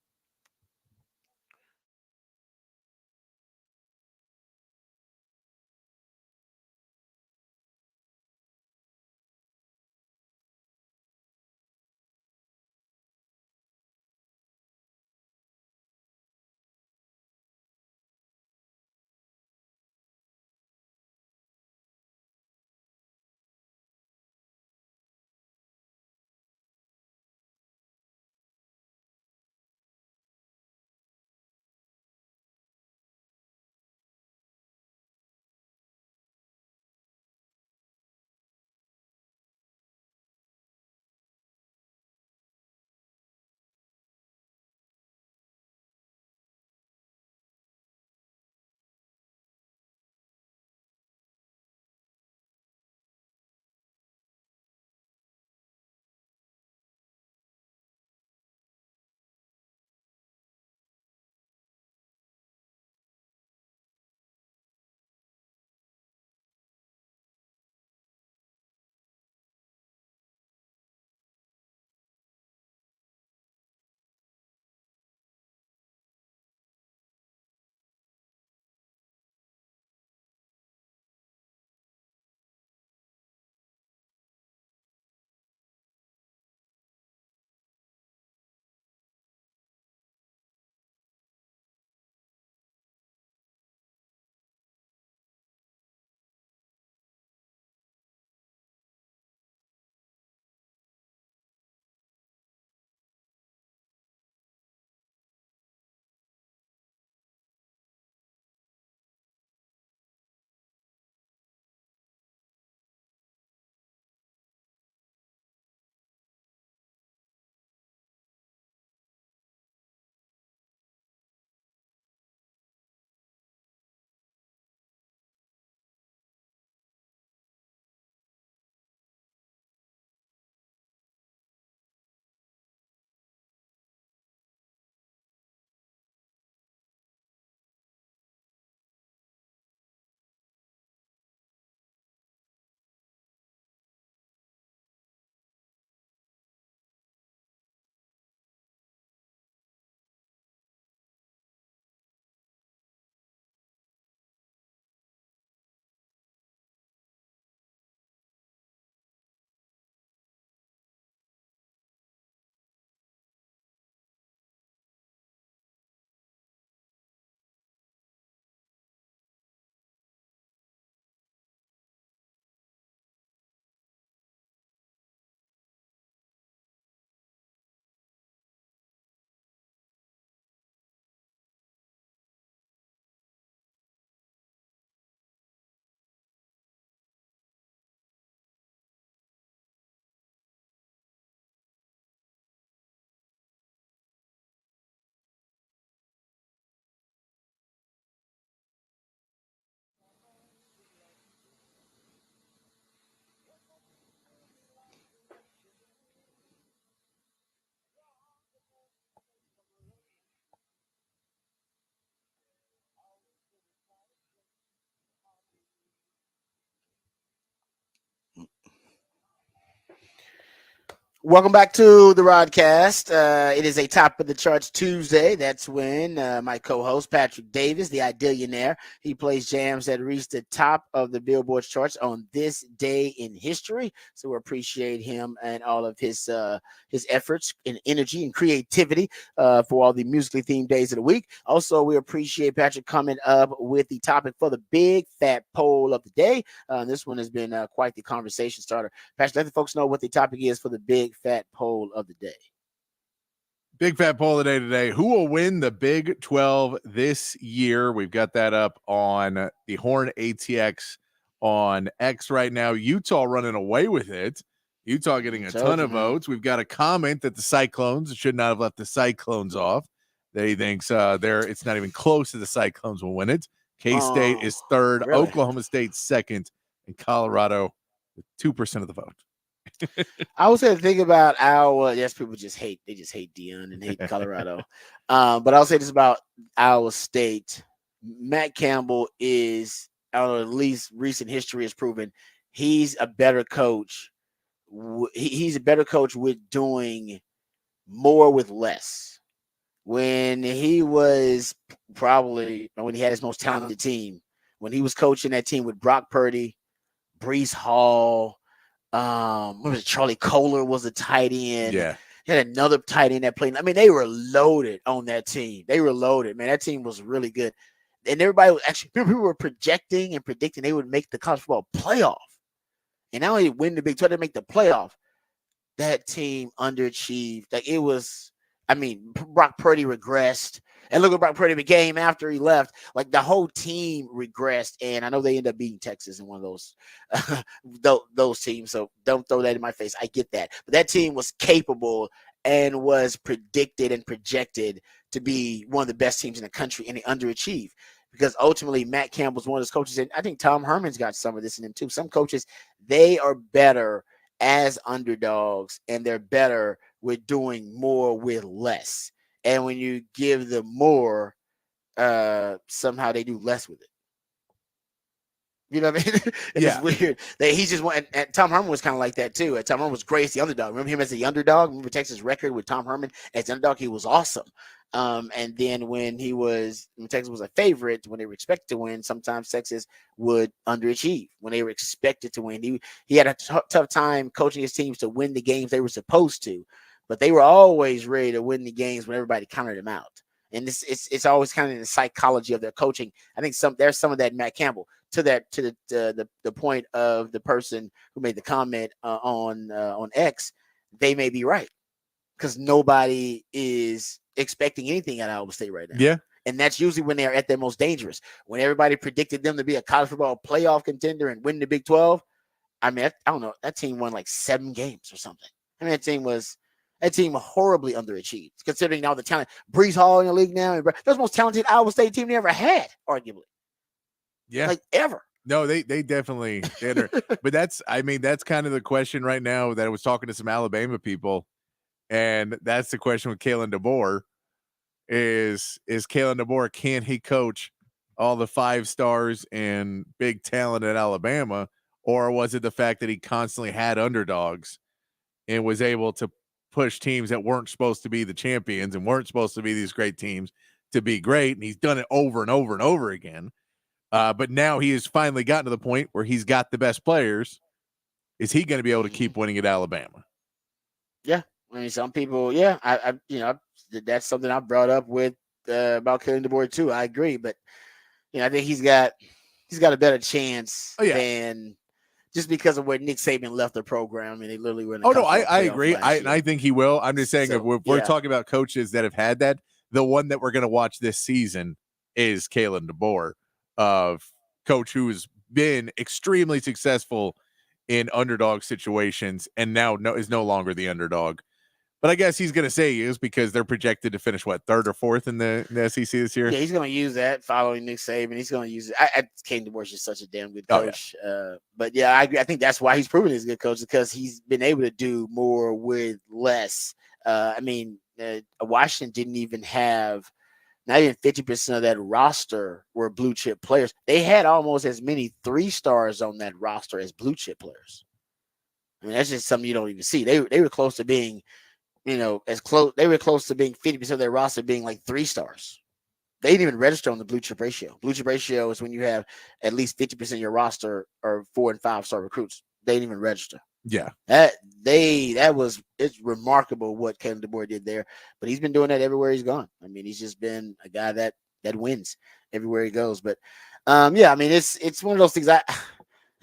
Welcome back to the Rodcast. It is a top of the charts Tuesday. That's when my co-host Patrick Davis, the Idealionaire, he plays jams that reach the top of the Billboard charts on this day in history. So we appreciate him and all of his efforts and energy and creativity for all the musically themed days of the week. Also, we appreciate Patrick coming up with the topic for the big fat poll of the day. This one has been quite the conversation starter. Patrick, let the folks know what the topic is for the big fat poll of the day. Big fat poll of the day today. Who will win the Big 12 this year? We've got that up on the Horn ATX on X right now. Utah running away with it. Utah getting a ton of votes. We've got a comment that the Cyclones should not have left the Cyclones off. They thinks it's not even close to the Cyclones will win it. K-State is third, really? Oklahoma State second, and Colorado with 2% of the vote. I was saying think about our people just hate Deion and hate Colorado. But I'll say this about Iowa State. Matt Campbell is, I don't know, at least recent history has proven he's a better coach. He's a better coach with doing more with less. When he was when he had his most talented team, when he was coaching that team with Brock Purdy, Breece Hall, Charlie Kohler was a tight end. Yeah. He had another tight end that played. I mean, they were loaded on that team. They were loaded, man. That team was really good. And everybody was people were projecting and predicting they would make the college football playoff. And not only win the Big 12, they make the playoff. That team underachieved. Like it was, Brock Purdy regressed. And look what Brock Purdy became after he left. Like the whole team regressed, and I know they ended up beating Texas in one of those teams. So don't throw that in my face. I get that, but that team was capable and was predicted and projected to be one of the best teams in the country, and they underachieved because ultimately Matt Campbell's one of those coaches, and I think Tom Herman's got some of this in him too. Some coaches, they are better as underdogs, and they're better with doing more with less. And when you give them more, somehow they do less with it. You know what I mean? It's weird. He just went, and Tom Herman was kind of like that too. Tom Herman was great as the underdog. Remember him as the underdog? Remember Texas' record with Tom Herman as the underdog? He was awesome. And then when Texas was a favorite, when they were expected to win, sometimes Texas would underachieve. When they were expected to win, he had a tough time coaching his teams to win the games they were supposed to, but they were always ready to win the games when everybody counted them out. And it's always kind of in the psychology of their coaching. I think there's some of that in Matt Campbell. To the point of the person who made the comment on X, they may be right because nobody is expecting anything at Iowa State right now. Yeah, and that's usually when they are at their most dangerous. When everybody predicted them to be a college football playoff contender and win the Big 12, I don't know. That team won like 7 games or something. That team horribly underachieved considering all the talent. Breece Hall in the league now, and that's the most talented Iowa State team they ever had, arguably. Yeah, like ever. No, they definitely did. But that's kind of the question right now that I was talking to some Alabama people, and that's the question with Kalen DeBoer. Is Kalen DeBoer, can he coach all the 5 stars and big talent at Alabama, or was it the fact that he constantly had underdogs and was able to push teams that weren't supposed to be the champions and weren't supposed to be these great teams to be great? And he's done it over and over and over again. But now he has finally gotten to the point where he's got the best players. Is he going to be able to keep winning at Alabama? Yeah. Some people, that's something I've brought up with about Kalen DeBoer too. I agree, but I think he's got a better chance than just because of where Nick Saban left the program and they literally were in the I agree. I think he will. I'm just saying if we're talking about coaches that have had that, the one that we're going to watch this season is Kalen DeBoer, of coach who's been extremely successful in underdog situations and now is no longer the underdog. But I guess he's going to say he is because they're projected to finish, 3rd or 4th in the SEC this year? Yeah, he's going to use that following Nick Saban. He's going to use it. Kane DeBoer is such a damn good coach. But yeah, I agree. I think that's why he's proven he's a good coach, because he's been able to do more with less. Washington didn't even have, not even 50% of that roster were blue chip players. They had almost as many 3 stars on that roster as blue chip players. I mean, that's just something you don't even see. They were close to being, as close. They were close to being 50% of their roster being like 3-stars. They didn't even register on the blue chip ratio. Blue chip ratio is when you have at least 50% of your roster are 4 and 5-star recruits. They didn't even register. Yeah. It's remarkable what Kalen DeBoer did there. But he's been doing that everywhere he's gone. I mean, he's just been a guy that wins everywhere he goes. But yeah, I mean, it's one of those things. Like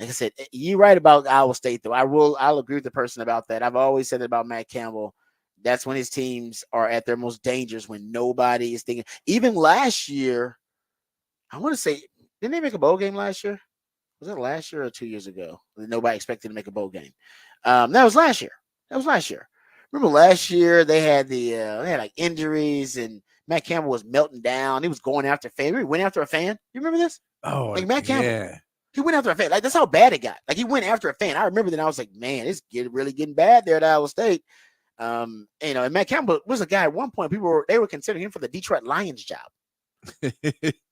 I said, you're right about Iowa State, though. I'll agree with the person about that. I've always said it about Matt Campbell. That's when his teams are at their most dangerous, when nobody is thinking. Even last year, I want to say, didn't they make a bowl game last year? Was that last year or 2 years ago? Nobody expected to make a bowl game. That was last year. Remember last year they had they had like injuries and Matt Campbell was melting down. He was going after fan. He went after a fan. You remember this? Oh, like Matt Campbell. Yeah. He went after a fan. Like that's how bad it got. Like he went after a fan. I remember that. I was like, man, it's really getting bad there at Iowa State. And Matt Campbell was a guy at one point. They were considering him for the Detroit Lions job.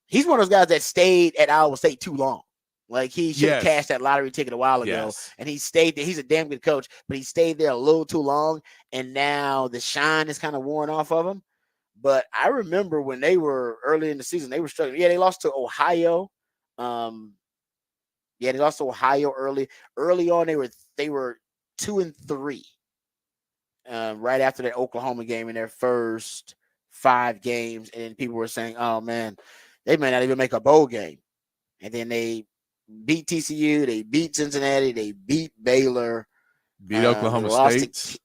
He's one of those guys that stayed at Iowa State too long. Like he should have cashed that lottery ticket a while ago, and he stayed there. He's a damn good coach, but he stayed there a little too long, and now the shine is kind of worn off of him. But I remember when they were early in the season, they were struggling. Yeah, they lost to Ohio. They lost to Ohio early. Early on, they were 2-3. Right after that Oklahoma game in their first 5 games, and people were saying, "Oh man, they may not even make a bowl game." And then they beat TCU, they beat Cincinnati, they beat Baylor, beat Oklahoma State.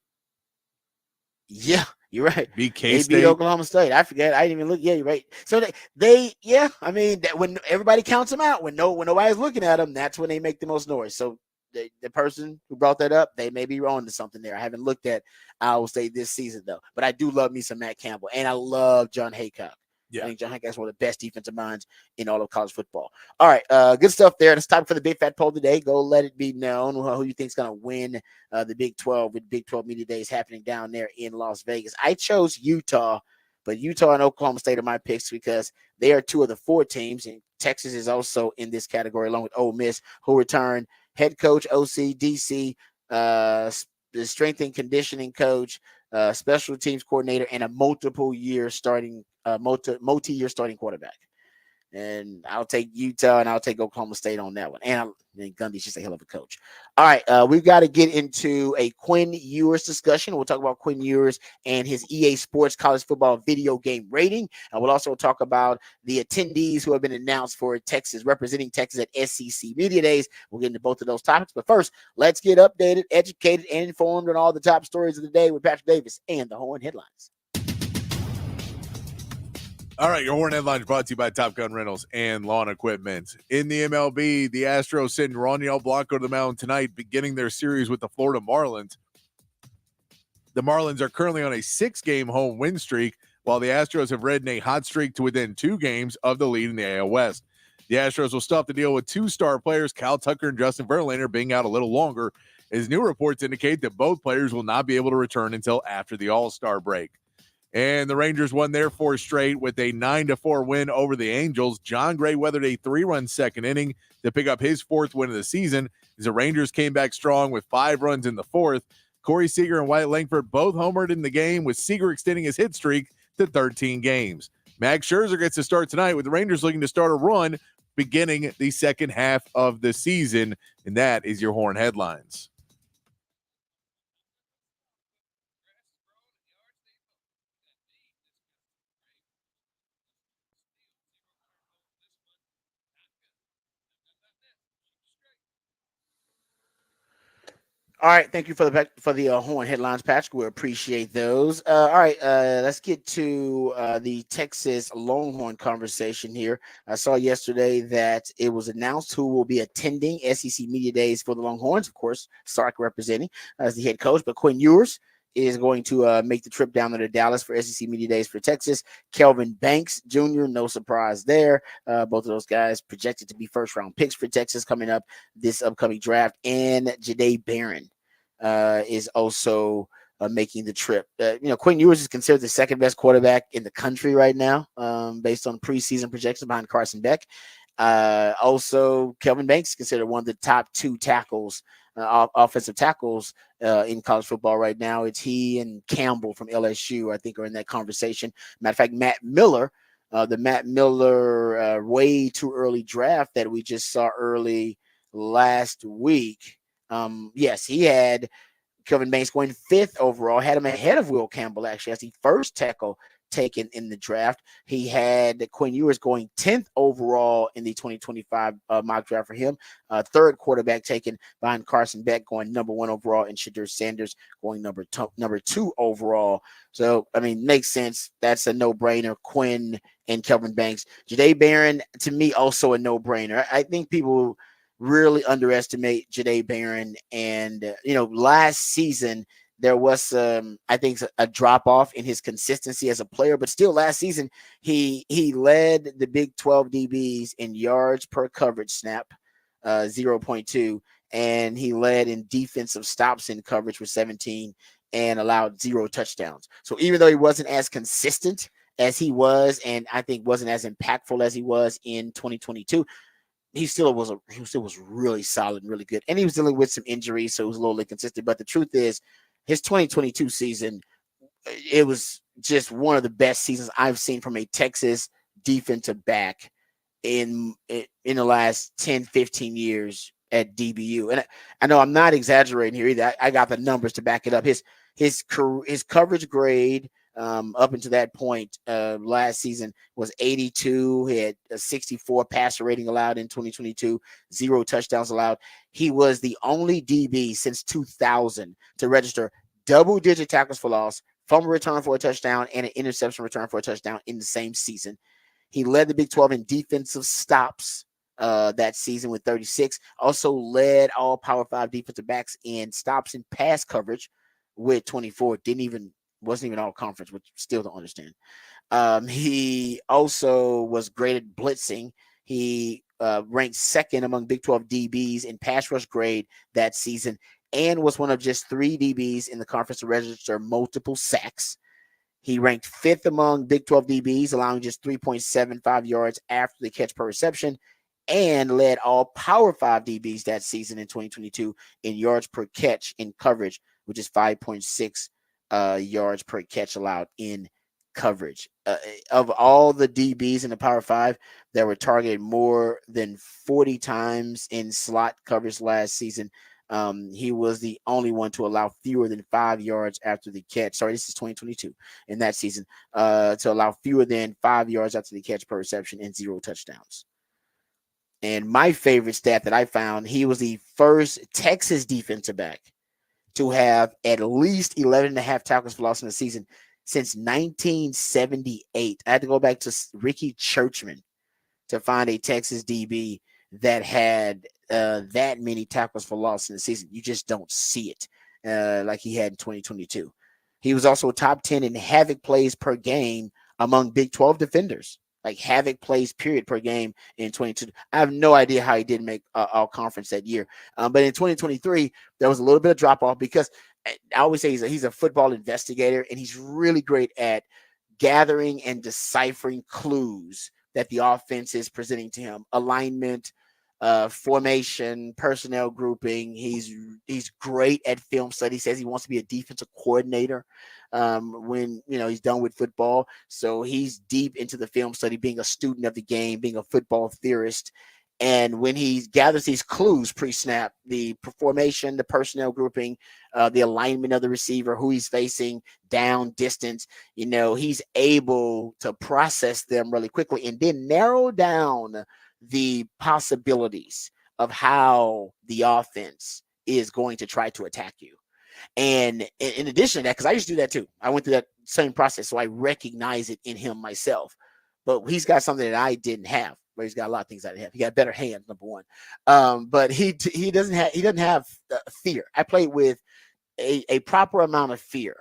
Yeah, you're right. Beat K-State. They beat Oklahoma State. I forget. I didn't even look. Yeah, you're right. So I mean, when everybody counts them out, when nobody's looking at them, that's when they make the most noise. So the person who brought that up, they may be wrong to something there. I haven't looked at Iowa State this season though, but I do love me some Matt Campbell, and I love John Haycock. Yeah. I think John Hancock's one of the best defensive minds in all of college football. All right, good stuff there. It's time for the Big Fat Poll today. Go let it be known who you think's going to win the Big 12 with Big 12 Media Days happening down there in Las Vegas. I chose Utah, but Utah and Oklahoma State are my picks because they are 2 of the 4 teams, and Texas is also in this category along with Ole Miss, who return head coach, OC, DC, the strength and conditioning coach, special teams coordinator, and a multi-year starting quarterback. And I'll take Utah and I'll take Oklahoma State on that one. And Gundy's just a hell of a coach. All right, we've got to get into a Quinn Ewers discussion. We'll talk about Quinn Ewers and his EA Sports college football video game rating. And we'll also talk about the attendees who have been announced for Texas, representing Texas at SEC Media Days. We'll get into both of those topics. But first, let's get updated, educated, and informed on all the top stories of the day with Patrick Davis and the Horn Headlines. All right, your Horn Headlines brought to you by Top Gun Rentals and Lawn Equipment. In the MLB, the Astros send Roniel Blanco to the mound tonight, beginning their series with the Florida Marlins. The Marlins are currently on a 6-game home win streak, while the Astros have ridden a hot streak to within 2 games of the lead in the AL West. The Astros will still have to deal with 2 star players, Kyle Tucker and Justin Verlander, being out a little longer, as new reports indicate that both players will not be able to return until after the All-Star break. And the Rangers won their 4th straight with a 9-4 win over the Angels. John Gray weathered a 3-run second inning to pick up his 4th win of the season, as the Rangers came back strong with 5 runs in the 4th. Corey Seager and Wyatt Langford both homered in the game, with Seager extending his hit streak to 13 games. Max Scherzer gets to start tonight, with the Rangers looking to start a run beginning the second half of the season. And that is your Horn Headlines. All right, thank you for the Horn Headlines, Patrick. We appreciate those. All right, let's get to the Texas Longhorn conversation here. I saw yesterday that it was announced who will be attending SEC Media Days for the Longhorns. Of course, Sark representing as the head coach, but Quinn Ewers is going to make the trip down to Dallas for SEC Media Days for Texas. Kelvin Banks Jr., no surprise there. Both of those guys projected to be first-round picks for Texas coming up this upcoming draft. And Jahdae Barron is also making the trip. Quinn Ewers is considered the second-best quarterback in the country right now, based on preseason projections behind Carson Beck. Also, Kelvin Banks is considered one of the top 2 tackles offensive tackles in college football right now. It's he and Campbell from LSU, I think, are in that conversation. Matter of fact, the Matt Miller way too early draft that we just saw early last week. Yes, he had Kelvin Banks going 5th overall, had him ahead of Will Campbell, actually, as the first tackle taken in the draft. He had Quinn Ewers going 10th overall in the 2025 mock draft for him. Third quarterback taken behind Carson Beck, going number 1 overall, and Shadur Sanders going number 2 overall. So, I mean, makes sense. That's a no-brainer. Quinn and Kelvin Banks. Jahdae Barron, to me, also a no-brainer. I think people really underestimate Jahdae Barron. And, last season, there was, I think, a drop off in his consistency as a player. But still, last season, he led the Big 12 DBs in yards per coverage snap, 0.2. And he led in defensive stops in coverage with 17 and allowed 0 touchdowns. So even though he wasn't as consistent as he was, and I think wasn't as impactful as he was in 2022, he still was really solid and really good. And he was dealing with some injuries, so it was a little inconsistent. But the truth is, his 2022 season, it was just one of the best seasons I've seen from a Texas defensive back in the last 10, 15 years at DBU. And I know I'm not exaggerating here either. I got the numbers to back it up. His coverage grade up until that point last season was 82. He had a 64 passer rating allowed in 2022, 0 touchdowns allowed. He was the only DB since 2000 to register double-digit tackles for loss, fumble return for a touchdown, and an interception return for a touchdown in the same season. He led the Big 12 in defensive stops that season with 36. Also led all Power 5 defensive backs in stops and pass coverage with 24. Wasn't even all conference, which still don't understand. He also was great at blitzing. He ranked 2nd among Big 12 DBs in pass rush grade that season, and was one of just 3 DBs in the conference to register multiple sacks. He ranked 5th among Big 12 DBs, allowing just 3.75 yards after the catch per reception, and led all Power 5 DBs that season in 2022 in yards per catch in coverage, which is 5.6 yards per catch allowed in coverage. Of all the DBs in the Power 5 that were targeted more than 40 times in slot coverage last season, he was the only one to allow fewer than 5 yards after the catch. Sorry, this is 2022 in that season, to allow fewer than 5 yards after the catch per reception and 0 touchdowns. And my favorite stat that I found, he was the first Texas defensive back to have at least 11.5 tackles for loss in the season since 1978. I had to go back to Ricky Churchman to find a Texas DB that had that many tackles for loss in the season. You just don't see it like he had in 2022. He was also top 10 in havoc plays per game among Big 12 defenders. Like havoc plays period per game in 22. I have no idea how he didn't make all conference that year. But in 2023, there was a little bit of drop off because I always say he's a football investigator, and he's really great at gathering and deciphering clues that the offense is presenting to him. Alignment, formation, personnel grouping. He's great at film study. He says he wants to be a defensive coordinator when he's done with football. So he's deep into the film study, being a student of the game, being a football theorist. And when he gathers these clues pre-snap, the formation, the personnel grouping, the alignment of the receiver, who he's facing, down, distance, he's able to process them really quickly and then narrow down the possibilities of how the offense is going to try to attack you. And in addition to that, because I used to do that too, I went through that same process, so I recognize it in him myself. But he's got something that I didn't have. But he's got a lot of things I didn't have. He got better hands, number one. But he doesn't have fear. I played with a proper amount of fear.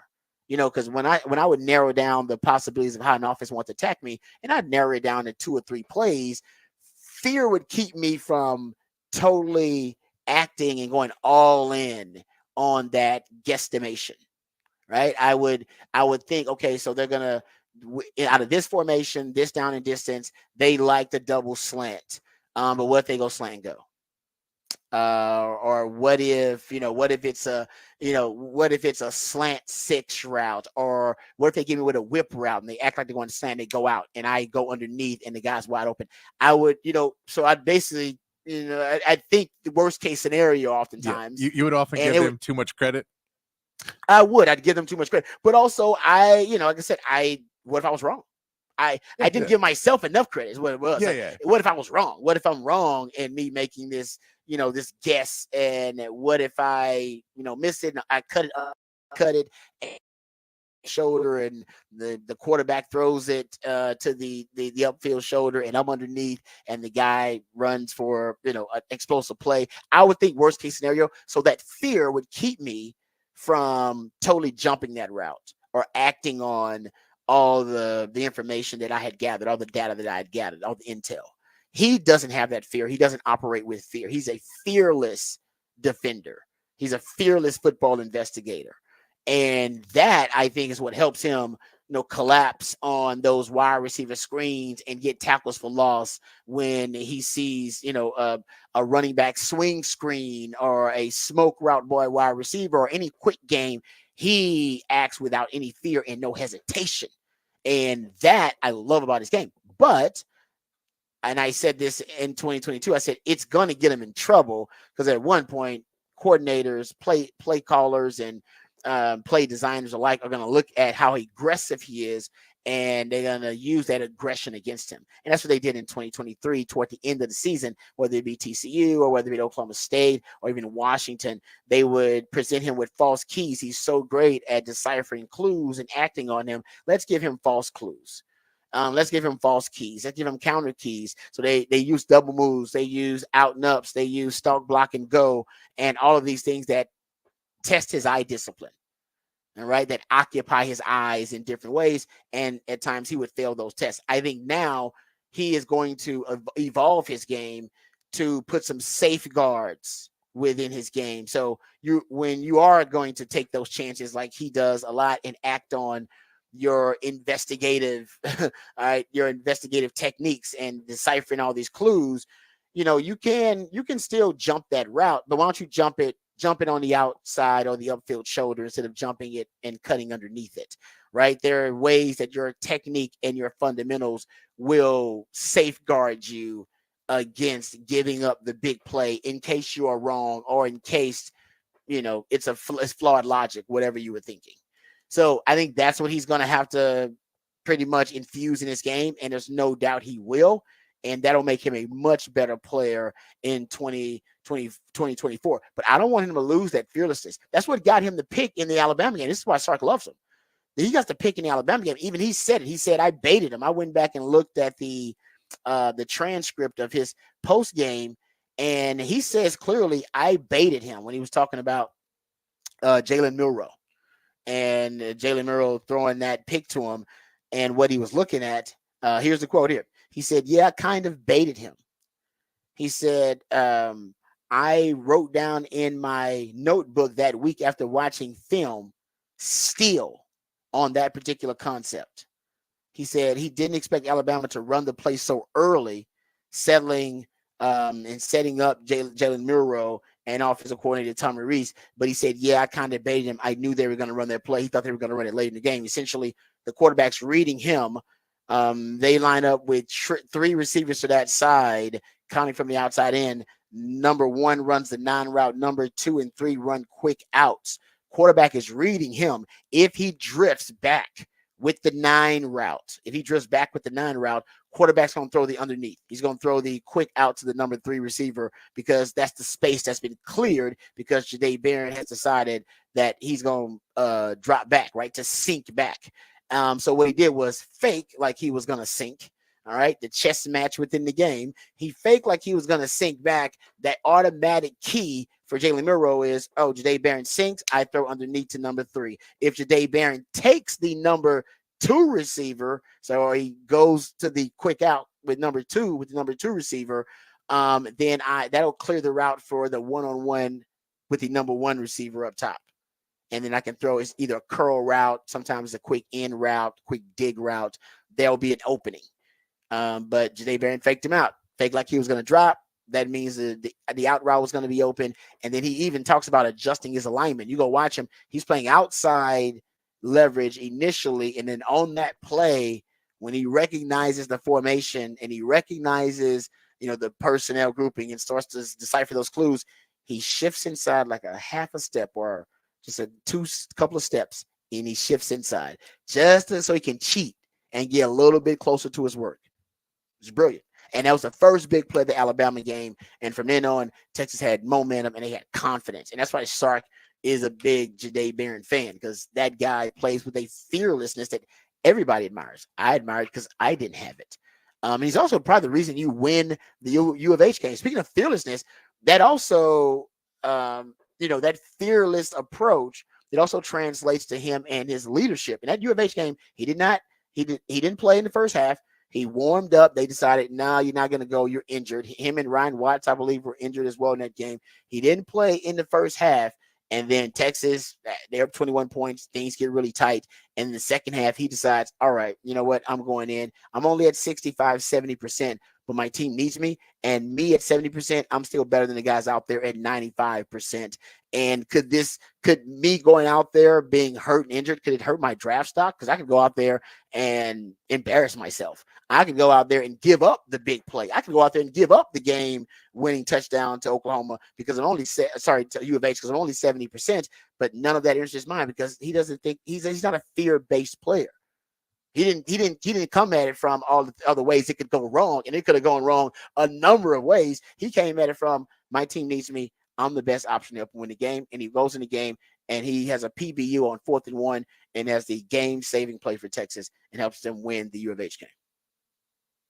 Because when I would narrow down the possibilities of how an offense wants to attack me, and I'd narrow it down to 2 or 3 plays, fear would keep me from totally acting and going all in on that guesstimation, right? I would think, okay, so they're gonna out of this formation, this down and distance, they like the double slant. But what if they go slant and go? Or what if it's a slant 6 route, or what if they give me with a whip route and they act like they're going to slant, they go out and I go underneath and the guy's wide open. I would, so I'd basically, I think the worst case scenario oftentimes. Yeah, you would often give them too much credit. I'd give them too much credit, but also like I said, what if I was wrong? I didn't give myself enough credit is what it was. What if I was wrong? What if I'm wrong and me making this, this guess, and what if I, miss it and I cut it shoulder and the quarterback throws it to the upfield shoulder and I'm underneath and the guy runs for, an explosive play. I would think worst case scenario. So that fear would keep me from totally jumping that route or acting on all the information that I had gathered, all the data that I had gathered, all the intel. He doesn't have that fear. He doesn't operate with fear. He's a fearless defender. He's a fearless football investigator. And that, I think, is what helps him, collapse on those wide receiver screens and get tackles for loss when he sees, a running back swing screen or a smoke route boy wide receiver or any quick game. He acts without any fear and no hesitation. And that I love about his game. But, and I said this in 2022, I said it's going to get him in trouble because at one point, coordinators, play callers, and play designers alike are going to look at how aggressive he is, and they're going to use that aggression against him. And that's what they did in 2023 toward the end of the season, whether it be TCU or whether it be Oklahoma State or even Washington. They would present him with false keys. He's so great at deciphering clues and acting on them. Let's give him false clues. Let's give him false keys. Let's give him counter keys. So they use double moves. They use out and ups. They use stalk, block, and go, and all of these things that test his eye discipline, all right, that occupy his eyes in different ways. And at times he would fail those tests. I think now he is going to evolve his game to put some safeguards within his game. So when you are going to take those chances like he does a lot and act on your investigative, all right, your investigative techniques and deciphering all these clues, you can still jump that route, but why don't you jump it on the outside or the upfield shoulder instead of jumping it and cutting underneath it, right? There are ways that your technique and your fundamentals will safeguard you against giving up the big play in case you are wrong or in case, it's flawed logic, whatever you were thinking. So I think that's what he's going to have to pretty much infuse in his game, and there's no doubt he will. And that'll make him a much better player in 2024. But I don't want him to lose that fearlessness. That's what got him the pick in the Alabama game. This is why Sark loves him. He got the pick in the Alabama game. Even he said it. He said, I baited him. I went back and looked at the transcript of his post game, and he says clearly, I baited him when he was talking about Jalen Milroe. And Jalen Milroe throwing that pick to him and what he was looking at. Here's the quote here. He said, yeah, I kind of baited him. He said, I wrote down in my notebook that week after watching film steal on that particular concept. He said he didn't expect Alabama to run the play so early, settling and setting up Jalen Milroe and offensive coordinator Tommy Rees. But he said, yeah, I kind of baited him. I knew they were going to run their play. He thought they were going to run it late in the game. Essentially, the quarterback's reading him. They line up with 3 receivers to that side, counting from the outside in. Number 1 runs the 9 route. Number 2 and 3 run quick outs. Quarterback is reading him. If he drifts back with the 9 route, quarterback's going to throw the underneath. He's going to throw the quick out to the number 3 receiver because that's the space that's been cleared because Jahdae Barron has decided that he's going to drop back, right, to sink back. So what he did was fake like he was going to sink. All right. The chess match within the game. He faked like he was going to sink back. That automatic key for Jalen Milroe is, Jahdae Barron sinks. I throw underneath to number 3. If Jahdae Barron takes the number 2 receiver, so he goes to the quick out with the number 2 receiver, then that'll clear the route for the one-on-one with the number 1 receiver up top. And then I can throw it's either a curl route, sometimes a quick in route, quick dig route. There'll be an opening. But Jahdae Barron faked him out. Faked like he was going to drop. that means the out route was going to be open. And then he even talks about adjusting his alignment. You go watch him. He's playing outside leverage initially. And then on that play, when he recognizes the formation and he recognizes, the personnel grouping and starts to decipher those clues, he shifts inside like a half a step or just a couple of steps, and he shifts inside just so he can cheat and get a little bit closer to his work. It's brilliant. And that was the first big play of the Alabama game. And from then on, Texas had momentum and they had confidence. And that's why Sark is a big Jahdae Barron fan, because that guy plays with a fearlessness that everybody admires. I admire it because I didn't have it. He's also probably the reason you win the U of H game. Speaking of fearlessness, that also, that fearless approach, it also translates to him and his leadership. In that U of H game, he didn't play in the first half. He warmed up. They decided, no, you're not going to go. You're injured. Him and Ryan Watts, I believe, were injured as well in that game. He didn't play in the first half. And then Texas, they're up 21 points. Things get really tight. And in the second half, he decides, all right, you know what? I'm going in. I'm only at 65, 70%, but my team needs me. And me at 70%, I'm still better than the guys out there at 95%. And could me going out there being hurt and injured, could it hurt my draft stock? Because I could go out there and embarrass myself. I could go out there and give up the big play. I could go out there and give up the game-winning touchdown to Oklahoma because I'm only to U of H because I'm only 70%. But none of that enters his mind because he doesn't think he's not a fear-based player. He didn't come at it from all the other ways it could go wrong, and it could have gone wrong a number of ways. He came at it from, my team needs me. I'm the best option to help win the game. And he goes in the game and he has a PBU on 4th and 1 and has the game-saving play for Texas and helps them win the U of H game.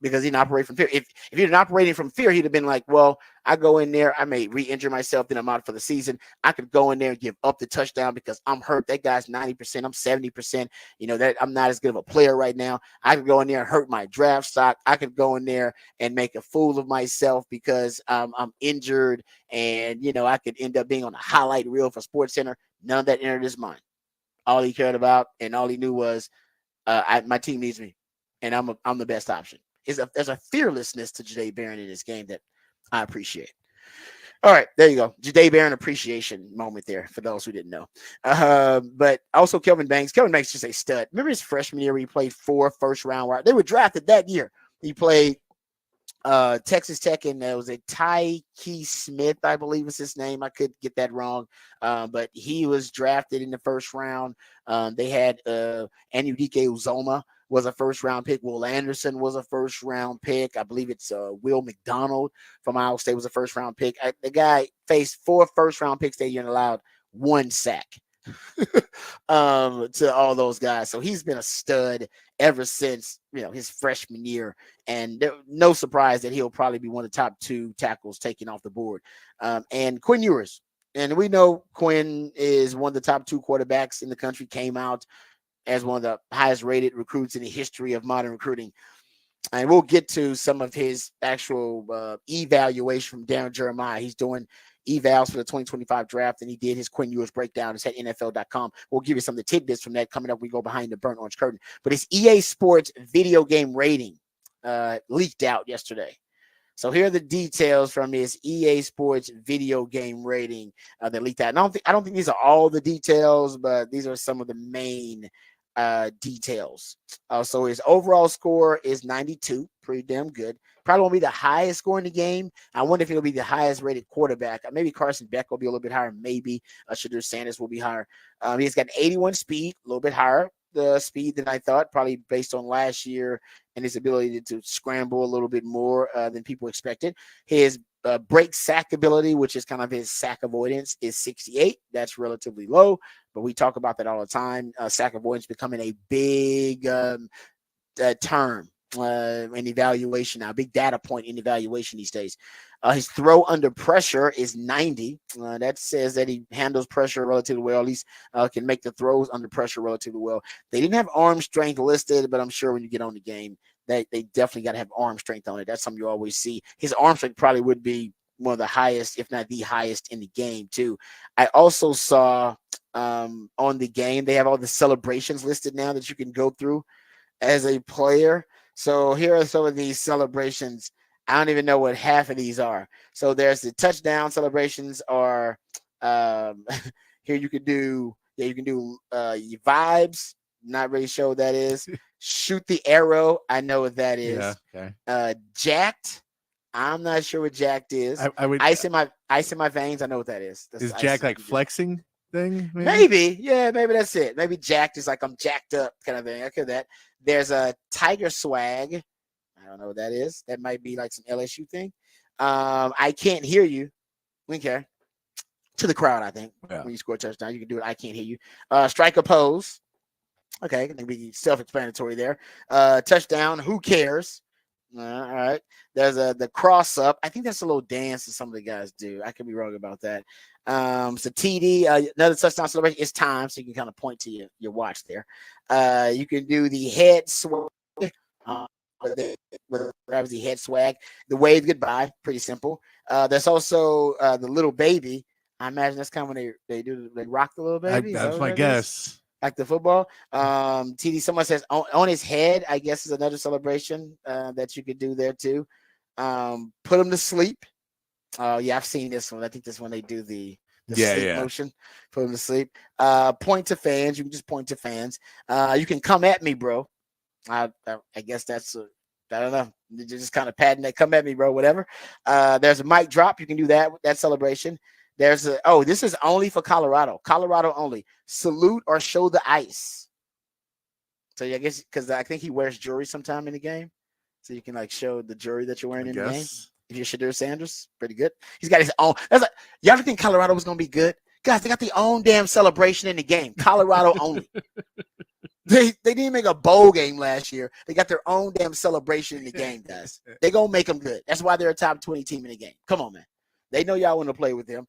Because he didn't operate from fear. If he didn't operate from fear, he'd have been like, well, I go in there, I may re-injure myself, then I'm out for the season. I could go in there and give up the touchdown because I'm hurt. That guy's 90%, I'm 70%. That I'm not as good of a player right now. I could go in there and hurt my draft stock. I could go in there and make a fool of myself because I'm injured, and I could end up being on a highlight reel for SportsCenter. None of that entered his mind. All he cared about and all he knew was my team needs me, and I'm the best option. There's a fearlessness to Jahdae Barron in this game that I appreciate. All right, there you go. Jahdae Barron appreciation moment there for those who didn't know. But also Kelvin Banks. Kelvin Banks is just a stud. Remember his freshman year where he played 4 first-round wide? They were drafted that year. He played Texas Tech, and there was a Key Smith, I believe is his name. I could get that wrong. But he was drafted in the first round. They had Anudike Uzoma was a first-round pick. Will Anderson was a first-round pick. I believe it's Will McDonald from Iowa State was a first-round pick. The guy faced 4 first-round picks that year and allowed 1 sack to all those guys. So he's been a stud ever since his freshman year, and no surprise that he'll probably be one of the top 2 tackles taken off the board. And Quinn Ewers, and we know Quinn is one of the top 2 quarterbacks in the country, came out as one of the highest rated recruits in the history of modern recruiting. And we'll get to some of his actual evaluation from Darren Jeremiah. He's doing evals for the 2025 draft, and he did his Quinn Ewers breakdown. It's at NFL.com. We'll give you some of the tidbits from that coming up. We go behind the burnt orange curtain. But his EA Sports video game rating leaked out yesterday. So here are the details from his EA Sports video game rating that leaked out. And I don't think these are all the details, but these are some of the main details. So his overall score is 92, pretty damn good. Probably won't be the highest score in the game. I wonder if it'll be the highest rated quarterback. Maybe Carson Beck will be a little bit higher. Maybe Shadur Sanders will be higher. He's got 81 speed, a little bit higher the speed than I thought, probably based on last year and his ability to scramble a little bit more than people expected. His break sack ability, which is kind of his sack avoidance, is 68. That's relatively low, but we talk about that all the time. Sack avoidance becoming a big term in evaluation now, big data point in evaluation these days. His throw under pressure is 90. That says that he handles pressure relatively well, at least can make the throws under pressure relatively well. They didn't have arm strength listed, but I'm sure when you get on the game, they definitely got to have arm strength on it. That's something you always see. His arm strength probably would be one of the highest, if not the highest in the game too. I also saw on the game, they have all the celebrations listed now that you can go through as a player. So here are some of these celebrations I don't even know what half of these are. So there's the touchdown celebrations are um, here you can do your vibes. Not really sure what that is. Shoot the arrow. I know what that is. Yeah. Jacked. I'm not sure what jacked is. I would. Ice in my veins. I know what that is. That's Is the Jack ice like you do. flexing thing? Maybe. Yeah, maybe that's it. Maybe jacked is like I'm jacked up kind of thing. Okay, that. There's a tiger swag. I don't know what that is. That might be like some LSU thing. I can't hear you. We care to the crowd. I think when you score a touchdown, you can do it. I can't hear you. Strike a pose. Okay, can be self-explanatory there. Touchdown. Who cares? All right. There's the cross up. I think that's a little dance that some of the guys do. I could be wrong about that. So TD, another touchdown celebration. It's time, so you can kind of point to your watch there. You can do the head swag. Grabs the head swag. The wave goodbye. Pretty simple. There's also the little baby. I imagine that's kind of when they rock the little baby. That's my guess. Like the football. TD, someone says on his head, I guess is another celebration that you could do there too. Put him to sleep. Oh, yeah, I've seen this one. I think this one they do the sleep motion. Put him to sleep. Point to fans. You can just point to fans. You can come at me, bro. I guess that's I don't know. You're just kind of patting that. Come at me, bro. Whatever. There's a mic drop. You can do that celebration. There's this is only for Colorado. Colorado only. Salute or show the ice. So I guess because I think he wears jewelry sometime in the game, so you can like show the jewelry that you're wearing in the game. If you're Shadur Sanders, pretty good. He's got his own. That's like y'all think Colorado was gonna be good, guys. They got their own damn celebration in the game. Colorado only. They didn't make a bowl game last year. They got their own damn celebration in the game, guys. They gonna make them good. That's why they're a top 20 team in the game. Come on, man. They know y'all want to play with them.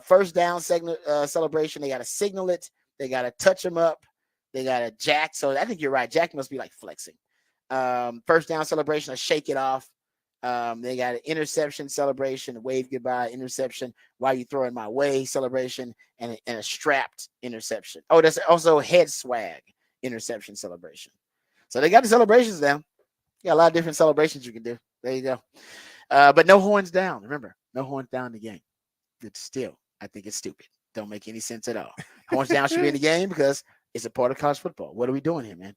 First down celebration. They got to signal it. They got to touch them up. They got to jack. So I think you're right. Jack must be like flexing. First down celebration. A shake it off. They got an interception celebration. Wave goodbye. Interception. Why you throwing my way celebration and a strapped interception. Oh, there's also head swag interception celebration. So they got the celebrations down. You got a lot of different celebrations you can do. There you go. But no horns down. Remember, no horns down in the game. But still, I think it's stupid. Don't make any sense at all. Horns down should be in the game because it's a part of college football. What are we doing here, man?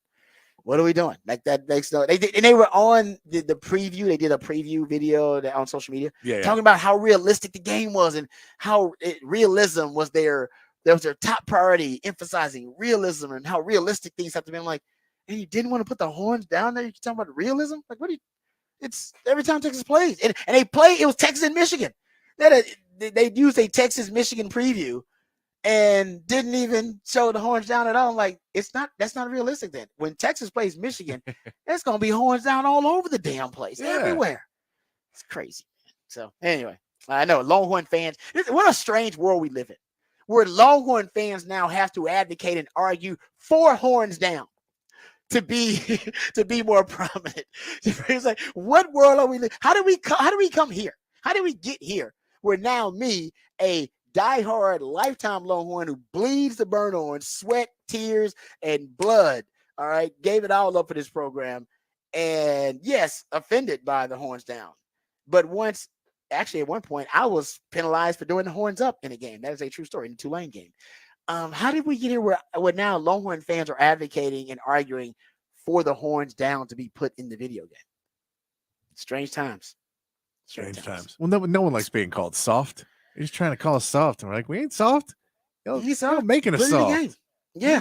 What are we doing? Like that makes no. They did, and they were on the preview. They did a preview video on social media, talking about how realistic the game was and how realism was their top priority, emphasizing realism and how realistic things have to be. I'm like, and you didn't want to put the horns down there. You're talking about realism? Like, what do you? It's every time Texas plays, and they play. It was Texas and Michigan. They used a Texas Michigan preview and didn't even show the horns down at all. I'm like, that's not realistic then. When Texas plays Michigan, it's gonna be horns down all over the damn place, everywhere. It's crazy. So anyway, I know Longhorn fans. What a strange world we live in, where Longhorn fans now have to advocate and argue for horns down to be more prominent. It's like, what world are we living? How do we come here? How do we get here? Where now me, a diehard lifetime Longhorn who bleeds the burn orange, sweat, tears, and blood, all right, gave it all up for this program, and yes, offended by the horns down. But at one point, I was penalized for doing the horns up in a game. That is a true story in the Tulane game. How did we get here where now Longhorn fans are advocating and arguing for the horns down to be put in the video game? Strange times. Strange times. Well, no one likes being called soft. You're just trying to call us soft. And we're like, we ain't soft. You're making us soft. Yeah,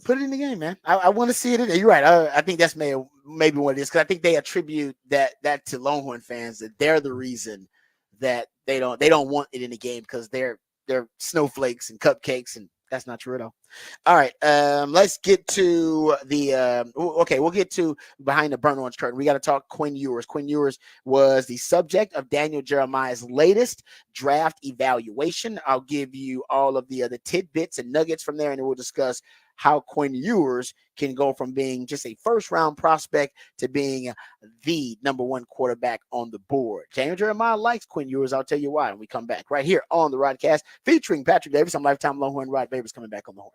put it in the game, man. I want to see it in there. You're right. I think that's maybe what it is, because I think they attribute that to Longhorn fans, that they're the reason that they don't want it in the game because they're snowflakes and cupcakes, and that's not true at all. All right, let's get to the we'll get to behind the burnt orange curtain. We got to talk Quinn Ewers. Quinn Ewers was the subject of Daniel Jeremiah's latest draft evaluation. I'll give you all of the tidbits and nuggets from there, and then we'll discuss how Quinn Ewers can go from being just a first-round prospect to being the number one quarterback on the board. Daniel Jeremiah likes Quinn Ewers. I'll tell you why when we come back right here on the Rodcast featuring Patrick Davis. I'm lifetime Longhorn Rod Davis coming back on the horn.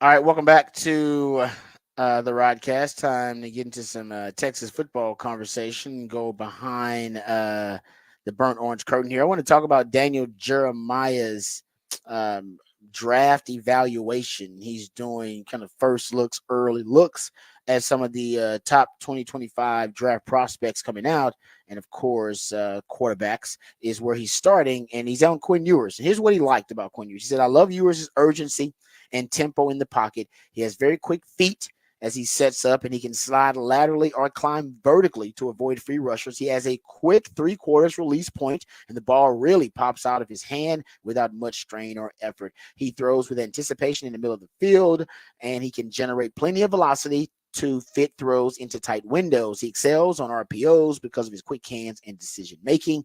All right, welcome back to the Rodcast. Time to get into some Texas football conversation. Go behind the burnt orange curtain here. I want to talk about Daniel Jeremiah's um, draft evaluation. He's doing kind of first looks, early looks at some of the top 2025 draft prospects coming out. And of course, quarterbacks is where he's starting. And he's on Quinn Ewers. And here's what he liked about Quinn Ewers. He said, I love Ewers' urgency and tempo in the pocket. He has very quick feet as he sets up, and he can slide laterally or climb vertically to avoid free rushers. He has a quick 3/4 release point, and the ball really pops out of his hand without much strain or effort. He throws with anticipation in the middle of the field, and he can generate plenty of velocity to fit throws into tight windows. He excels on RPOs because of his quick hands and decision making.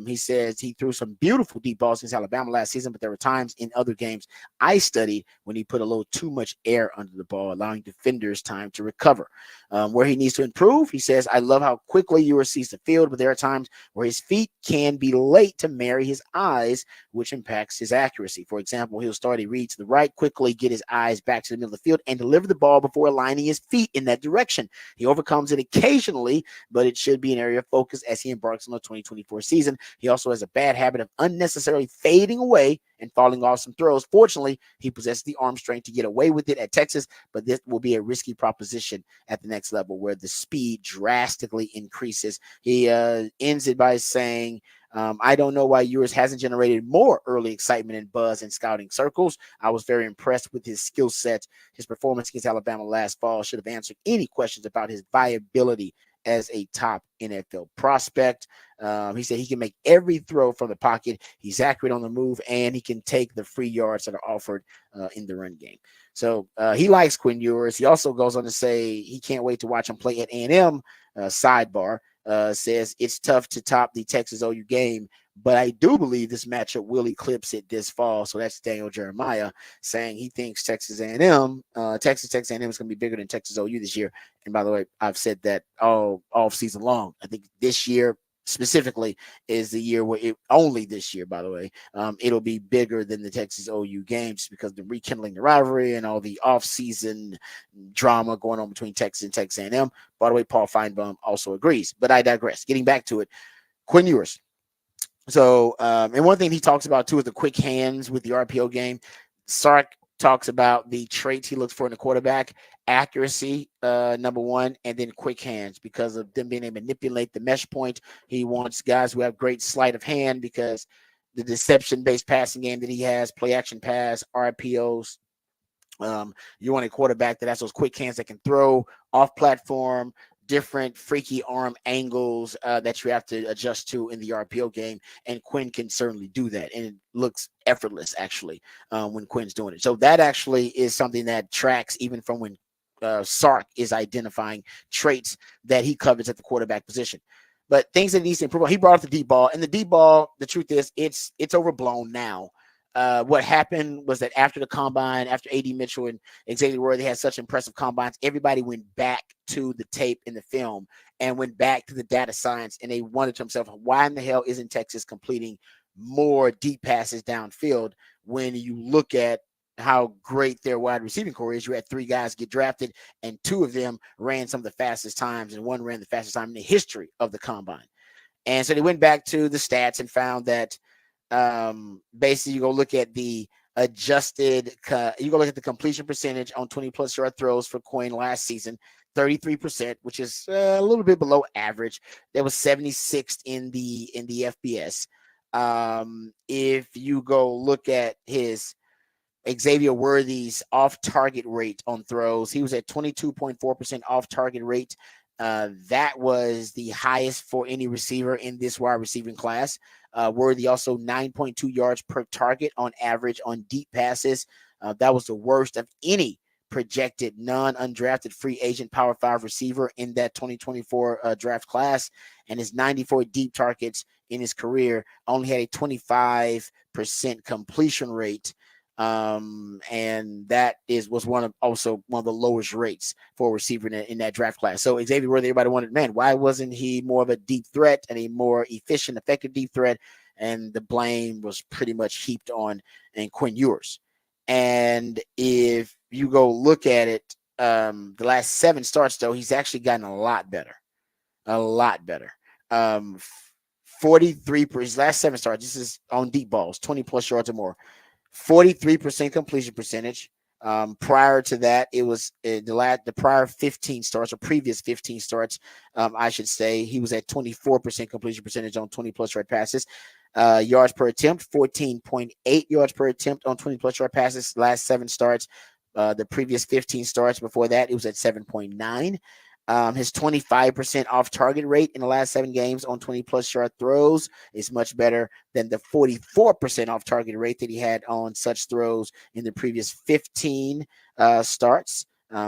He says he threw some beautiful deep balls against Alabama last season, but there were times in other games I studied when he put a little too much air under the ball, allowing defenders time to recover. Where he needs to improve, he says, I love how quickly Ewers sees the field, but there are times where his feet can be late to marry his eyes, which impacts his accuracy. For example, he'll start a read to the right, quickly get his eyes back to the middle of the field, and deliver the ball before aligning his feet in that direction. He overcomes it occasionally, but it should be an area of focus as he embarks on the 2024 season. He also has a bad habit of unnecessarily fading away and falling off some throws. Fortunately, he possesses the arm strength to get away with it at Texas, but this will be a risky proposition at the next level where the speed drastically increases. He ends it by saying, I don't know why Ewers hasn't generated more early excitement and buzz in scouting circles. I was very impressed with his skill set. His performance against Alabama last fall should have answered any questions about his viability as a top NFL prospect. He said he can make every throw from the pocket. He's accurate on the move, and he can take the free yards that are offered in the run game. So he likes Quinn Ewers. He also goes on to say he can't wait to watch him play at A&M. Sidebar says it's tough to top the Texas OU game, but I do believe this matchup will eclipse it this fall. So that's Daniel Jeremiah saying he thinks Texas A&M is going to be bigger than Texas OU this year. And by the way, I've said that all season long. I think this year specifically is the year where only this year, by the way, it'll be bigger than the Texas OU games because the rekindling the rivalry and all the off-season drama going on between Texas and Texas A&M. By the way, Paul Feinbaum also agrees, but I digress. Getting back to it, Quinn Ewers. So, and one thing he talks about too is the quick hands with the RPO game. Sark talks about the traits he looks for in a quarterback: accuracy, number one, and then quick hands because of them being able to manipulate the mesh point. He wants guys who have great sleight of hand because the deception-based passing game that he has, play action pass, RPOs. You want a quarterback that has those quick hands that can throw off platform, different freaky arm angles that you have to adjust to in the RPO game. And Quinn can certainly do that. And it looks effortless, actually, when Quinn's doing it. So that actually is something that tracks even from when Sark is identifying traits that he covers at the quarterback position. But things that he needs to improve on. He brought up the deep ball. And the deep ball, the truth is, it's overblown now. What happened was that after the combine, after A.D. Mitchell and Xavier Worthy had such impressive combines, everybody went back to the tape in the film and went back to the data science, and they wondered to themselves, why in the hell isn't Texas completing more deep passes downfield when you look at how great their wide receiving core is? You had 3 guys get drafted, and 2 of them ran some of the fastest times, and 1 ran the fastest time in the history of the combine. And so they went back to the stats and found that basically you go look at the you go look at the completion percentage on 20+ yard throws for Quinn last season, 33%, which is a little bit below average. That was 76th in the FBS. If you go look at his Xavier Worthy's off-target rate on throws, he was at 22.4% off-target rate. That was the highest for any receiver in this wide receiving class. Worthy also 9.2 yards per target on average on deep passes. That was the worst of any projected non-undrafted free agent Power 5 receiver in that 2024 draft class. And his 94 deep targets in his career only had a 25% completion rate. And that was one of the lowest rates for a receiver in that draft class. So Xavier Worthy, everybody wondered, man, why wasn't he more of a deep threat and a more efficient, effective deep threat? And the blame was pretty much heaped on Quinn Ewers. And if you go look at it, the last 7 starts, though, he's actually gotten a lot better. A lot better. 43% his last 7 starts. This is on deep balls, 20 plus yards or more. 43% completion percentage. Prior to that, it was the prior 15 starts or previous 15 starts, I should say, he was at 24% completion percentage on 20 plus yard passes. Yards per attempt, 14.8 yards per attempt on 20 plus yard passes. Last 7 starts. The previous 15 starts before that, it was at 7.9. His 25% off target rate in the last 7 games on 20 plus yard throws is much better than the 44% off target rate that he had on such throws in the previous 15 starts.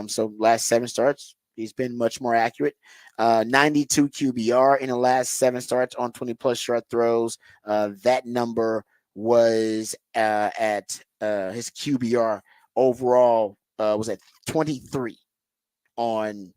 So last 7 starts, he's been much more accurate. 92 QBR in the last 7 starts on 20 plus yard throws. That number was at his QBR overall was at 23 on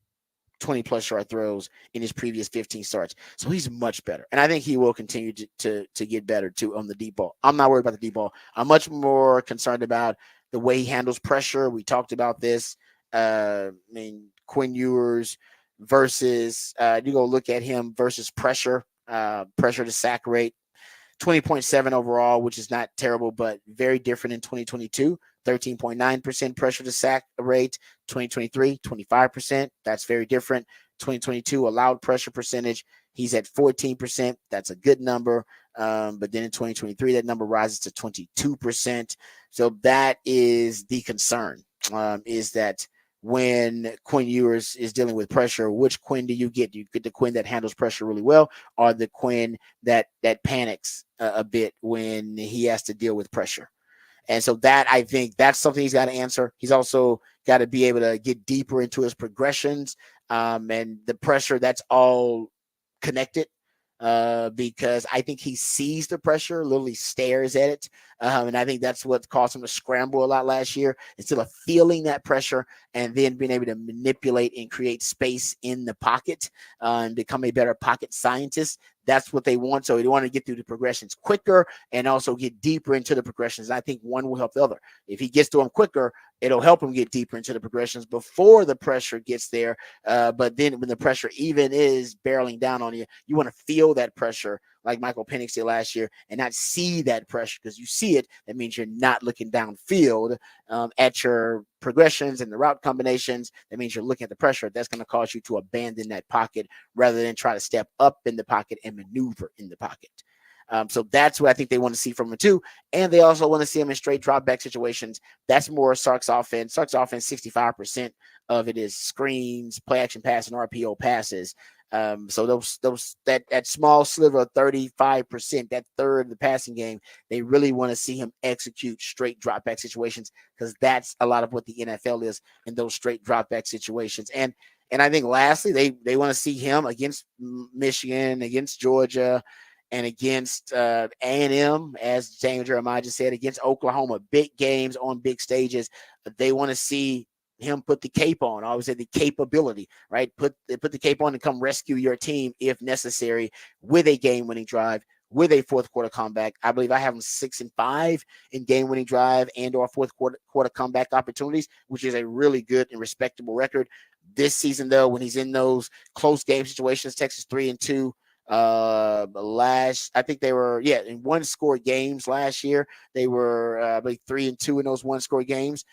20 plus yard throws in his previous 15 starts. So he's much better. And I think he will continue to get better too on the deep ball. I'm not worried about the deep ball. I'm much more concerned about the way he handles pressure. We talked about this. Quinn Ewers versus you go look at him versus pressure to sack rate. 20.7 overall, which is not terrible, but very different in 2022. 13.9% pressure to sack rate. 2023, 25%. That's very different. 2022 allowed pressure percentage. He's at 14%. That's a good number. But then in 2023, that number rises to 22%. So that is the concern, is that when Quinn Ewers is dealing with pressure, which Quinn do you get? Do you get the Quinn that handles pressure really well, or the Quinn that panics a bit when he has to deal with pressure? And so that, I think that's something he's got to answer. He's also got to be able to get deeper into his progressions, and the pressure, that's all connected. Because I think he sees the pressure, literally stares at it. And I think that's what caused him to scramble a lot last year, instead of feeling that pressure and then being able to manipulate and create space in the pocket, and become a better pocket scientist. That's what they want. So they want to get through the progressions quicker and also get deeper into the progressions. I think one will help the other. If he gets to them quicker, it'll help him get deeper into the progressions before the pressure gets there. But then when the pressure even is barreling down on you, you want to feel that pressure like Michael Penix did last year and not see that pressure, because you see it. That means you're not looking downfield at your progressions and the route combinations. That means you're looking at the pressure. That's going to cause you to abandon that pocket rather than try to step up in the pocket and maneuver in the pocket. So that's what I think they want to see from him too. And they also want to see him in straight drop back situations. That's more Sark's offense. Sark's offense, 65% of it is screens, play action pass, and RPO passes. So that small sliver of 35%, that third of the passing game, they really want to see him execute straight drop back situations, because that's a lot of what the NFL is in those straight drop back situations. And I think lastly, they want to see him against Michigan, against Georgia, and against A&M, as Daniel Jeremiah just said, against Oklahoma, big games on big stages. They want to see him put the cape on. I always say the capability, right? Put the cape on and come rescue your team if necessary, with a game-winning drive, with a fourth quarter comeback. I believe I have him 6-5 in game-winning drive and/or fourth quarter comeback opportunities, which is a really good and respectable record. This season, though, when he's in those close game situations, Texas 3-2. I think they were in one score games last year. They were I believe 3-2 in those one score games.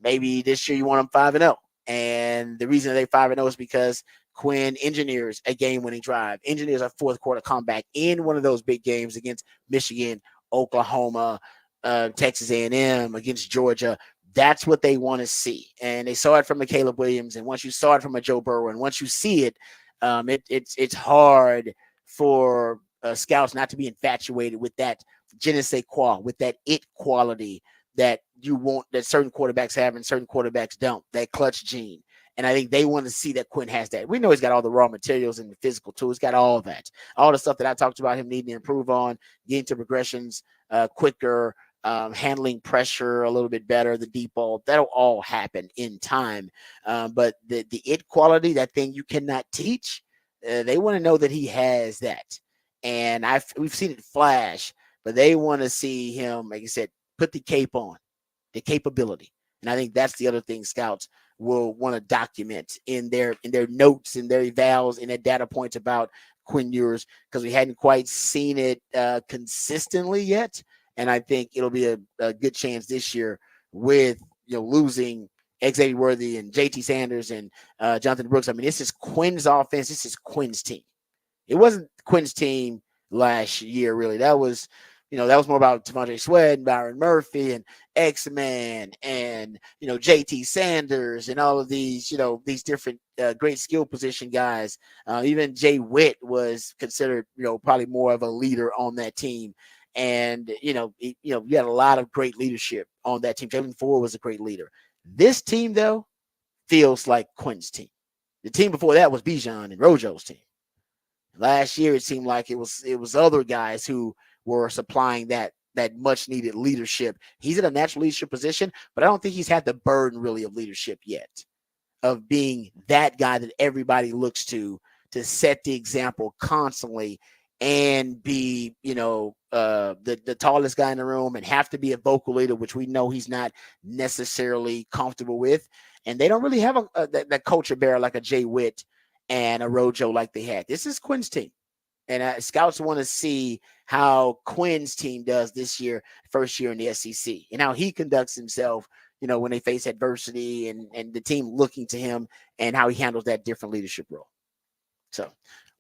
Maybe this year you want them 5-0, and the reason they're 5-0 is because Quinn engineers a game-winning drive, engineers a fourth quarter comeback in one of those big games against Michigan, Oklahoma, Texas A&M, against Georgia. That's what they want to see, and they saw it from a Caleb Williams, and once you saw it from a Joe Burrow, and once you see it, it's hard for scouts not to be infatuated with that je ne sais quoi, with that it quality that you want, that certain quarterbacks have and certain quarterbacks don't, that clutch gene. And I think they want to see that Quinn has that. We know he's got all the raw materials and the physical tools. He's got all that, all the stuff that I talked about him needing to improve on, getting to progressions quicker, handling pressure a little bit better, the deep ball. That'll all happen in time. But the it quality, that thing you cannot teach, they want to know that he has that. And we've seen it flash, but they want to see him, like I said, put the cape on the capability. And I think that's the other thing scouts will want to document in their notes, in their evals, in their data points about Quinn Ewers, because we hadn't quite seen it consistently yet. And I think it'll be a good chance this year with losing Xavier Worthy and JT Sanders and Jonathan Brooks. I mean, this is Quinn's offense. This is Quinn's team. It wasn't Quinn's team last year, really. That was more about T'Vondre Sweat and Byron Murphy and X-Man and, JT Sanders and all of these, these different great skill position guys. Even Jay Witt was considered, probably more of a leader on that team. And, you had a lot of great leadership on that team. Jalen Ford was a great leader. This team, though, feels like Quinn's team. The team before that was Bijan and Rojo's team. Last year, it seemed like it was other guys who were supplying that much needed leadership. He's in a natural leadership position, but I don't think he's had the burden really of leadership yet, of being that guy that everybody looks to set the example constantly and be, the tallest guy in the room and have to be a vocal leader, which we know he's not necessarily comfortable with. And they don't really have that culture bearer like a Jay Witt and a Rojo like they had. This is Quinn's team. And scouts want to see how Quinn's team does this year, first year in the SEC, and how he conducts himself, when they face adversity and the team looking to him, and how he handles that different leadership role. So,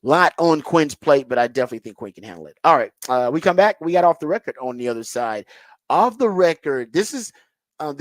a lot on Quinn's plate, but I definitely think Quinn can handle it. All right, we come back. We got off the record on the other side. Off the record, this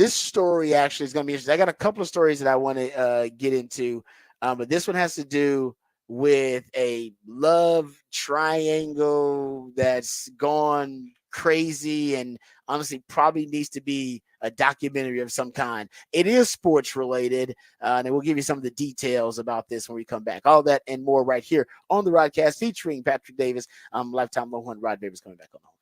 story actually is going to be interesting. I got a couple of stories that I want to get into, but this one has to do with a love triangle that's gone crazy and honestly probably needs to be a documentary of some kind. It is sports related, and we'll give you some of the details about this when we come back. All that and more right here on the Rodcast featuring Patrick Davis, lifetime Longhorn Rod Davis coming back on the horn.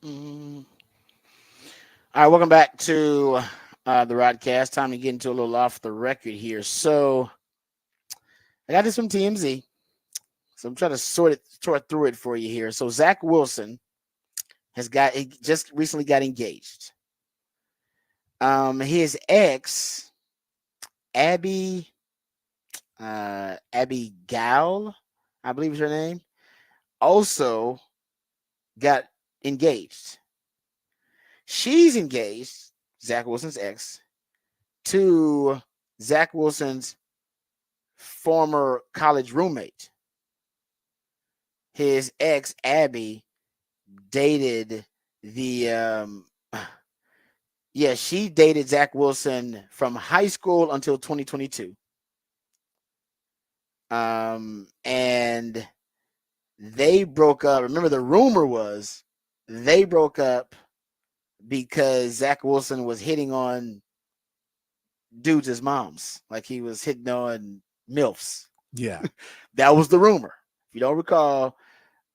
Mm. All right, welcome back to the Rodcast. Time to get into a little off the record here. So I got this from TMZ. So I'm trying to sort through it for you here. So Zach Wilson he just recently got engaged. His ex, Abby, Abigail, I believe is her name, also got engaged. She's engaged, Zach Wilson's ex, to Zach Wilson's former college roommate. His ex, Abby, dated the she dated Zach Wilson from high school until 2022. And they broke up. Remember, the rumor was they broke up because Zach Wilson was hitting on dudes' moms, like he was hitting on MILFs. Yeah. That was the rumor, if you don't recall.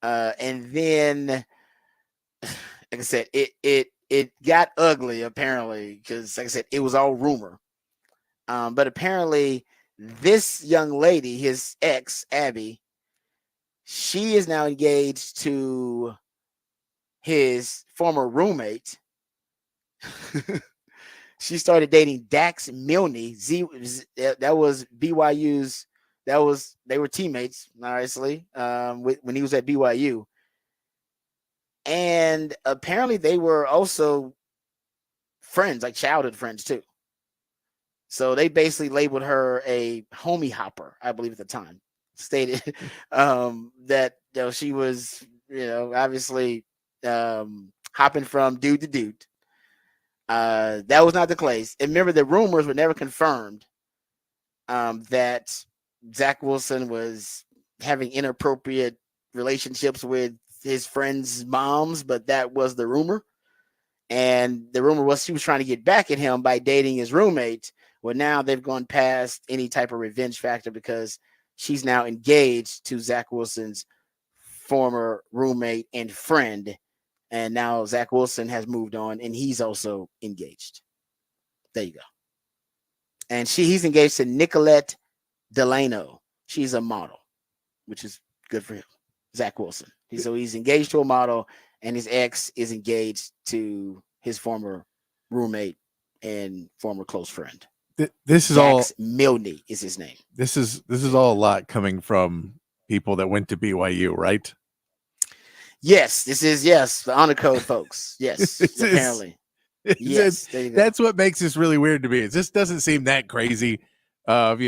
And then, like I said, it got ugly apparently because, like I said, it was all rumor. But apparently, this young lady, his ex, Abby, she is now engaged to his former roommate. She started dating Dax Milne. That was BYU's. They were teammates, obviously, when he was at BYU. And apparently they were also friends, like childhood friends too. So they basically labeled her a homie hopper, I believe at the time. Stated that she was, obviously hopping from dude to dude. That was not the case. And remember, the rumors were never confirmed that Zach Wilson was having inappropriate relationships with his friends' moms, but that was the rumor. And the rumor was she was trying to get back at him by dating his roommate. Well, now they've gone past any type of revenge factor because she's now engaged to Zach Wilson's former roommate and friend. And now Zach Wilson has moved on and he's also engaged. There you go. And he's engaged to Nicolette Delano. She's a model, which is good for him. Zach Wilson. He's engaged to a model, and his ex is engaged to his former roommate and former close friend. This is Dax Milne is his name. This is all a lot coming from people that went to BYU, right? Yes, this is the honor code, folks. Yes, apparently. Yes, that's what makes this really weird to me. This doesn't seem that crazy of,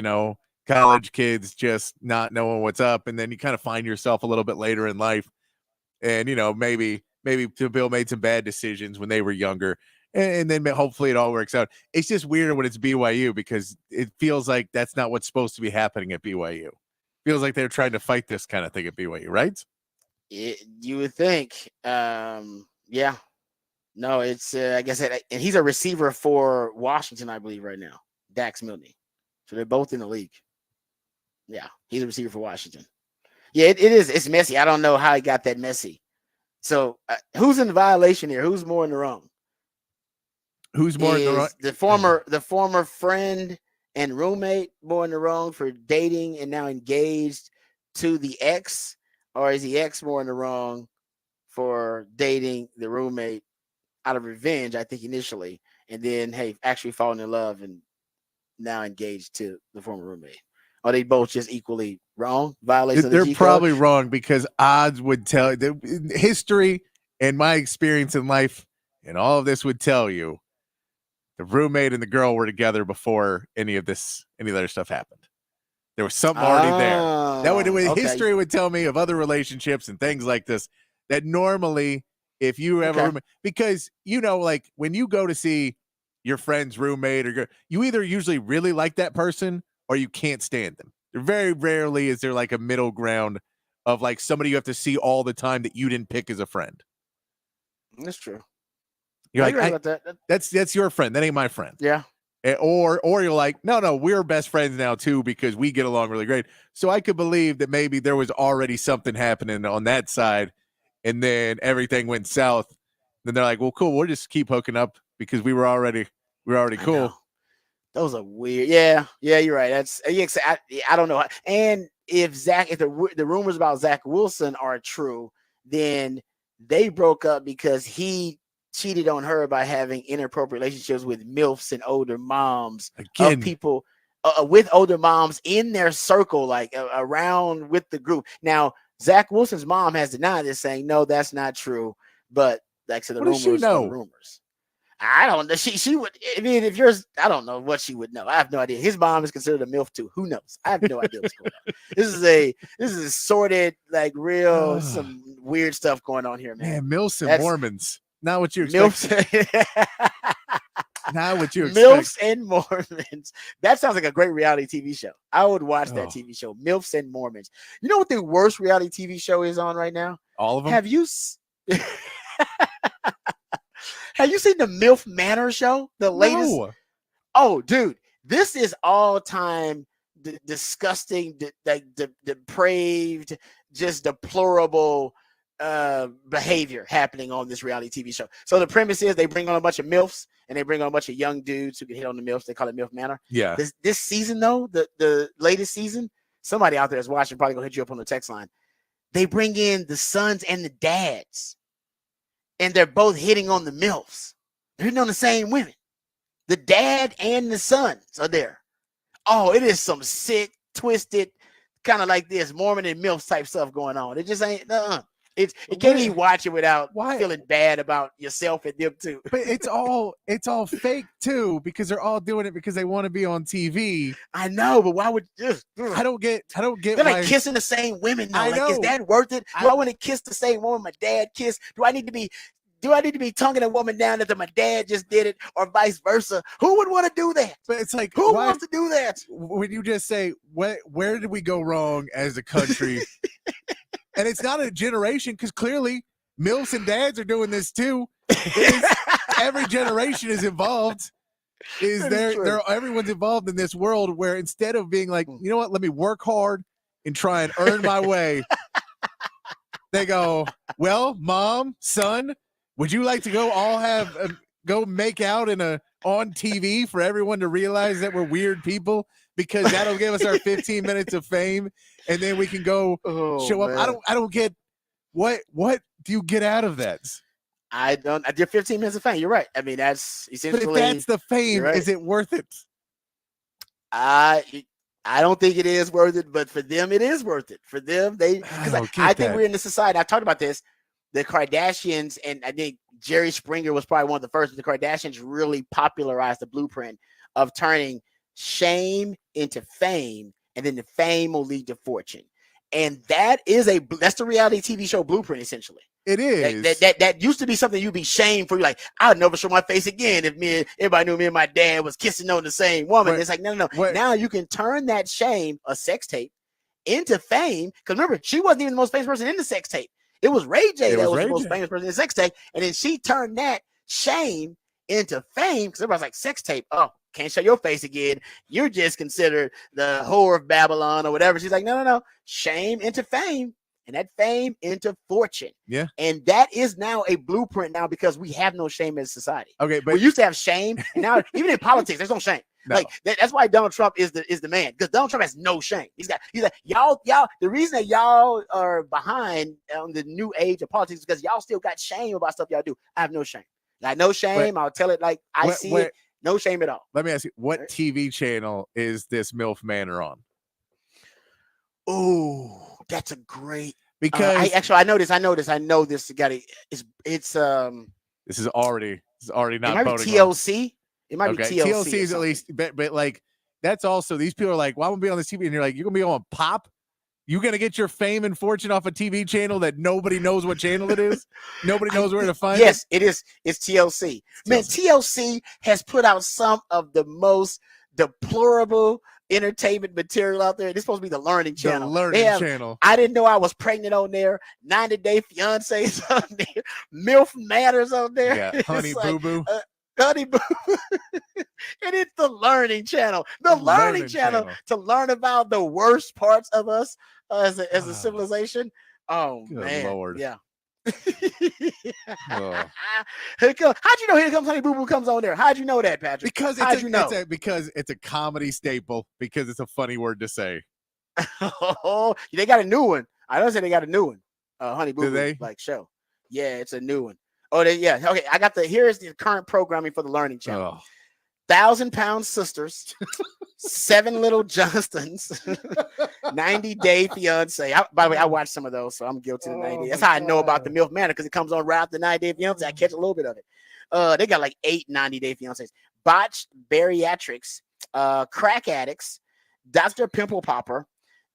college kids just not knowing what's up. And then you kind of find yourself a little bit later in life. And, maybe Bill made some bad decisions when they were younger. And then hopefully it all works out. It's just weird when it's BYU because it feels like that's not what's supposed to be happening at BYU. Feels like they're trying to fight this kind of thing at BYU, right? You would think. Yeah. No, it's like I said, and he's a receiver for Washington, I believe, right now. Dax Milne. So they're both in the league. Yeah, he's a receiver for Washington. Yeah, it is. It's messy. I don't know how he got that messy. So who's in the violation here? Who's more in the wrong? Who's more in the wrong? The former friend and roommate more in the wrong for dating and now engaged to the ex, or is the ex more in the wrong for dating the roommate out of revenge? I think initially, and then actually falling in love and now engaged to the former roommate. Are they both just equally wrong? Violation? They're probably wrong because odds would tell history and my experience in life and all of this would tell you the roommate and the girl were together before any of this, any other stuff happened. There was something already there. That would history would tell me of other relationships and things like this that normally if you have a roommate, because like when you go to see your friend's roommate or you either usually really like that person or you can't stand them. Very rarely is there like a middle ground of like somebody you have to see all the time that you didn't pick as a friend. That's true. You're like, about that. That's your friend. That ain't my friend. Yeah. Or you're like, no, we're best friends now too because we get along really great. So I could believe that maybe there was already something happening on that side, and then everything went south. Then they're like, well, cool, we'll just keep hooking up because we were already cool. Those are weird. Yeah, you're right. That's I don't know. And if the rumors about Zach Wilson are true, then They broke up because he cheated on her by having inappropriate relationships with MILFs and older moms of people with older moms in their circle, like around with the group. Now, Zach Wilson's mom has denied this, saying, no, that's not true. But like I said, the what does she rumors know? are rumors. I don't know. She would. I mean, if yours, I don't know what she would know. I have no idea. His mom is considered a MILF too. Who knows? I have no idea what's going on. This is sordid, like real some weird stuff going on here, man. MILFs and Mormons. Not what you expect. Not what you expect. MILFs and Mormons. That sounds like a great reality TV show. I would watch that TV show. MILFs and Mormons. You know what the worst reality TV show is on right now? All of them. Have you? Have you seen the MILF Manor show? The latest? No. Oh, dude, this is all time disgusting, depraved, just deplorable behavior happening on this reality TV show. So the premise is they bring on a bunch of MILFs and they bring on a bunch of young dudes who can hit on the MILFs. They call it MILF Manor. Yeah. This season, though, the latest season, somebody out there is watching, probably gonna hit you up on the text line. They bring in the sons and the dads. And they're both hitting on the MILFs. They're hitting on the same women. The dad and the sons are there. Oh, it is some sick, twisted, kind of like this Mormon and MILF type stuff going on. It just ain't. You can't even watch it without feeling bad about yourself and them too. But it's all fake too, because they're all doing it because they want to be on TV. I know, but why would I don't get they're like kissing the same women now. Like, is that worth it? Do I want to kiss the same woman my dad kissed? Do I need to be tonguing a woman down after my dad just did it, or vice versa? Who would want to do that? But it's like, who wants to do that? When you just say, where did we go wrong as a country? And it's not a generation, because clearly MILFs and dads are doing this too. Every generation is involved. Everyone's involved in this world where instead of being like, you know what, let me work hard and try and earn my way, they go, well, mom, son, would you like to go make out on TV for everyone to realize that we're weird people? Because that'll give us our 15 minutes of fame, and then we can go show up. Man. I don't get what do you get out of that? I did 15 minutes of fame. You're right. I mean, that's essentially. But if that's the fame, right. Is it worth it? I don't think it is worth it, but for them, it is worth it. For them, I think we're in the society. I talked about this. The Kardashians, and I think Jerry Springer was probably one of the first. The Kardashians really popularized the blueprint of turning shame into fame, and then the fame will lead to fortune. And that's the reality TV show blueprint, essentially. It is. That used to be something you'd be shamed for. You're like, I'd never show my face again if everybody knew me and my dad was kissing on the same woman. Right. It's like, no. Right. Now you can turn that shame, a sex tape, into fame. Because remember, she wasn't even the most famous person in the sex tape. It was Ray J that was the most famous person in the sex tape. And then she turned that shame into fame, because everybody's like, sex tape, oh, can't show your face again. You're just considered the whore of Babylon or whatever. She's like, no. Shame into fame, and that fame into fortune. Yeah. And that is now a blueprint now, because we have no shame in society. Okay, but we used to have shame. And now even in politics, there's no shame. No. Like that's why Donald Trump is the man, because Donald Trump has no shame. He's like, y'all. The reason that y'all are behind on the new age of politics is because y'all still got shame about stuff y'all do. I have no shame. Like, no shame. I'll tell it like I see it. No shame at all. Let me ask you, what TV channel is this MILF Manor on? Oh, that's a great. Because I know this. I know this. It's this is already not. It might be TLC. It might be TLC. TLC is at least, but like that's also, these people are like, well, I'm gonna be on this TV, and you're like, you're gonna be on Pop. You gonna get your fame and fortune off a TV channel that nobody knows what channel it is? Nobody knows where to find it? Yes, it is. It's TLC. Man, TLC has put out some of the most deplorable entertainment material out there. This is supposed to be the learning channel. Channel. I didn't know I was pregnant on there. 90 Day Fiance's on there. MILF Matters on there. Yeah, Honey Boo Boo. Honey Boo. And it's the learning channel. The learning channel to learn about the worst parts of us as a civilization. Oh, good man. Lord. Yeah. How'd you know Here Comes Honey Boo Boo comes on there? How'd you know that, Patrick? Because because it's a comedy staple, because it's a funny word to say. Oh, they got a new one. I don't say they got a new one. Honey Boo Boo like show. Yeah, it's a new one. Oh, yeah. Okay, I got here's the current programming for the Learning Channel. Oh. 1,000-Pound Sisters, Seven Little Johnstons, 90-Day Fiance. By the way, I watched some of those, so I'm guilty of 90. That's how I know about the MILF Manor, because it comes on right after 90-Day Fiance. I catch a little bit of it. They got like 8 90-Day Fiancés. Botched Bariatrics, Crack Addicts, Dr. Pimple Popper,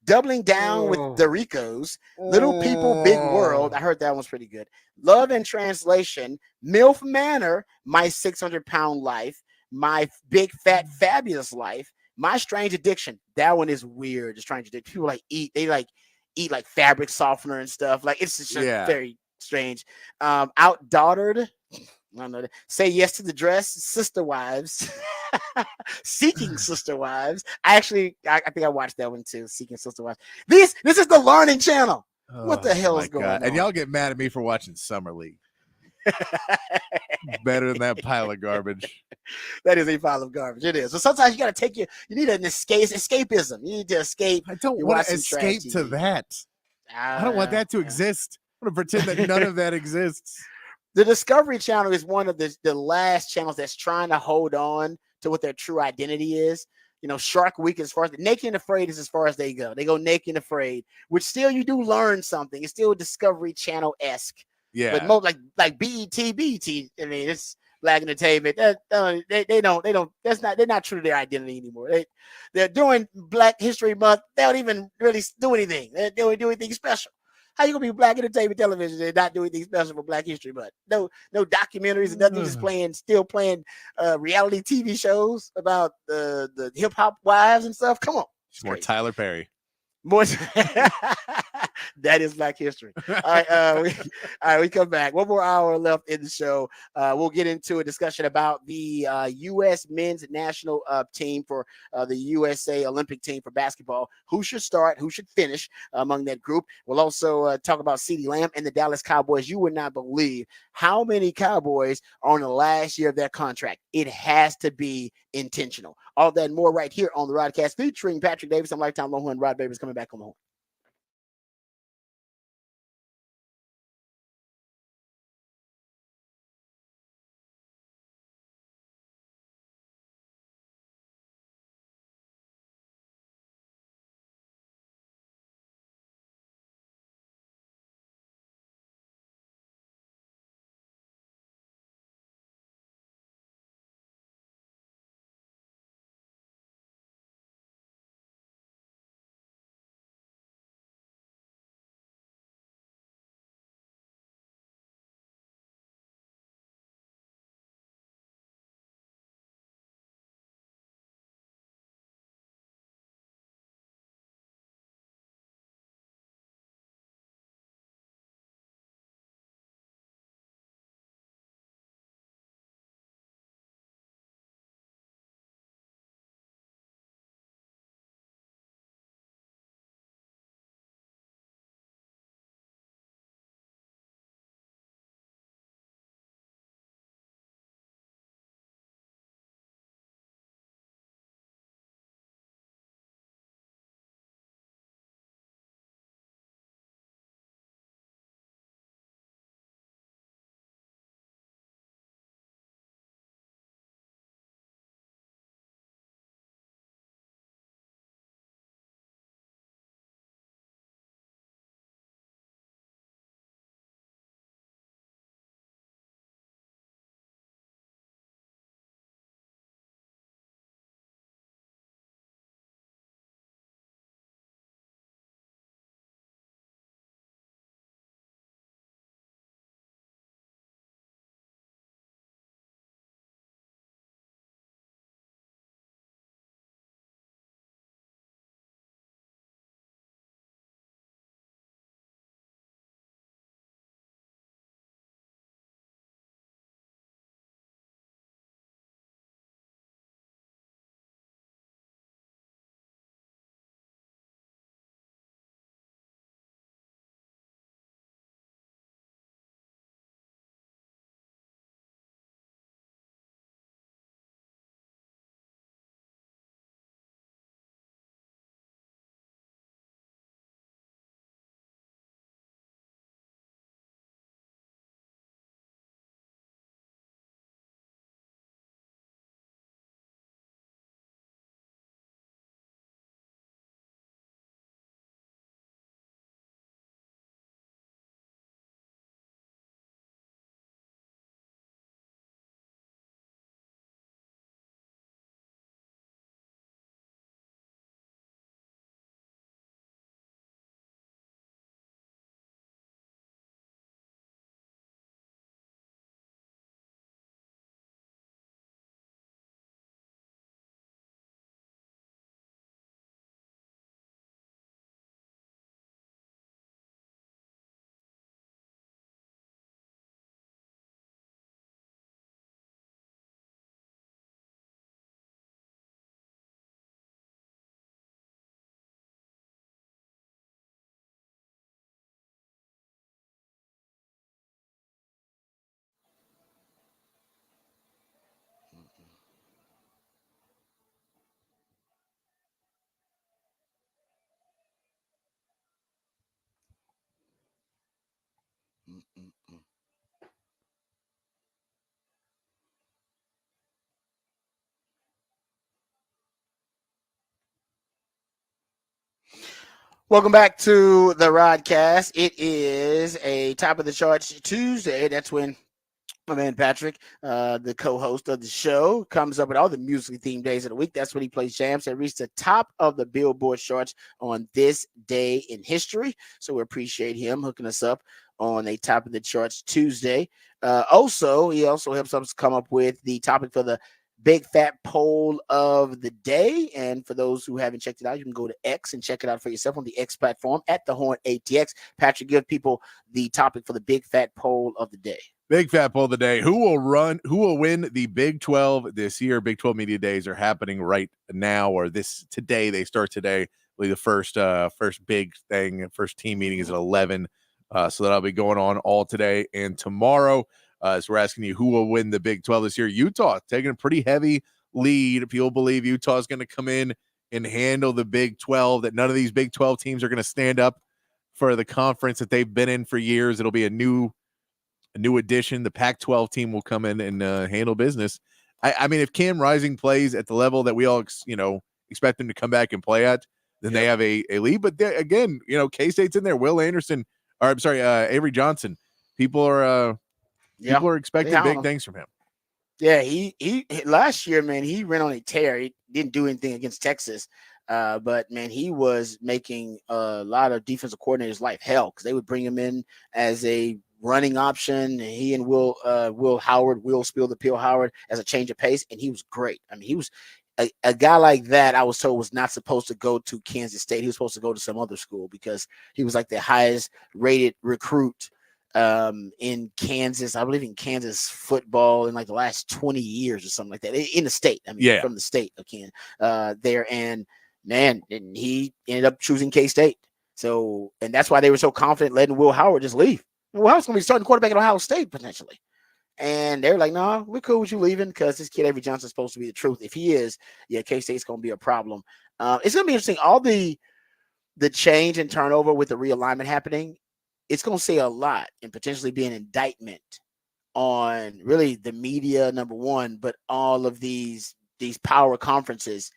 Doubling Down with Doricos, Little People, Big World. I heard that one's pretty good. Love and Translation, MILF Manor, My 600-Pound Life, My Big Fat Fabulous Life, My Strange Addiction. That one is weird. The Strange Addiction. People eat like fabric softener and stuff. Like, it's just very strange. Outdaughtered. I don't know. Say Yes to the Dress, Sister Wives, Seeking Sister Wives. I think I watched that one too. Seeking Sister Wives. This is the Learning Channel. What the hell is going on? And y'all get mad at me for watching Summer League. Better than that pile of garbage. That is a pile of garbage. It is. So sometimes you got to you need an escapism. You need to escape. I don't want to escape to that. I don't want that to exist. I want to pretend that none of that exists. The Discovery Channel is one of the last channels that's trying to hold on to what their true identity is. You know, Shark Week, as far as Naked and Afraid, is as far as they go. They go Naked and Afraid, which still you do learn something. It's still Discovery Channel-esque. Yeah. But more like BET. I mean, it's Black entertainment. They're not true to their identity anymore. They're doing Black History Month. They don't even really do anything. They don't do anything special. How you gonna be Black entertainment television and not do anything special for Black History Month? No documentaries and nothing. Just still playing reality TV shows about the hip hop wives and stuff. Come on, more Tyler Perry. More. That is Black history. All right, we come back. One more hour left in the show. We'll get into a discussion about the U.S. men's national team for the USA Olympic team for basketball. Who should start? Who should finish among that group? We'll also talk about CeeDee Lamb and the Dallas Cowboys. You would not believe how many Cowboys are on the last year of their contract. It has to be intentional. All that and more right here on the Rodcast, featuring Patrick Davis. I'm Lifetime Longhorn. Rod Babers coming back on the horn. Welcome back to the Rodcast. It is a top of the charts Tuesday. That's when my man Patrick, the co-host of the show, comes up with all the musically themed days of the week. That's when he plays jams that reach the top of the Billboard charts on this day in history. So we appreciate him hooking us up on a top of the charts Tuesday. He also helps us come up with the topic for the big fat poll of the day. And for those who haven't checked it out, you can go to X and check it out for yourself on the X platform at the Horn ATX. Patrick, give people the topic for the big fat poll of the day. Big fat poll of the day. Who will win the Big 12 this year? Big 12 Media Days are happening right now, or today. They start today. The first big thing, first team meeting is at 11. So that'll be going on all today and tomorrow. So we're asking you who will win the Big 12 this year. Utah taking a pretty heavy lead. People believe Utah is going to come in and handle the Big 12, that none of these Big 12 teams are going to stand up for the conference that they've been in for years. It'll be a new addition. The Pac-12 team will come in and handle business. I mean, if Cam Rising plays at the level that we all expect them to come back and play at, then they have a lead. But again, K-State's in there. Will Anderson, Avery Johnson. People are expecting big things from him. Yeah, he last year, man, he ran on a tear. He didn't do anything against Texas. But man, he was making a lot of defensive coordinators' life hell because they would bring him in as a running option. He and Will Spill the Peel Howard as a change of pace, and he was great. I mean, he was a guy like that. I was told was not supposed to go to Kansas State. He was supposed to go to some other school because he was like the highest rated recruit in Kansas. I believe in Kansas football in like the last 20 years or something like that in the state. I mean, from the state of Kansas there. And man, and he ended up choosing K-State. So, and that's why they were so confident letting Will Howard just leave. Will Howard's going to be starting quarterback at Ohio State potentially. And they're like, no, we're cool with you leaving because this kid Avery Johnson's supposed to be the truth. If he is, K-State's going to be a problem. It's going to be interesting. All the change and turnover with the realignment happening, it's going to say a lot and potentially be an indictment on really the media, number one, but all of these power conferences.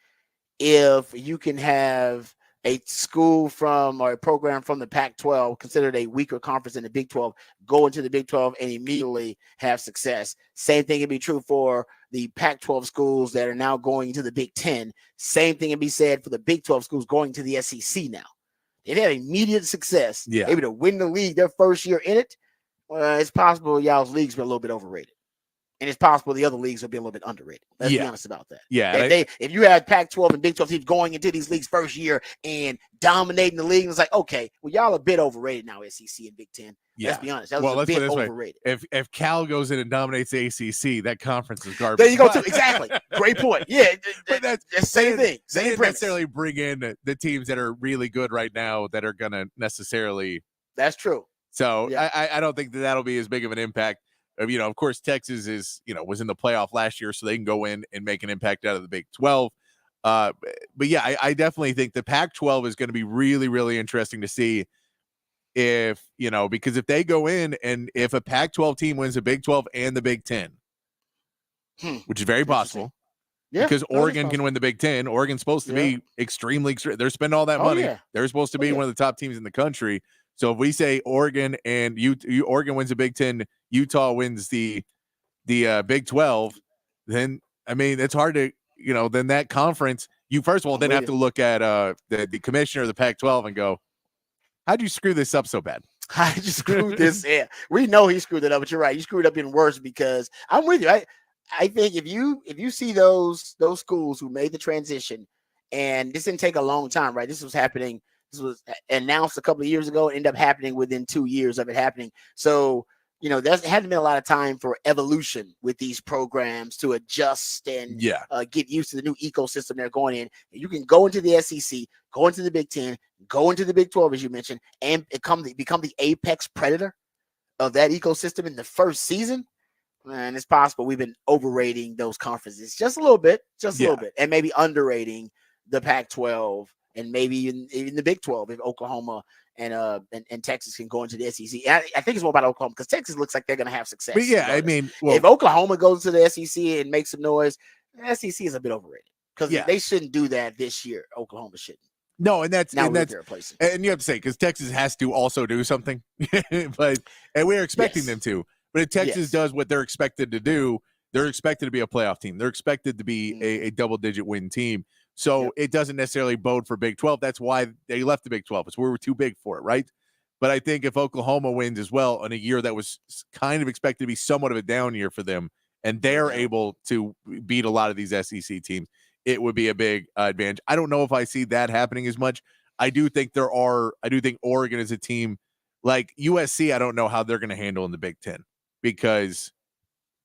If you can have a school or a program from the Pac-12 considered a weaker conference in the Big 12 go into the Big 12 and immediately have success. Same thing can be true for the Pac-12 schools that are now going into the Big 10. Same thing can be said for the Big 12 schools going to the SEC now. If they have immediate success, able to win the league their first year in it, it's possible y'all's league's been a little bit overrated. And it's possible the other leagues will be a little bit underrated. Let's be honest about that. Yeah. If you had Pac-12 and Big 12 teams going into these leagues first year and dominating the league, it's like, okay, well, y'all a bit overrated now, SEC and Big 10. Let's be honest. That was a bit overrated. If Cal goes in and dominates the ACC, that conference is garbage. There you go, too. Exactly. Great point. Yeah. But that's the same thing. They didn't necessarily bring in the teams that are really good right now that are going to necessarily. That's true. So I don't think that'll be as big of an impact. Of course, Texas was in the playoff last year, so they can go in and make an impact out of the Big 12. But yeah, I definitely think the Pac-12 is going to be really, really interesting to see if, because if they go in and if a Pac-12 team wins the Big 12 and the Big 10, which is very possible. Yeah, because Oregon can win the Big 10. Oregon's supposed to be extremely – they're spending all that money. Yeah. They're supposed to be one of the top teams in the country. So if we say Oregon and Oregon wins the Big 10, Utah wins the Big 12, then, I mean, it's hard to, then that conference, you first of all then have to look at the commissioner of the Pac-12 and go, how'd you screw this up so bad? I just screwed this. Yeah, we know he screwed it up, but you're right. You screwed up even worse because I'm with you. I think if you see those schools who made the transition, and this didn't take a long time, right? This was happening. This was announced a couple of years ago. It ended up happening within 2 years of it happening. So, there hadn't been a lot of time for evolution with these programs to adjust and get used to the new ecosystem they're going in. You can go into the SEC, go into the Big 10, go into the Big 12, as you mentioned, and become the apex predator of that ecosystem in the first season. And it's possible we've been overrating those conferences just a little bit, and maybe underrating the Pac-12 and maybe in the Big 12 if Oklahoma and Texas can go into the SEC. I think it's more about Oklahoma because Texas looks like they're going to have success. But yeah, regardless. I mean, if Oklahoma goes to the SEC and makes some noise, the SEC is a bit overrated because they shouldn't do that this year. Oklahoma shouldn't. No, and that's now and that's and you have to say because Texas has to also do something, and we're expecting them to. But if Texas does what they're expected to do, they're expected to be a playoff team. They're expected to be a double-digit win team. So it doesn't necessarily bode for Big 12. That's why they left the Big 12. It's where we're too big for it, right? But I think if Oklahoma wins as well in a year that was kind of expected to be somewhat of a down year for them, and they're able to beat a lot of these SEC teams, it would be a big advantage. I don't know if I see that happening as much. I do think Oregon is a team like USC. I don't know how they're going to handle in the Big Ten because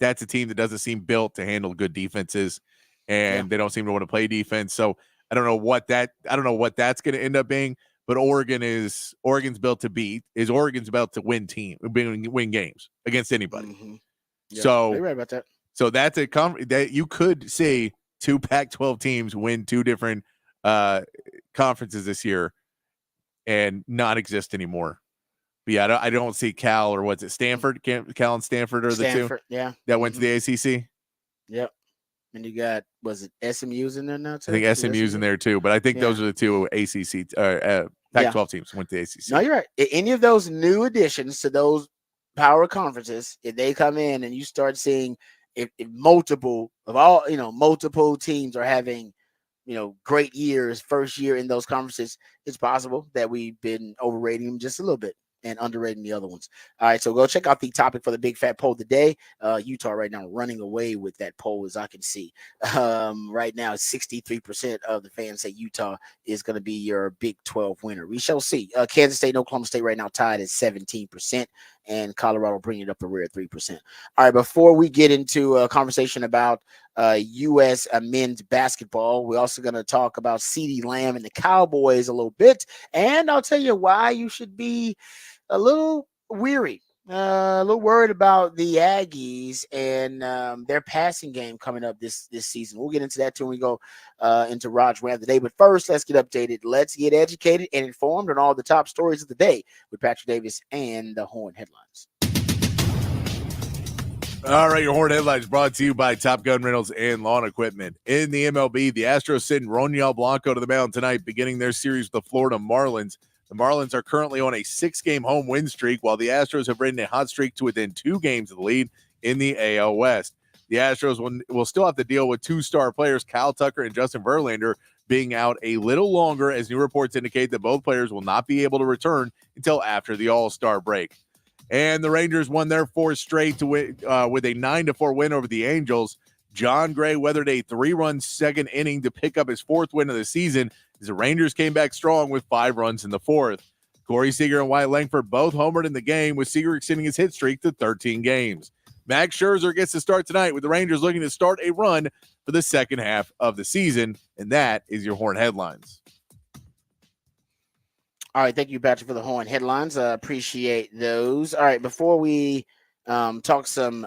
that's a team that doesn't seem built to handle good defenses, and they don't seem to want to play defense. So I don't know what that's going to end up being. But Oregon's built to beat. Oregon's about to win games against anybody. Mm-hmm. So you're right about that. So that's that you could see two Pac-12 teams win two different conferences this year and not exist anymore. But yeah, I don't see Cal or what's it, Stanford? Cal and Stanford are the two that went to the ACC. Yep. And you got, was it SMU's in there now too? I think SMU's in there too, but I think those are the two ACC Pac-12 teams went to the ACC. No, you're right. Any of those new additions to those power conferences, if they come in and you start seeing if multiple teams are having, great years, first year in those conferences, it's possible that we've been overrating them just a little bit and underrating the other ones. All right, so go check out the topic for the big fat poll today. Utah right now running away with that poll, as I can see. Right now, 63% of the fans say Utah is going to be your Big 12 winner. We shall see. Kansas State and Oklahoma State right now tied at 17%, and Colorado bringing it up a rare 3%. All right, before we get into a conversation about U.S. men's basketball, we're also going to talk about CeeDee Lamb and the Cowboys a little bit, and I'll tell you why you should be a little weary, a little worried about the Aggies and their passing game coming up this season. We'll get into that too when we go into Rod's Rant of the Day. But first, let's get updated. Let's get educated and informed on all the top stories of the day with Patrick Davis and the Horn Headlines. All right, your Horn Headlines brought to you by Top Gun Rentals and Lawn Equipment. In the MLB, the Astros send Roniel Blanco to the mound tonight, beginning their series with the Florida Marlins. The Marlins are currently on a 6-game home win streak, while the Astros have ridden a hot streak to within 2 games of the lead in the AL West. The Astros will still have to deal with 2 star players, Kyle Tucker and Justin Verlander, being out a little longer, as new reports indicate that both players will not be able to return until after the All-Star break. And the Rangers won their 4th straight to win, with a 9-4 win over the Angels. John Gray weathered a 3-run second inning to pick up his 4th win of the season, as the Rangers came back strong with 5 runs in the 4th. Corey Seager and Wyatt Langford both homered in the game, with Seager extending his hit streak to 13 games. Max Scherzer gets to start tonight, with the Rangers looking to start a run for the second half of the season. And that is your Horn Headlines. All right, thank you, Patrick, for the Horn Headlines. Appreciate those. All right, before we talk some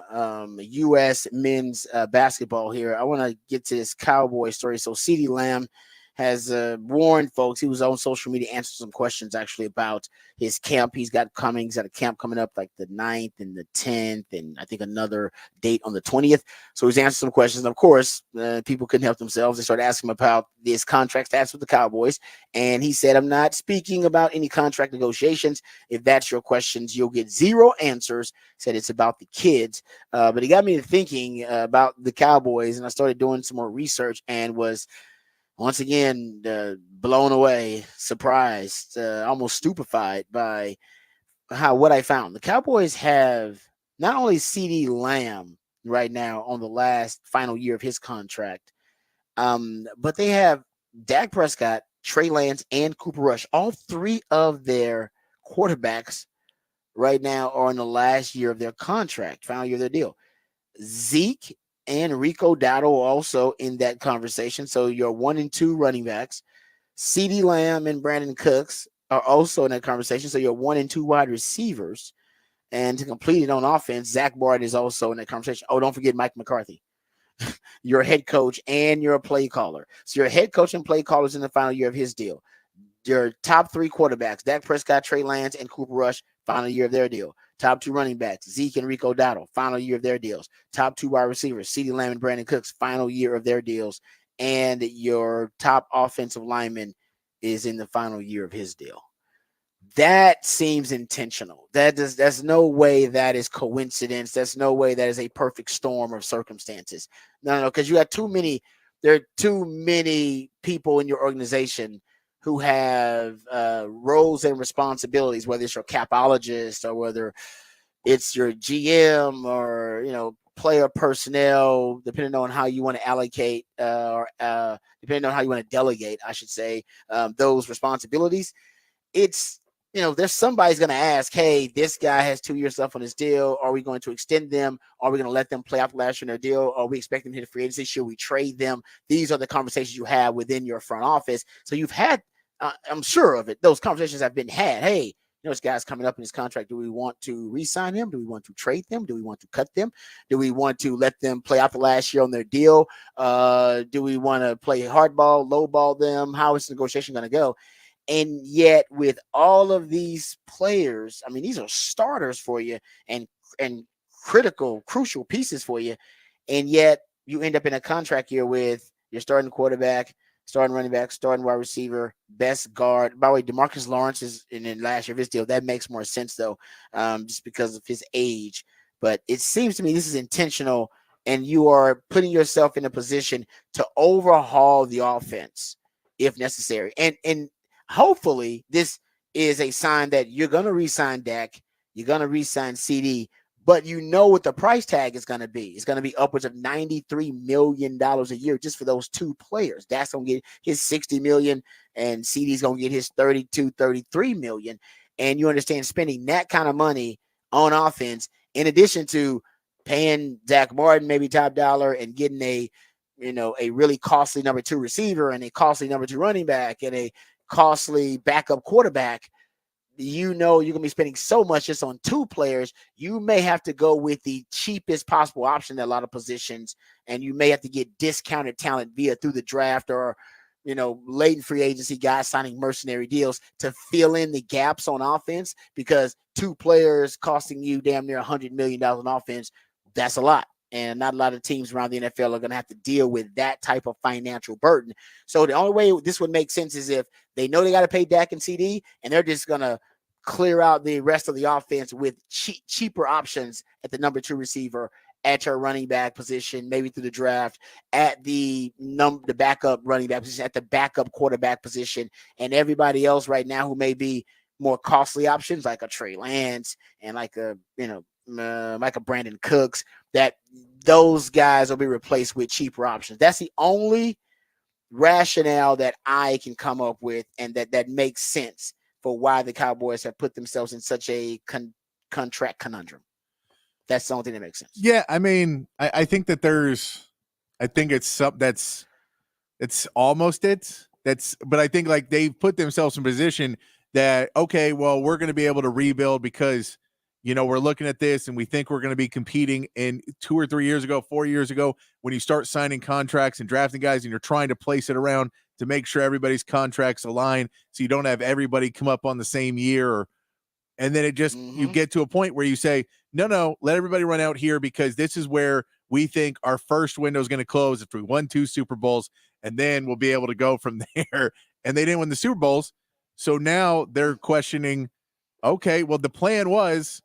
U.S. men's basketball here, I want to get to this Cowboy story. So CeeDee Lamb has warned folks. He was on social media answering some questions actually about his camp. He's got a camp coming up like the 9th and the 10th, and I think another date on the 20th. So he's answered some questions. And of course, people couldn't help themselves. They started asking him about his contract stats with the Cowboys. And he said, I'm not speaking about any contract negotiations. If that's your questions, you'll get 0 answers. Said it's about the kids. But he got me to thinking about the Cowboys, and I started doing some more research and was once again blown away, surprised, almost stupefied by what I found. The Cowboys have not only CeeDee Lamb right now on the final year of his contract, but they have Dak Prescott, Trey Lance, and Cooper Rush. All 3 of their quarterbacks right now are in the last year of their contract, final year of their deal. Zeke and Rico Dowdle also in that conversation. So your 1 and 2 running backs, CeeDee Lamb and Brandon Cooks are also in that conversation. So your 1 and 2 wide receivers. And to complete it on offense, Zach Bart is also in that conversation. Oh, don't forget Mike McCarthy, your head coach and your play caller. So your head coach and play caller is in the final year of his deal. your top 3 quarterbacks, Dak Prescott, Trey Lance, and Cooper Rush, final year of their deal. Top 2 running backs, Zeke and Rico Dowdle, final year of their deals. Top 2 wide receivers, CeeDee Lamb and Brandon Cooks, final year of their deals. And your top offensive lineman is in the final year of his deal. That seems intentional. There's no way that is coincidence. There's no way that is a perfect storm of circumstances. No, because you got there are too many people in your organization who have roles and responsibilities, whether it's your capologist or whether it's your GM or, player personnel, depending on how you want to allocate or depending on how you want to delegate, I should say, those responsibilities. It's, there's somebody's going to ask, hey, this guy has 2 years left on his deal. Are we going to extend them? Are we going to let them play out the last year in their deal? Are we expecting them to hit free agency? Should we trade them? These are the conversations you have within your front office. So you've had, I'm sure of it, those conversations have been had. Hey, this guy's coming up in his contract. Do we want to re-sign him? Do we want to trade them? Do we want to cut them? Do we want to let them play out the last year on their deal? Do we want to play hardball, lowball them? How is the negotiation going to go? And yet, with all of these players, I mean, these are starters for you and crucial pieces for you. And yet, you end up in a contract year with your starting quarterback, starting running back, starting wide receiver, best guard. By the way, DeMarcus Lawrence is in the last year of his deal. That makes more sense, though, just because of his age. But it seems to me this is intentional, and you are putting yourself in a position to overhaul the offense if necessary. And hopefully this is a sign that you're going to re-sign Dak, you're going to re-sign CD, but what the price tag is going to be. It's going to be upwards of $93 million a year just for those 2 players. Dak's going to get his $60 million and CD's going to get his $33 million. And you understand spending that kind of money on offense, in addition to paying Zach Martin maybe top dollar and getting a really costly number 2 receiver and a costly number 2 running back and a costly backup quarterback, you're going to be spending so much just on 2 players. You may have to go with the cheapest possible option at a lot of positions, and you may have to get discounted talent through the draft or, latent free agency guys signing mercenary deals to fill in the gaps on offense, because 2 players costing you damn near $100 million on offense, that's a lot. And not a lot of teams around the NFL are going to have to deal with that type of financial burden. So the only way this would make sense is if they know they got to pay Dak and CD, and they're just going to clear out the rest of the offense with cheaper options at the number 2 receiver, at your running back position, maybe through the draft, at the backup running back position, at the backup quarterback position, and everybody else right now who may be more costly options like a Trey Lance and like a Brandon Cooks, that those guys will be replaced with cheaper options. That's the only rationale that I can come up with, and that makes sense for why the Cowboys have put themselves in such a contract conundrum. That's the only thing that makes sense. Yeah, I mean, I think that it's almost it. But I think like they've put themselves in position that, okay, well, we're going to be able to rebuild because, we're looking at this and we think we're going to be competing in 2 or 3 years ago, 4 years ago, when you start signing contracts and drafting guys and you're trying to place it around to make sure everybody's contracts align so you don't have everybody come up on the same year. And then it just, you get to a point where you say, no, let everybody run out here because this is where we think our first window is going to close if we won 2 Super Bowls, and then we'll be able to go from there. And they didn't win the Super Bowls. So now they're questioning, okay, well, the plan was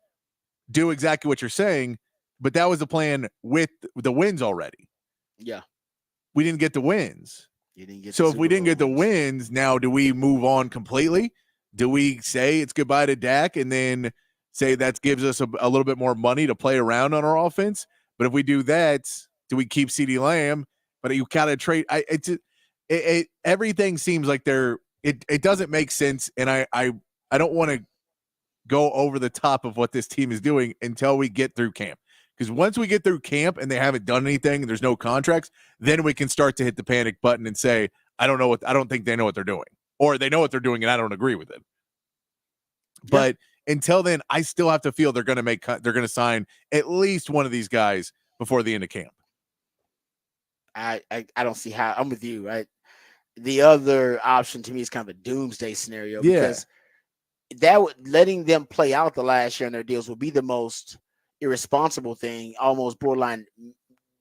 do exactly what you're saying, but that was the plan with the wins already. Yeah. We didn't get the wins. So if we didn't get the wins, now do we move on completely? Do we say it's goodbye to Dak and then say that gives us a little bit more money to play around on our offense? But if we do that, do we keep CeeDee Lamb? But you kind of trade. Everything seems like it doesn't make sense, and I don't want to go over the top of what this team is doing until we get through camp. Because once we get through camp and they haven't done anything and there's no contracts, then we can start to hit the panic button and say, I don't think they know what they're doing. Or they know what they're doing and I don't agree with it. Yeah. But until then, I still have to feel they're going to sign at least one of these guys before the end of camp. I don't see how. I'm with you. the other option to me is kind of a doomsday scenario Yeah. because that would letting them play out the last year in their deals would be the most irresponsible thing, almost borderline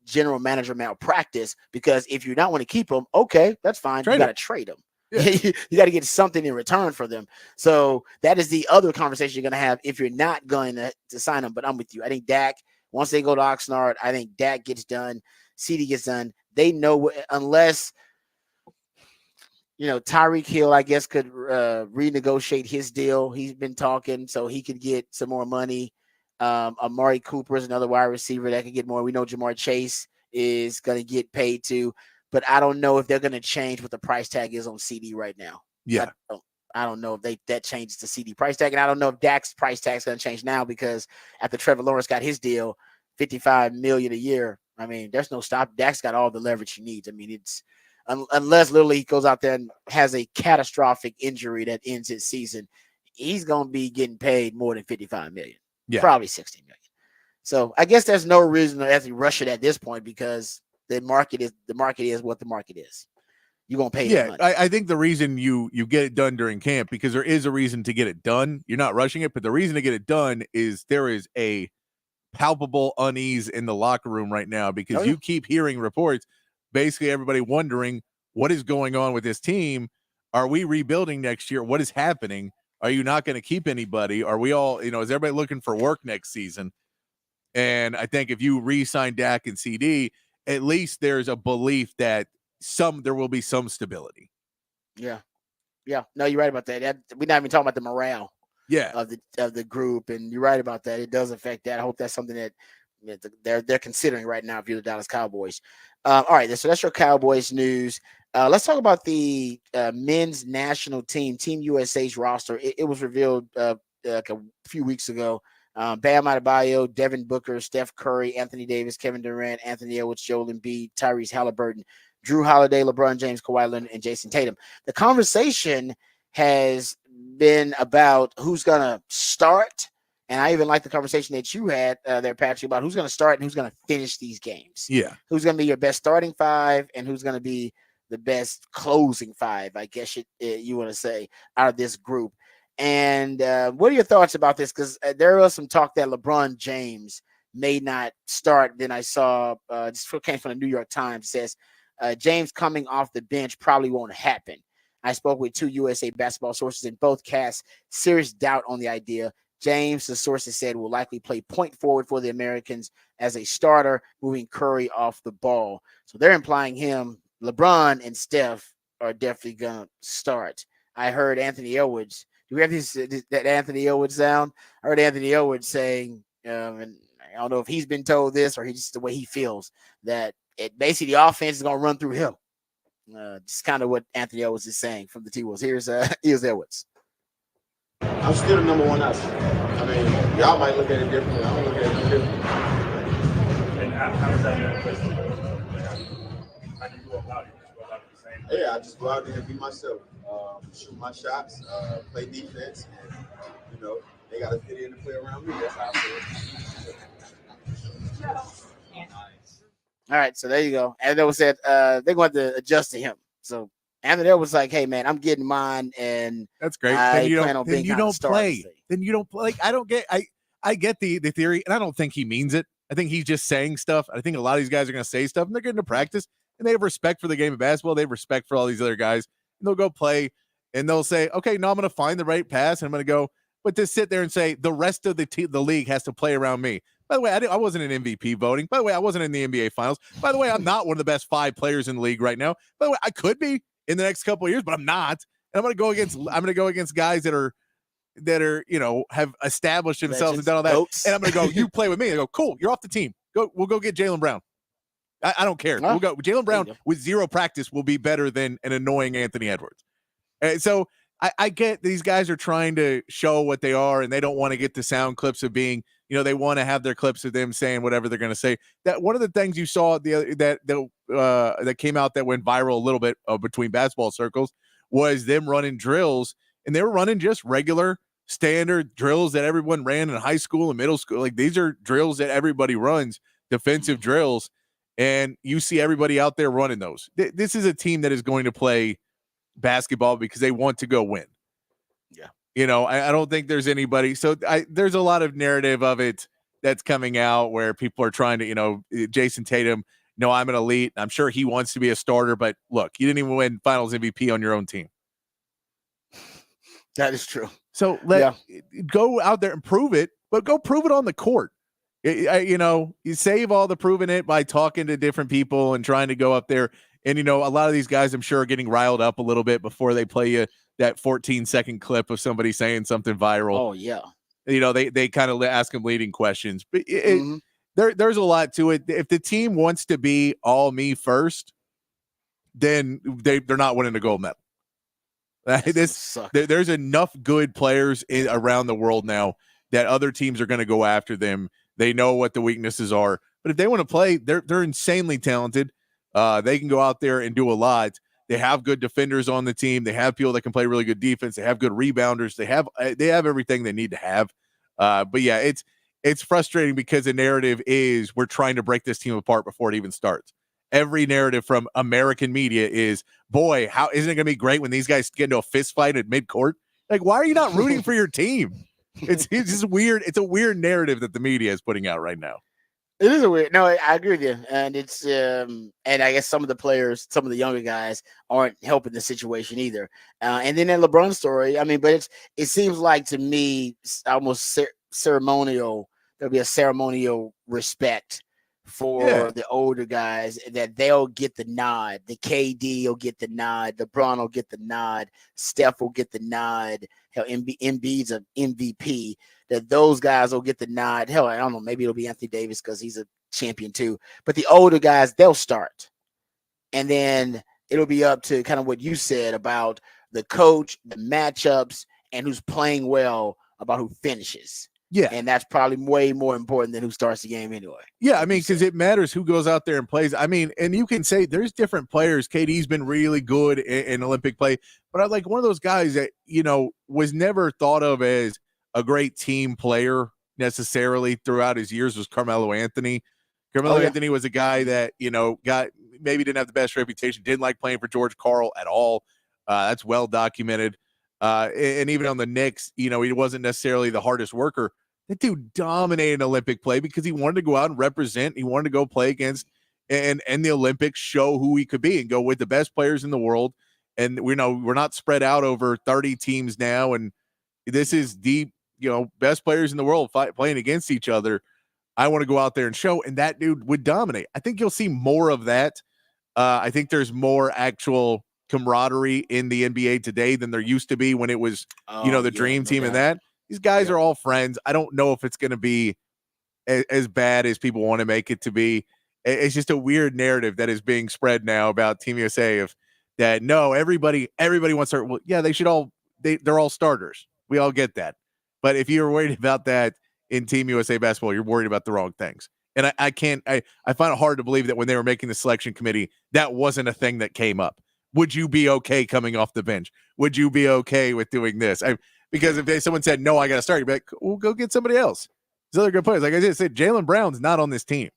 general manager malpractice. Because if you not want to keep them, okay, that's fine. You got to trade them. Yeah. You got to get something in return for them. So that is the other conversation you're going to have if you're not going to sign them. But I'm with you. I think Dak, once they go to Oxnard, I think Dak gets done. CD gets done. They know unless Tyreek Hill, I guess, could renegotiate his deal. He's been talking so he could get some more money. Amari Cooper is another wide receiver that could get more. We know Jamar Chase is going to get paid too, but I don't know if they're going to change what the price tag is on CD right now. Yeah. I don't know if that changes the CD price tag, and I don't know if Dak's price tag is going to change now because after Trevor Lawrence got his deal, $55 million a year. I mean, there's no stop. Dak's got all the leverage he needs. I mean, it's unless literally he goes out there and has a catastrophic injury that ends his season, he's going to be getting paid more than $55 million. Yeah. Probably $60 million. So I guess there's no reason to actually rush it at this point because the market is what the market is. You're going to pay the money. I think the reason you get it done during camp, because there is a reason to get it done. You're not rushing it, but the reason to get it done is there is a palpable unease in the locker room right now because you keep hearing reports, basically everybody wondering what is going on with this team. Are we rebuilding next year? What is happening? Are you not going to keep anybody? Are we all, is everybody looking for work next season? And I think if you re-sign Dak and CD, at least there's a belief that there will be some stability. Yeah. No, you're right about that. We're not even talking about the morale. Of the group, and you're right about that. It does affect that. I hope that's something that they're considering right now if you're the Dallas Cowboys. All right, so that's your Cowboys news. Let's talk about the men's national team, Team USA's roster. It was revealed like a few weeks ago. Bam Adebayo, Devin Booker, Steph Curry, Anthony Davis, Kevin Durant, Anthony Edwards, Joel Embiid, Tyrese Halliburton, Drew Holiday, LeBron James, Kawhi Leonard, and Jason Tatum. The conversation has been about who's going to start. And I even like the conversation that you had there, Patrick, about who's going to start and who's going to finish these games. Yeah. Who's going to be your best starting five and who's going to be the best closing five, I guess you want to say, out of this group. And what are your thoughts about this? Because there was some talk that LeBron James may not start. Then I saw, this came from the New York Times, says James coming off the bench probably won't happen. I spoke with 2 USA basketball sources and both cast serious doubt on the idea. James, the sources said, will likely play point forward for the Americans as a starter, moving Curry off the ball. So they're implying LeBron and Steph are definitely going to start. I heard Anthony Edwards. Do we have that Anthony Edwards sound? I heard Anthony Edwards saying, and I don't know if he's been told this or he's just the way he feels, that basically the offense is going to run through him. Just kind of what Anthony Edwards is saying from the T-Wolves. Here's Edwards. I'm still the number one option. I mean, y'all might look at it differently. I don't look at it differently. And how does that manifest? How do you go about it? Yeah, I just go out there and be myself, shoot my shots, play defense, and they got to fit in and play around me. That's how I feel. All right, so there you go. And they said they're going to adjust to him. So Anthony was like, "Hey man, I'm getting mine," and that's great. Then you don't play. Like I don't get. I get the theory, and I don't think he means it. I think he's just saying stuff. I think a lot of these guys are going to say stuff, and they're getting to practice, and they have respect for the game of basketball. They have respect for all these other guys, and they'll go play, and they'll say, "Okay, no, I'm going to find the right pass, and I'm going to go." But to sit there and say the rest of the league has to play around me. By the way, I wasn't in MVP voting. By the way, I wasn't in the NBA Finals. By the way, I'm not one of the best 5 players in the league right now. By the way, I could be in the next couple of years, but I'm not. And I'm going to go against guys that are have established themselves and done all that. And I'm going to go, you play with me. I go, cool, you're off the team. We'll go get Jaylen Brown. I don't care. We'll go. Jaylen Brown with 0 practice will be better than an annoying Anthony Edwards. And so I get these guys are trying to show what they are, and they don't want to get the sound clips of being, they want to have their clips of them saying whatever they're going to say. That one of the things you saw that came out that went viral a little bit between basketball circles was them running drills, and they were running just regular standard drills that everyone ran in high school and middle school. Like these are drills that everybody runs, defensive drills, and you see everybody out there running those. This is a team that is going to play basketball because they want to go win. Yeah. You know, I don't think there's anybody. So there's a lot of narrative of it that's coming out where people are trying to, you know, Jason Tatum, no, I'm an elite. I'm sure he wants to be a starter, but look, you didn't even win finals MVP on your own team. That is true. So go out there and prove it, but go prove it on the court. You know, you save all the proving it by talking to different people and trying to go up there. And, you know, a lot of these guys, I'm sure, are getting riled up a little bit before they play you that 14-second clip of somebody saying something viral. Oh, yeah. You know, they kind of ask them leading questions. But there's a lot to it. If the team wants to be all me first, then they're not winning a gold medal. There's enough good players around the world now that other teams are going to go after them. They know what the weaknesses are, but if they want to play, they're insanely talented. They can go out there and do a lot. They have good defenders on the team. They have people that can play really good defense. They have good rebounders. They have everything they need to have. But yeah, it's frustrating because the narrative is we're trying to break this team apart before it even starts. Every narrative from American media is, boy, how isn't it going to be great when these guys get into a fist fight at midcourt? Like, why are you not rooting for your team? It's just weird. It's a weird narrative that the media is putting out right now. It is a weird. No, I agree with you, and it's and I guess some of the players, some of the younger guys, aren't helping the situation either. And then in LeBron's story, I mean, but it seems like to me almost ceremonial. There'll be a ceremonial respect for the older guys that they'll get the nod. The KD will get the nod. LeBron will get the nod. Steph will get the nod. Hell, Embiid's an MVP. That those guys will get the nod. Hell, I don't know. Maybe it'll be Anthony Davis because he's a champion too. But the older guys, they'll start. And then it'll be up to kind of what you said about the coach, the matchups, and who's playing well about who finishes. Yeah. And that's probably way more important than who starts the game anyway. Yeah, I mean, because it matters who goes out there and plays. I mean, and you can say there's different players. KD's been really good in Olympic play, but I like one of those guys that, you know, was never thought of as a great team player necessarily throughout his years was Carmelo Anthony. Carmelo Anthony was a guy that, you know, maybe didn't have the best reputation, didn't like playing for George Karl at all. That's well documented. And even on the Knicks, you know, he wasn't necessarily the hardest worker. That dude dominated Olympic play because he wanted to go out and represent. He wanted to go play against and the Olympics, show who he could be and go with the best players in the world. And we know we're not spread out over 30 teams now. And this is deep, you know, best players in the world playing against each other. I want to go out there and show, and that dude would dominate. I think you'll see more of that. I think there's more actual camaraderie in the NBA today than there used to be when it was, the dream team and that. These guys are all friends. I don't know if it's going to be as bad as people want to make it to be. It's just a weird narrative that is being spread now about Team USA everybody wants to. Well, yeah, they should all. They're all starters. We all get that. But if you're worried about that in Team USA basketball, you're worried about the wrong things. And I find it hard to believe that when they were making the selection committee, that wasn't a thing that came up. Would you be okay coming off the bench? Would you be okay with doing this? Because if someone said, no, I got to start, you'd be like, well, go get somebody else. There's other good players. Like I just said, Jaylen Brown's not on this team.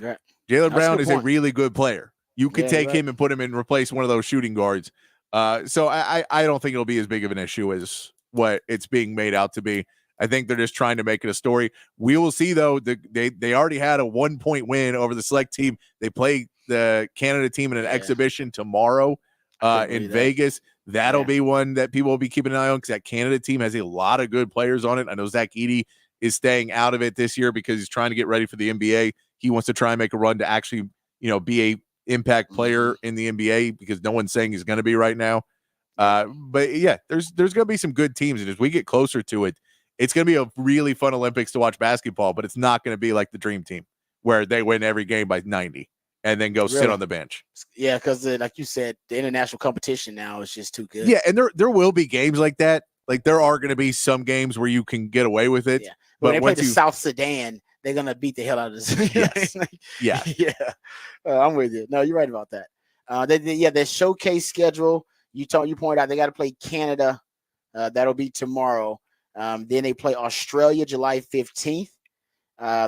Right. Jaylen Brown is a really good player. You could take him and put him in, replace one of those shooting guards. So I don't think it'll be as big of an issue as what it's being made out to be. I think they're just trying to make it a story. We will see, though. They already had a 1-point win over the select team. They play the Canada team in an exhibition tomorrow in Vegas. That'll be one that people will be keeping an eye on because that Canada team has a lot of good players on it. I know Zach Edey is staying out of it this year because he's trying to get ready for the NBA. He wants to try and make a run to actually, be a impact player in the NBA because no one's saying he's going to be right now. But yeah, there's going to be some good teams. And as we get closer to it, it's going to be a really fun Olympics to watch basketball, but it's not going to be like the Dream Team where they win every game by 90 and then go sit on the bench. Yeah, because like you said, the international competition now is just too good. Yeah, and there will be games like that. Like there are going to be some games where you can get away with it. Yeah. But when they play the South Sudan, they're going to beat the hell out of this. Yes. I'm with you. No, you're right about that. The showcase schedule, you pointed out they got to play Canada. That'll be tomorrow. Then they play Australia July 15th.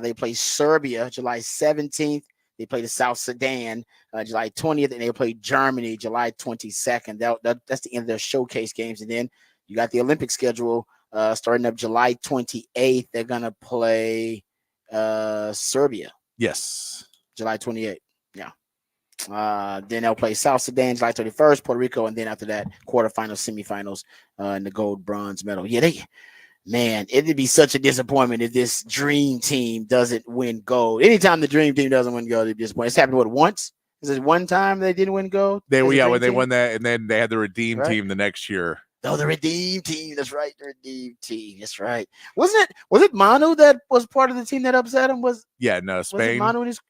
They play Serbia July 17th. They play the South Sudan July 20th, and they play Germany July 22nd. That's the end of their showcase games. And then you got the Olympic schedule starting up July 28th. They're going to play Serbia. Yes. July 28th. Yeah. Then they'll play South Sudan July 31st, Puerto Rico, and then after that, quarterfinals, semifinals, and the gold, bronze medal. Yeah, man, it'd be such a disappointment if this dream team doesn't win gold. Anytime the dream team doesn't win gold, it'd be disappointing. It's happened once? Is it one time they didn't win gold? When they won that, and then they had the redeem team the next year. Oh, the redeem team. That's right, the redeem team. That's right. Was it Manu that was part of the team that upset him? Spain. Was it Manu and his?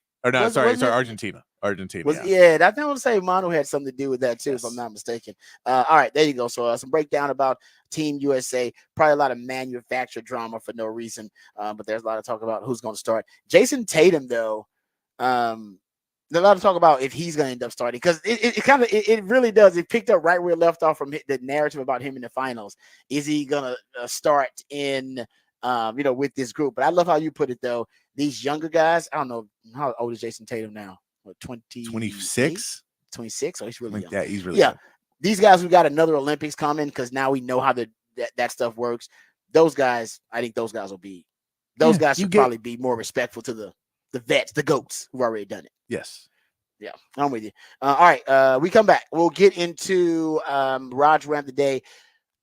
Sorry, Argentina. Argentina. Yeah, I think I want to say Manu had something to do with that too, if I'm not mistaken. All right, there you go. So some breakdown about Team USA. Probably a lot of manufactured drama for no reason, but there's a lot of talk about who's going to start. Jason Tatum, though, there's a lot of talk about if he's going to end up starting because it really does. It picked up right where it left off from the narrative about him in the finals. Is he going to start in? With this group? But I love how you put it though. These younger guys, I don't know how old is Jason Tatum now. 26? 26. Oh, he's really young. Yeah, he's really young. young. These guys, we got another Olympics coming because now we know how that stuff works. Those guys, I think those guys will be. Those guys should probably be more respectful to the vets, the GOATs who've already done it. Yes. Yeah, I'm with you. All right, we come back. We'll get into Raj Ram today.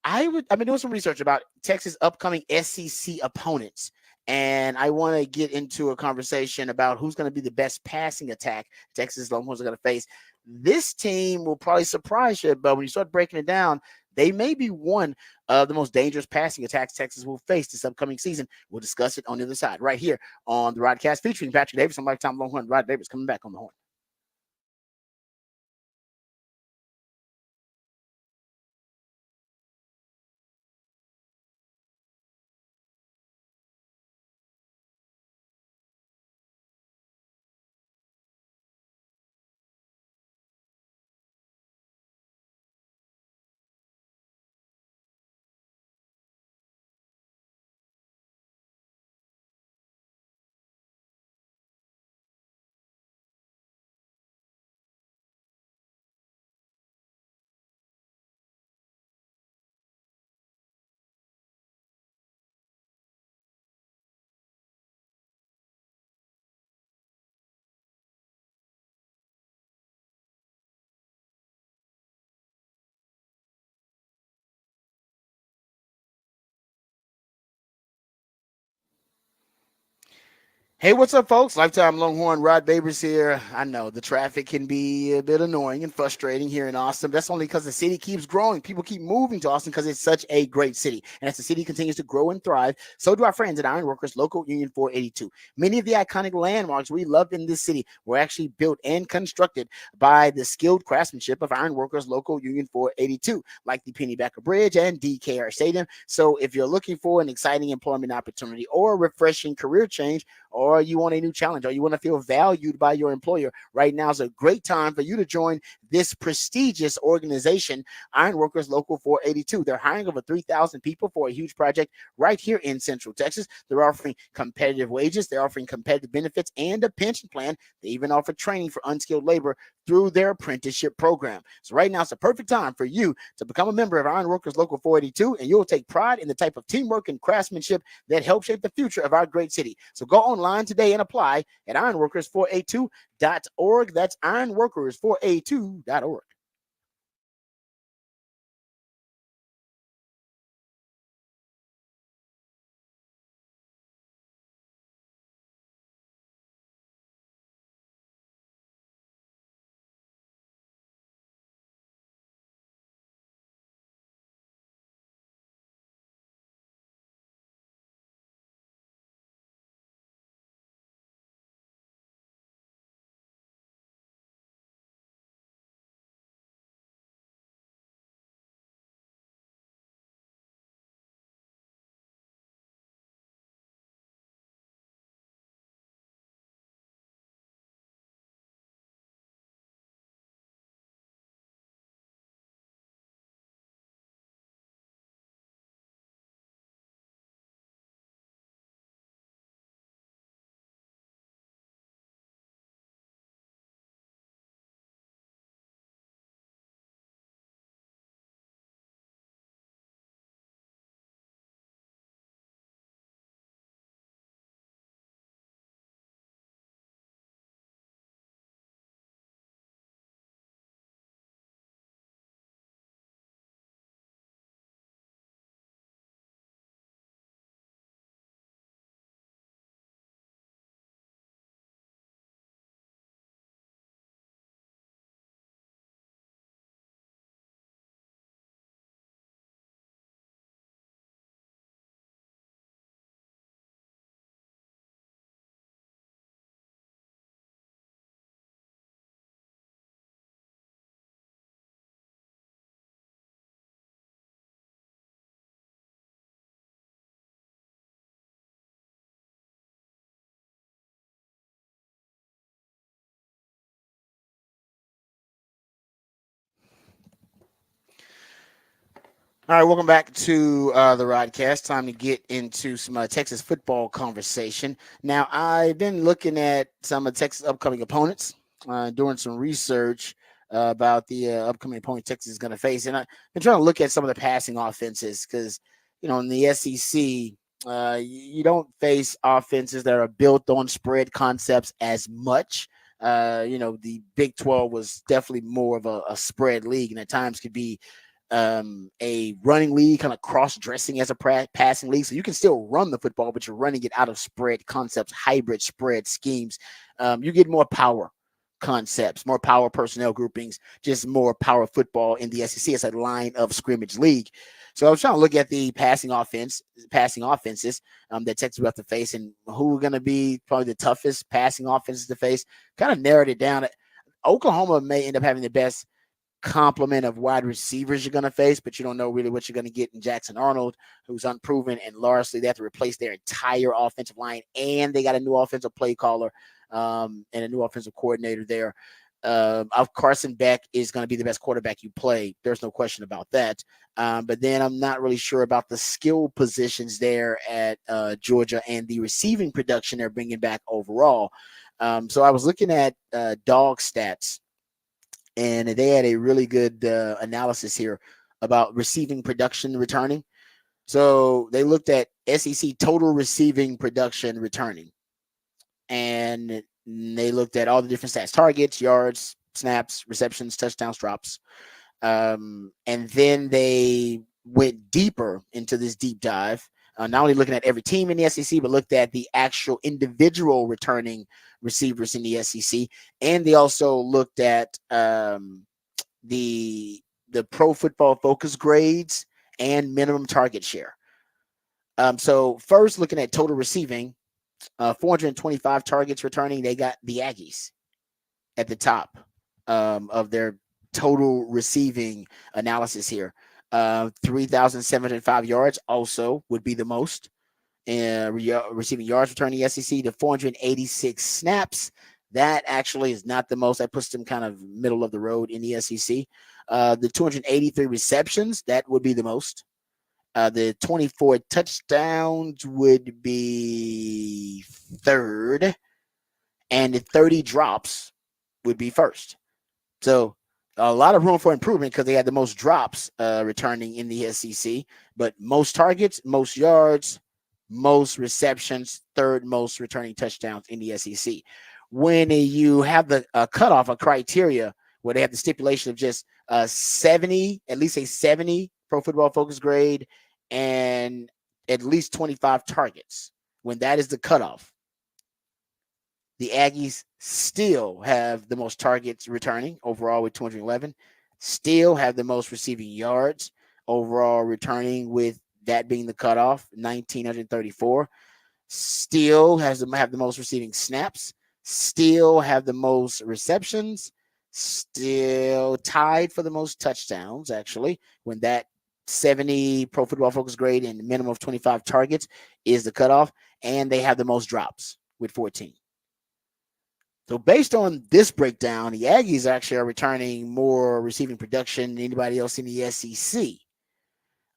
I've been doing some research about Texas' upcoming SEC opponents, and I want to get into a conversation about who's going to be the best passing attack Texas Longhorns are going to face. This team will probably surprise you, but when you start breaking it down, they may be one of the most dangerous passing attacks Texas will face this upcoming season. We'll discuss it on the other side, right here on the Rodcast, featuring Patrick Davis and Lifetime Longhorn. Rod Davis coming back on the horn. Hey, what's up, folks? Lifetime Longhorn, Rod Babers here. I know the traffic can be a bit annoying and frustrating here in Austin. That's only because the city keeps growing. People keep moving to Austin because it's such a great city. And as the city continues to grow and thrive, so do our friends at Ironworkers Local Union 482. Many of the iconic landmarks we love in this city were actually built and constructed by the skilled craftsmanship of Ironworkers Local Union 482, like the Pennybacker Bridge and DKR Stadium. So if you're looking for an exciting employment opportunity or a refreshing career change, or you want a new challenge, or you want to feel valued by your employer, right now is a great time for you to join this prestigious organization, Ironworkers Local 482. They're hiring over 3,000 people for a huge project right here in Central Texas. They're offering competitive wages. They're offering competitive benefits and a pension plan. They even offer training for unskilled labor through their apprenticeship program. So right now, it's the perfect time for you to become a member of Ironworkers Local 482, and you'll take pride in the type of teamwork and craftsmanship that help shape the future of our great city. So go online today and apply at ironworkers482.org. That's ironworkers482.org. All right, welcome back to the Rodcast. Time to get into some Texas football conversation. Now, I've been looking at some of Texas' upcoming opponents, doing some research about the upcoming opponent Texas is going to face, and I've been trying to look at some of the passing offenses because, in the SEC, you don't face offenses that are built on spread concepts as much. The Big 12 was definitely more of a spread league, and at times could be a running league, kind of cross-dressing as a passing league. So you can still run the football, but you're running it out of spread concepts, hybrid spread schemes. You get more power concepts, more power personnel groupings, just more power football in the SEC. It's a line of scrimmage league. So I was trying to look at the passing offenses that Texas will have to face and who are going to be probably the toughest passing offenses to face. Kind of narrowed it down. Oklahoma may end up having the best complement of wide receivers you're going to face, but you don't know really what you're going to get in Jackson Arnold, who's unproven, and largely they have to replace their entire offensive line, and they got a new offensive play caller and a new offensive coordinator there. Carson Beck is going to be the best quarterback you play. There's no question about that. But then I'm not really sure about the skill positions there at Georgia and the receiving production they're bringing back overall. So I was looking at dog stats, and they had a really good analysis here about receiving production returning. So they looked at SEC total receiving production returning, and they looked at all the different stats: targets, yards, snaps, receptions, touchdowns, drops. And then they went deeper into this deep dive, not only looking at every team in the SEC, but looked at the actual individual returning receivers in the SEC. And they also looked at the Pro Football Focus grades and minimum target share. So first, looking at total receiving, 425 targets returning, they got the Aggies at the top of their total receiving analysis here. 3,705 yards also would be the most. Receiving yards returning SEC to 486 snaps. That actually is not the most. That puts them kind of middle of the road in the SEC. The 283 receptions, that would be the most. The 24 touchdowns would be third. And the 30 drops would be first. So a lot of room for improvement because they had the most drops returning in the SEC, but most targets, most yards, most receptions, third most returning touchdowns in the SEC. When you have the cutoff, a criteria where they have the stipulation of just 70, at least a 70 Pro Football Focus grade and at least 25 targets, when that is the cutoff, the Aggies still have the most targets returning overall with 211, still have the most receiving yards overall returning with that being the cutoff, 1,934, still have the most receiving snaps, still have the most receptions, still tied for the most touchdowns, actually, when that 70 Pro Football Focus grade and minimum of 25 targets is the cutoff, and they have the most drops with 14. So based on this breakdown, the Aggies actually are returning more receiving production than anybody else in the SEC.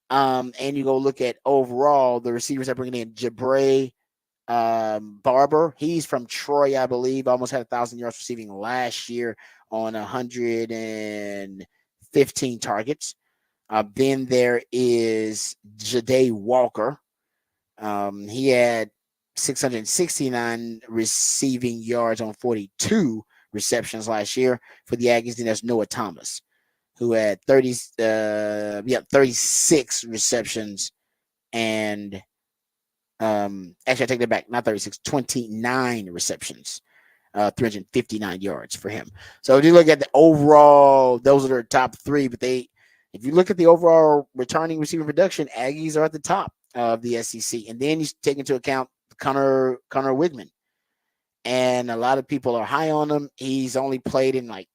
And you go look at overall the receivers that bringing in Jabre Barber. He's from Troy, I believe. Almost had 1,000 yards receiving last year on 115 targets. Then there is Ja'Day Walker. He had 669 receiving yards on 42 receptions last year for the Aggies. Then there's Noah Thomas, who had 36 receptions and actually I take that back, not 36, 29 receptions, 359 yards for him. So if you look at the overall, those are their top three, but if you look at the overall returning receiving production, Aggies are at the top of the SEC. And then you take into account Connor Wigman. And a lot of people are high on him. He's only played in played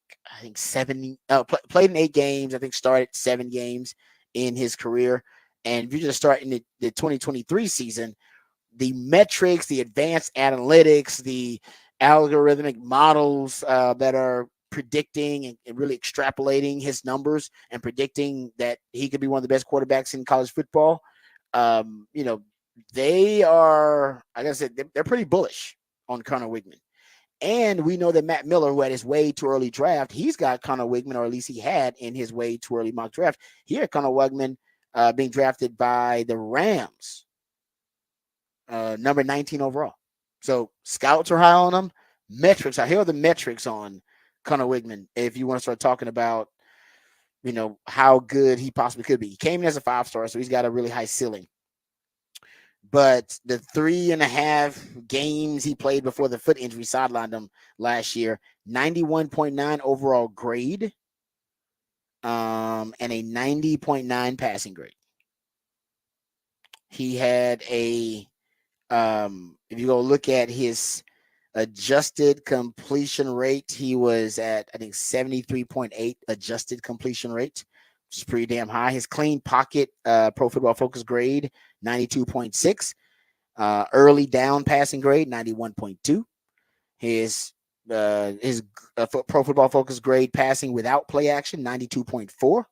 in 8 games. I think started 7 games in his career. And if you just start in the 2023 season, the metrics, the advanced analytics, the algorithmic models that are predicting and really extrapolating his numbers and predicting that he could be one of the best quarterbacks in college football. They are, like I said, they're pretty bullish on Connor Wigman. And we know that Matt Miller, who had his way too early draft, he's got Connor Wigman, or at least he had in his way too early mock draft. He had Connor Wigman being drafted by the Rams, number 19 overall. So scouts are high on him. Metrics, here are the metrics on Connor Wigman. If you want to start talking about, how good he possibly could be. He came in as a 5-star, so he's got a really high ceiling. But the 3.5 games he played before the foot injury sidelined him last year, 91.9 overall grade, and a 90.9 passing grade. He had if you go look at his adjusted completion rate, he was at, I think, 73.8 adjusted completion rate, which is pretty damn high. His clean pocket Pro Football Focus grade, 92.6. Early down passing grade, 91.2. His Pro Football Focus grade passing without play action, 92.4.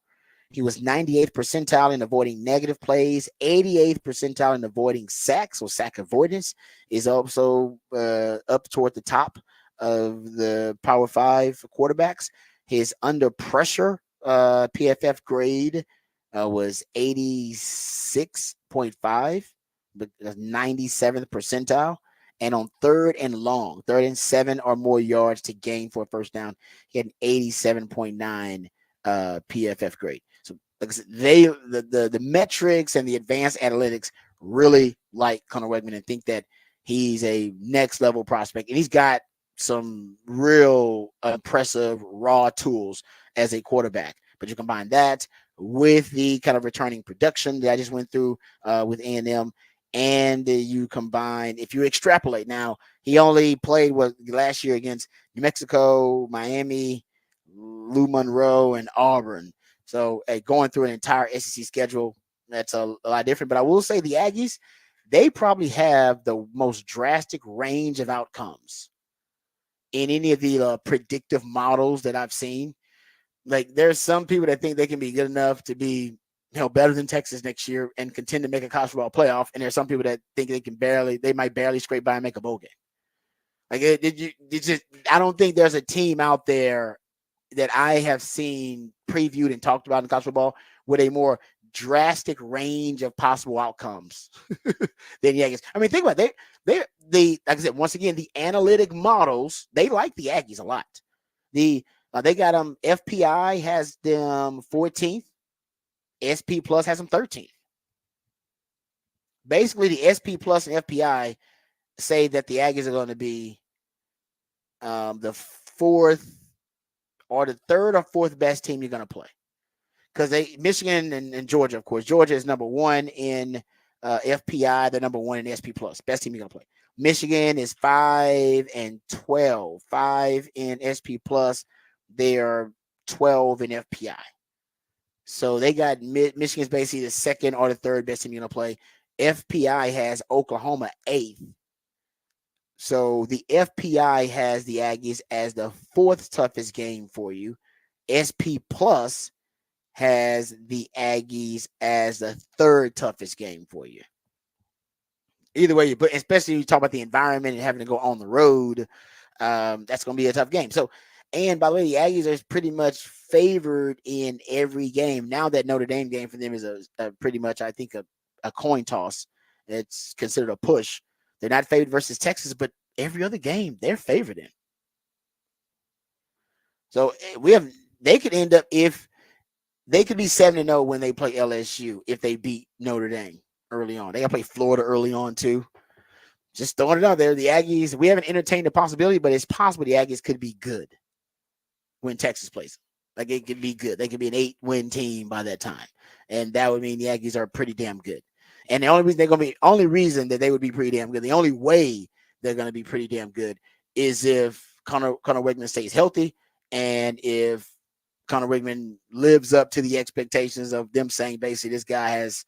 He was 98th percentile in avoiding negative plays, 88th percentile in avoiding sacks, or sack avoidance is also up toward the top of the Power 5 quarterbacks. His under pressure PFF grade was 86.5, but 97th percentile. And on third and 7 or more yards to gain for a first down, he had an 87.9 PFF grade. So like I said, the metrics and the advanced analytics really like Connor Wigman and think that he's a next level prospect, and he's got some real impressive raw tools as a quarterback. But you combine that with the kind of returning production that I just went through with A&M, and you combine, if you extrapolate, now he only played last year against New Mexico, Miami, Lou Monroe, and Auburn. So going through an entire SEC schedule, that's a lot different. But I will say the Aggies, they probably have the most drastic range of outcomes in any of the predictive models that I've seen. Like, there's some people that think they can be good enough to be, better than Texas next year and contend to make a college football playoff. And there's some people that think they might barely scrape by and make a bowl game. Like, I don't think there's a team out there that I have seen previewed and talked about in college football with a more drastic range of possible outcomes than the Aggies. I mean, think about it. They like I said, once again, the analytic models, they like the Aggies a lot. They got them. FPI has them 14th. SP Plus has them 13th. Basically, the SP Plus and FPI say that the Aggies are going to be the fourth or the third or fourth best team you're going to play. Because Michigan and Georgia, of course. Georgia is number 1 in FPI. They're number 1 in SP Plus. Best team you're going to play. Michigan is 5 and 12. 5 in SP Plus. They are 12 in FPI. So they got Michigan's basically the second or the third best team you're going to play. FPI has Oklahoma 8th. So the FPI has the Aggies as the 4th toughest game for you. SP Plus has the Aggies as the 3rd toughest game for you. Either way, but especially when you talk about the environment and having to go on the road, that's going to be a tough game. So, and by the way, the Aggies are pretty much favored in every game. Now that Notre Dame game for them is a pretty much, I think, a coin toss. It's considered a push. They're not favored versus Texas, but every other game they're favored in. So they could end up, if they could be 7-0 when they play LSU if they beat Notre Dame early on. They got to play Florida early on too. Just throwing it out there. The Aggies, we haven't entertained the possibility, but it's possible the Aggies could be good when Texas plays them. Like, it could be good. They could be an 8-win team by that time. And that would mean the Aggies are pretty damn good. And the only reason that they would be pretty damn good, the only way they're going to be pretty damn good is if Connor Wigman stays healthy, and if Connor Wigman lives up to the expectations of them saying basically this guy has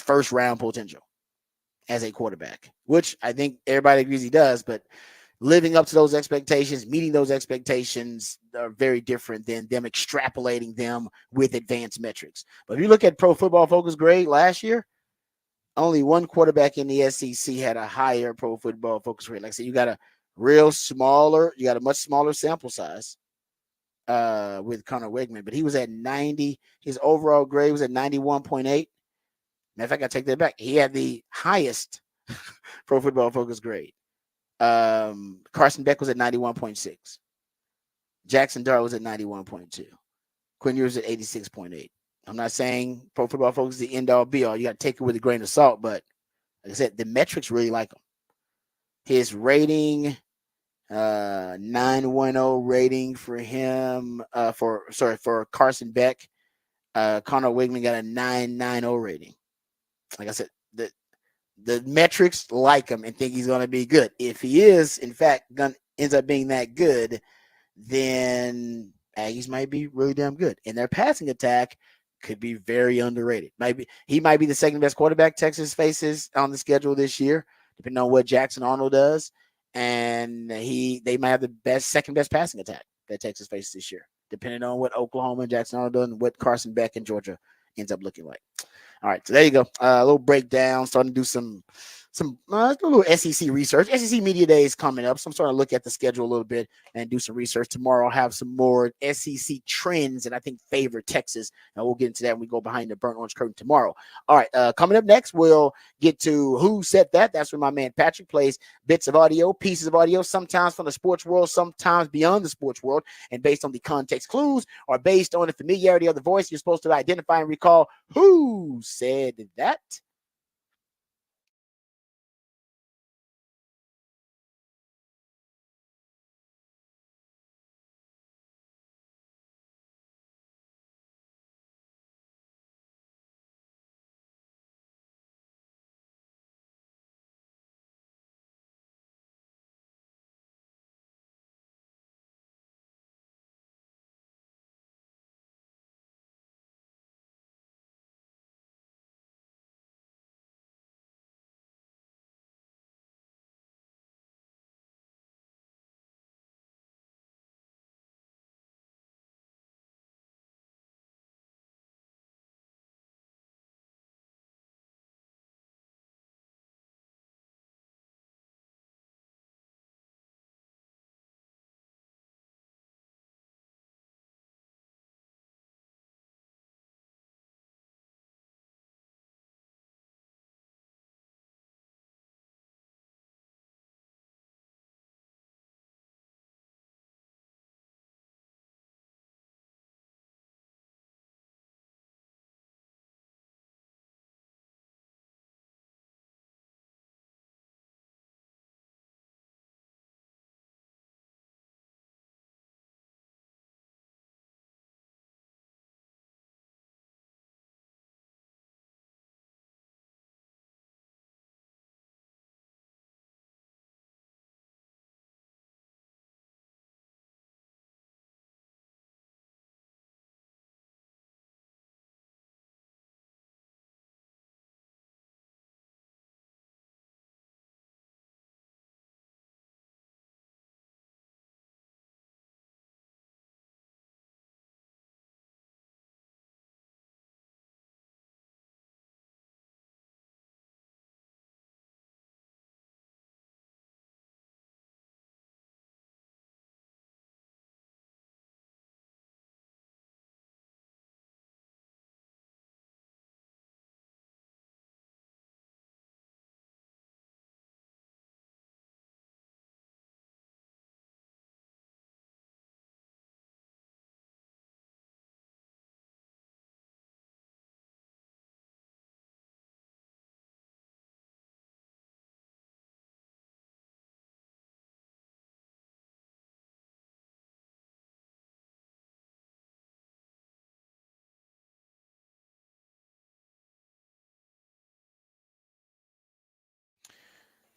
first round potential as a quarterback, which I think everybody agrees he does. But living up to those expectations, meeting those expectations are very different than them extrapolating them with advanced metrics. But if you look at Pro Football Focus grade last year, only one quarterback in the SEC had a higher Pro Football Focus grade. Like I said, you got a much smaller sample size with Connor Wigman, but he was at 90. His overall grade was at 91.8. Matter of fact, I take that back. He had the highest Pro Football Focus grade. Carson Beck was at 91.6. Jackson Dart was at 91.2. Quinn Ewers at 86.8. I'm not saying Pro Football Focus is the end all be all. You got to take it with a grain of salt, but like I said, the metrics really like him. His rating, 910 rating for him, for Carson Beck. Connor Wigman got a 990 rating. Like I said, the metrics like him and think he's going to be good. If he is, in fact, ends up being that good, then Aggies might be really damn good. And their passing attack could be very underrated. He might be the second best quarterback Texas faces on the schedule this year, depending on what Jackson Arnold does. And they might have the second best passing attack that Texas faces this year, depending on what Oklahoma and Jackson Arnold does and what Carson Beck and Georgia ends up looking like. All right, so there you go. A little breakdown, starting to do some a little SEC research. SEC Media Day is coming up, so I'm starting to look at the schedule a little bit and do some research. Tomorrow I'll have some more SEC trends that I think favor Texas, and we'll get into that when we go behind the burnt orange curtain tomorrow. All right, coming up next, we'll get to Who Said That. That's when my man Patrick plays bits of audio, pieces of audio, sometimes from the sports world, sometimes beyond the sports world, and based on the context clues or based on the familiarity of the voice, you're supposed to identify and recall who said that.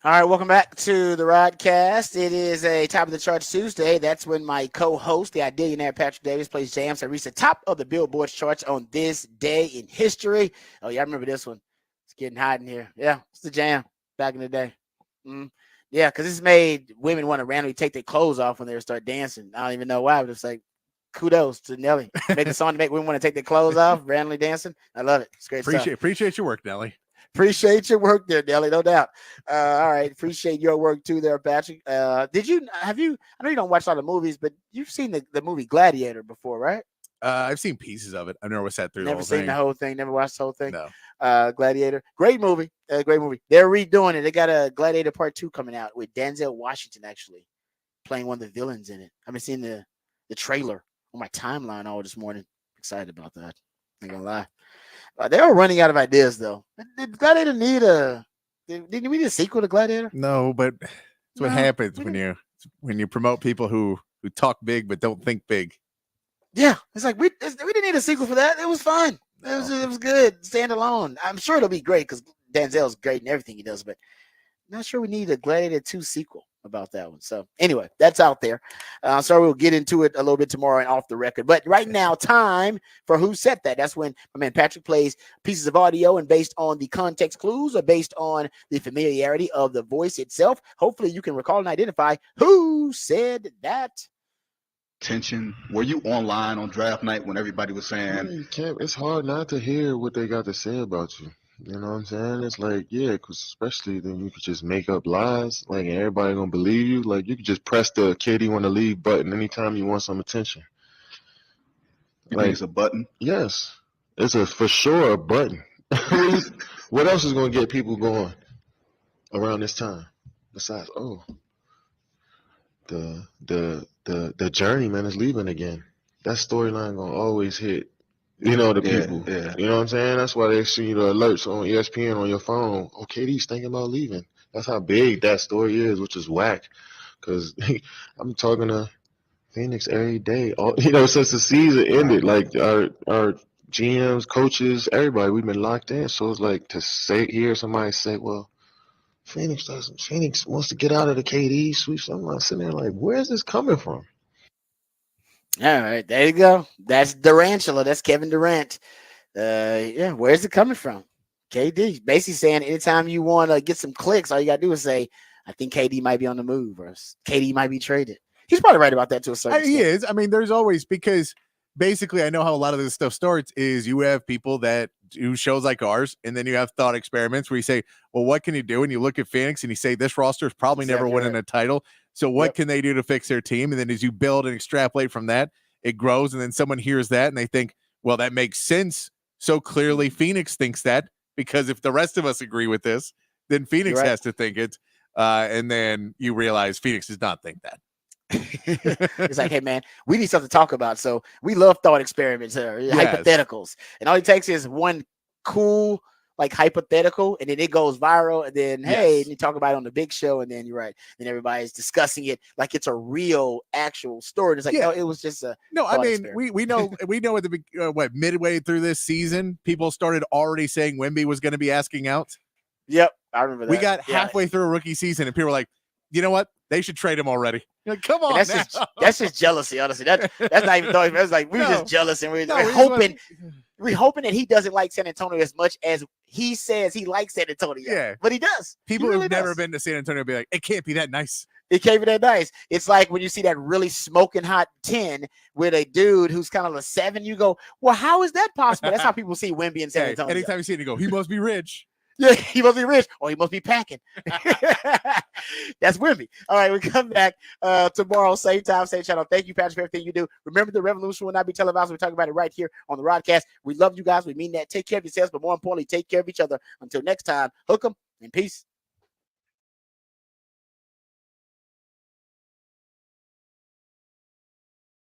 All right, welcome back to the Rodcast. It is a Top of the Charts Tuesday. That's when my co-host, the Idealionaire Patrick Davis, plays jams that reach the top of the Billboard charts on this day in history. Oh, yeah, I remember this one. It's getting hot in here. Yeah, it's the jam back in the day. Yeah, because this made women want to randomly take their clothes off when they start dancing. I don't even know why, but it's like, kudos to Nelly. Make the song to make women want to take their clothes off, randomly dancing. I love it. It's great stuff. Appreciate your work, Nelly. Appreciate your work there, Nelly, no doubt. All right, appreciate your work too there, Patrick. I know you don't watch a lot of movies, but you've seen the movie Gladiator before, right? I've seen pieces of it. I've never sat through Never the whole seen thing. the whole thing, never watched the whole thing. No. Gladiator. Great movie. Great movie. They're redoing it. They got a Gladiator Part 2 coming out with Denzel Washington actually playing one of the villains in it. I've been seeing the trailer on my timeline all this morning. Excited about that. Not gonna lie. They are running out of ideas though. Did Gladiator need did we need a sequel to Gladiator? No, but that's what happens when you promote people who talk big but don't think big. Yeah, it's like we didn't need a sequel for that. It was fun. No. It was good. Stand alone. I'm sure it'll be great because Denzel's great in everything he does, but not sure we need a Gladiator 2 sequel about that one. So anyway, that's out there. So we'll get into it a little bit tomorrow and off the record. But right now, time for Who Said That. That's when my man Patrick plays pieces of audio, and based on the context clues or based on the familiarity of the voice itself, hopefully you can recall and identify who said that. Tension. Were you online on draft night when everybody was saying it's hard not to hear what they got to say about you? You know what I'm saying? It's like, yeah, because especially then you could just make up lies, like, and everybody gonna believe you. Like, you could just press the KD want to leave button anytime you want some attention. you think it's a button? Yes, it's for sure a button. What else is gonna get people going around this time besides the journeyman is leaving again? That storyline gonna always hit. You know, the people. Yeah. You know what I'm saying? That's why they see the alerts on ESPN on your phone. Oh, KD's thinking about leaving. That's how big that story is, which is whack. Because I'm talking to Phoenix every day. Since the season ended, like our GMs, coaches, everybody, we've been locked in. So it's like to hear somebody say, well, Phoenix wants to get out of the KD sweep. So I'm like sitting there like, where's this coming from? All right, there you go. That's Durantula. That's Kevin Durant. Where's it coming from? KD basically saying anytime you want to get some clicks, all you gotta do is say, I think KD might be on the move or KD might be traded. He's probably right about that to a certain extent. He is. I mean, there's always, because basically I know how a lot of this stuff starts is you have people that do shows like ours, and then you have thought experiments where you say, well, what can you do? And you look at Phoenix and you say, this roster is probably never winning a title. So what can they do to fix their team? And then as you build and extrapolate from that, it grows. And then someone hears that and they think, well, that makes sense. So clearly Phoenix thinks that, because if the rest of us agree with this, then Phoenix has to think it. And then you realize Phoenix does not think that. It's like, hey man, we need something to talk about. So we love thought experiments or hypotheticals, and all it takes is one cool like hypothetical, and then it goes viral, and then and you talk about it on the big show, and then you're right, and everybody's discussing it like it's a real actual story. And it's like, no, it was just a we know at the midway through this season, people started already saying Wemby was going to be asking out. Yep, I remember that. We got halfway through a rookie season, and people were like, you know what? They should trade him already. You're like, come on, that's just jealousy. Honestly, that's not even thought. It's like we're just jealous, and we're hoping that he doesn't like San Antonio as much as he says he likes San Antonio. Yeah, but he does. People who've never been to San Antonio be like, it can't be that nice. It can't be that nice. It's like when you see that really smoking hot 10 with a dude who's kind of a 7, you go, well, how is that possible? That's how people see Wemby in San Antonio. Anytime you see it, you go, he must be rich. Yeah, he must be rich, or he must be packing. That's Wemby. All right, we come back tomorrow, same time, same channel. Thank you, Patrick, for everything you do. Remember, the revolution will not be televised. We talk about it right here on the Rodcast. We love you guys. We mean that. Take care of yourselves, but more importantly, take care of each other. Until next time, hook 'em and peace.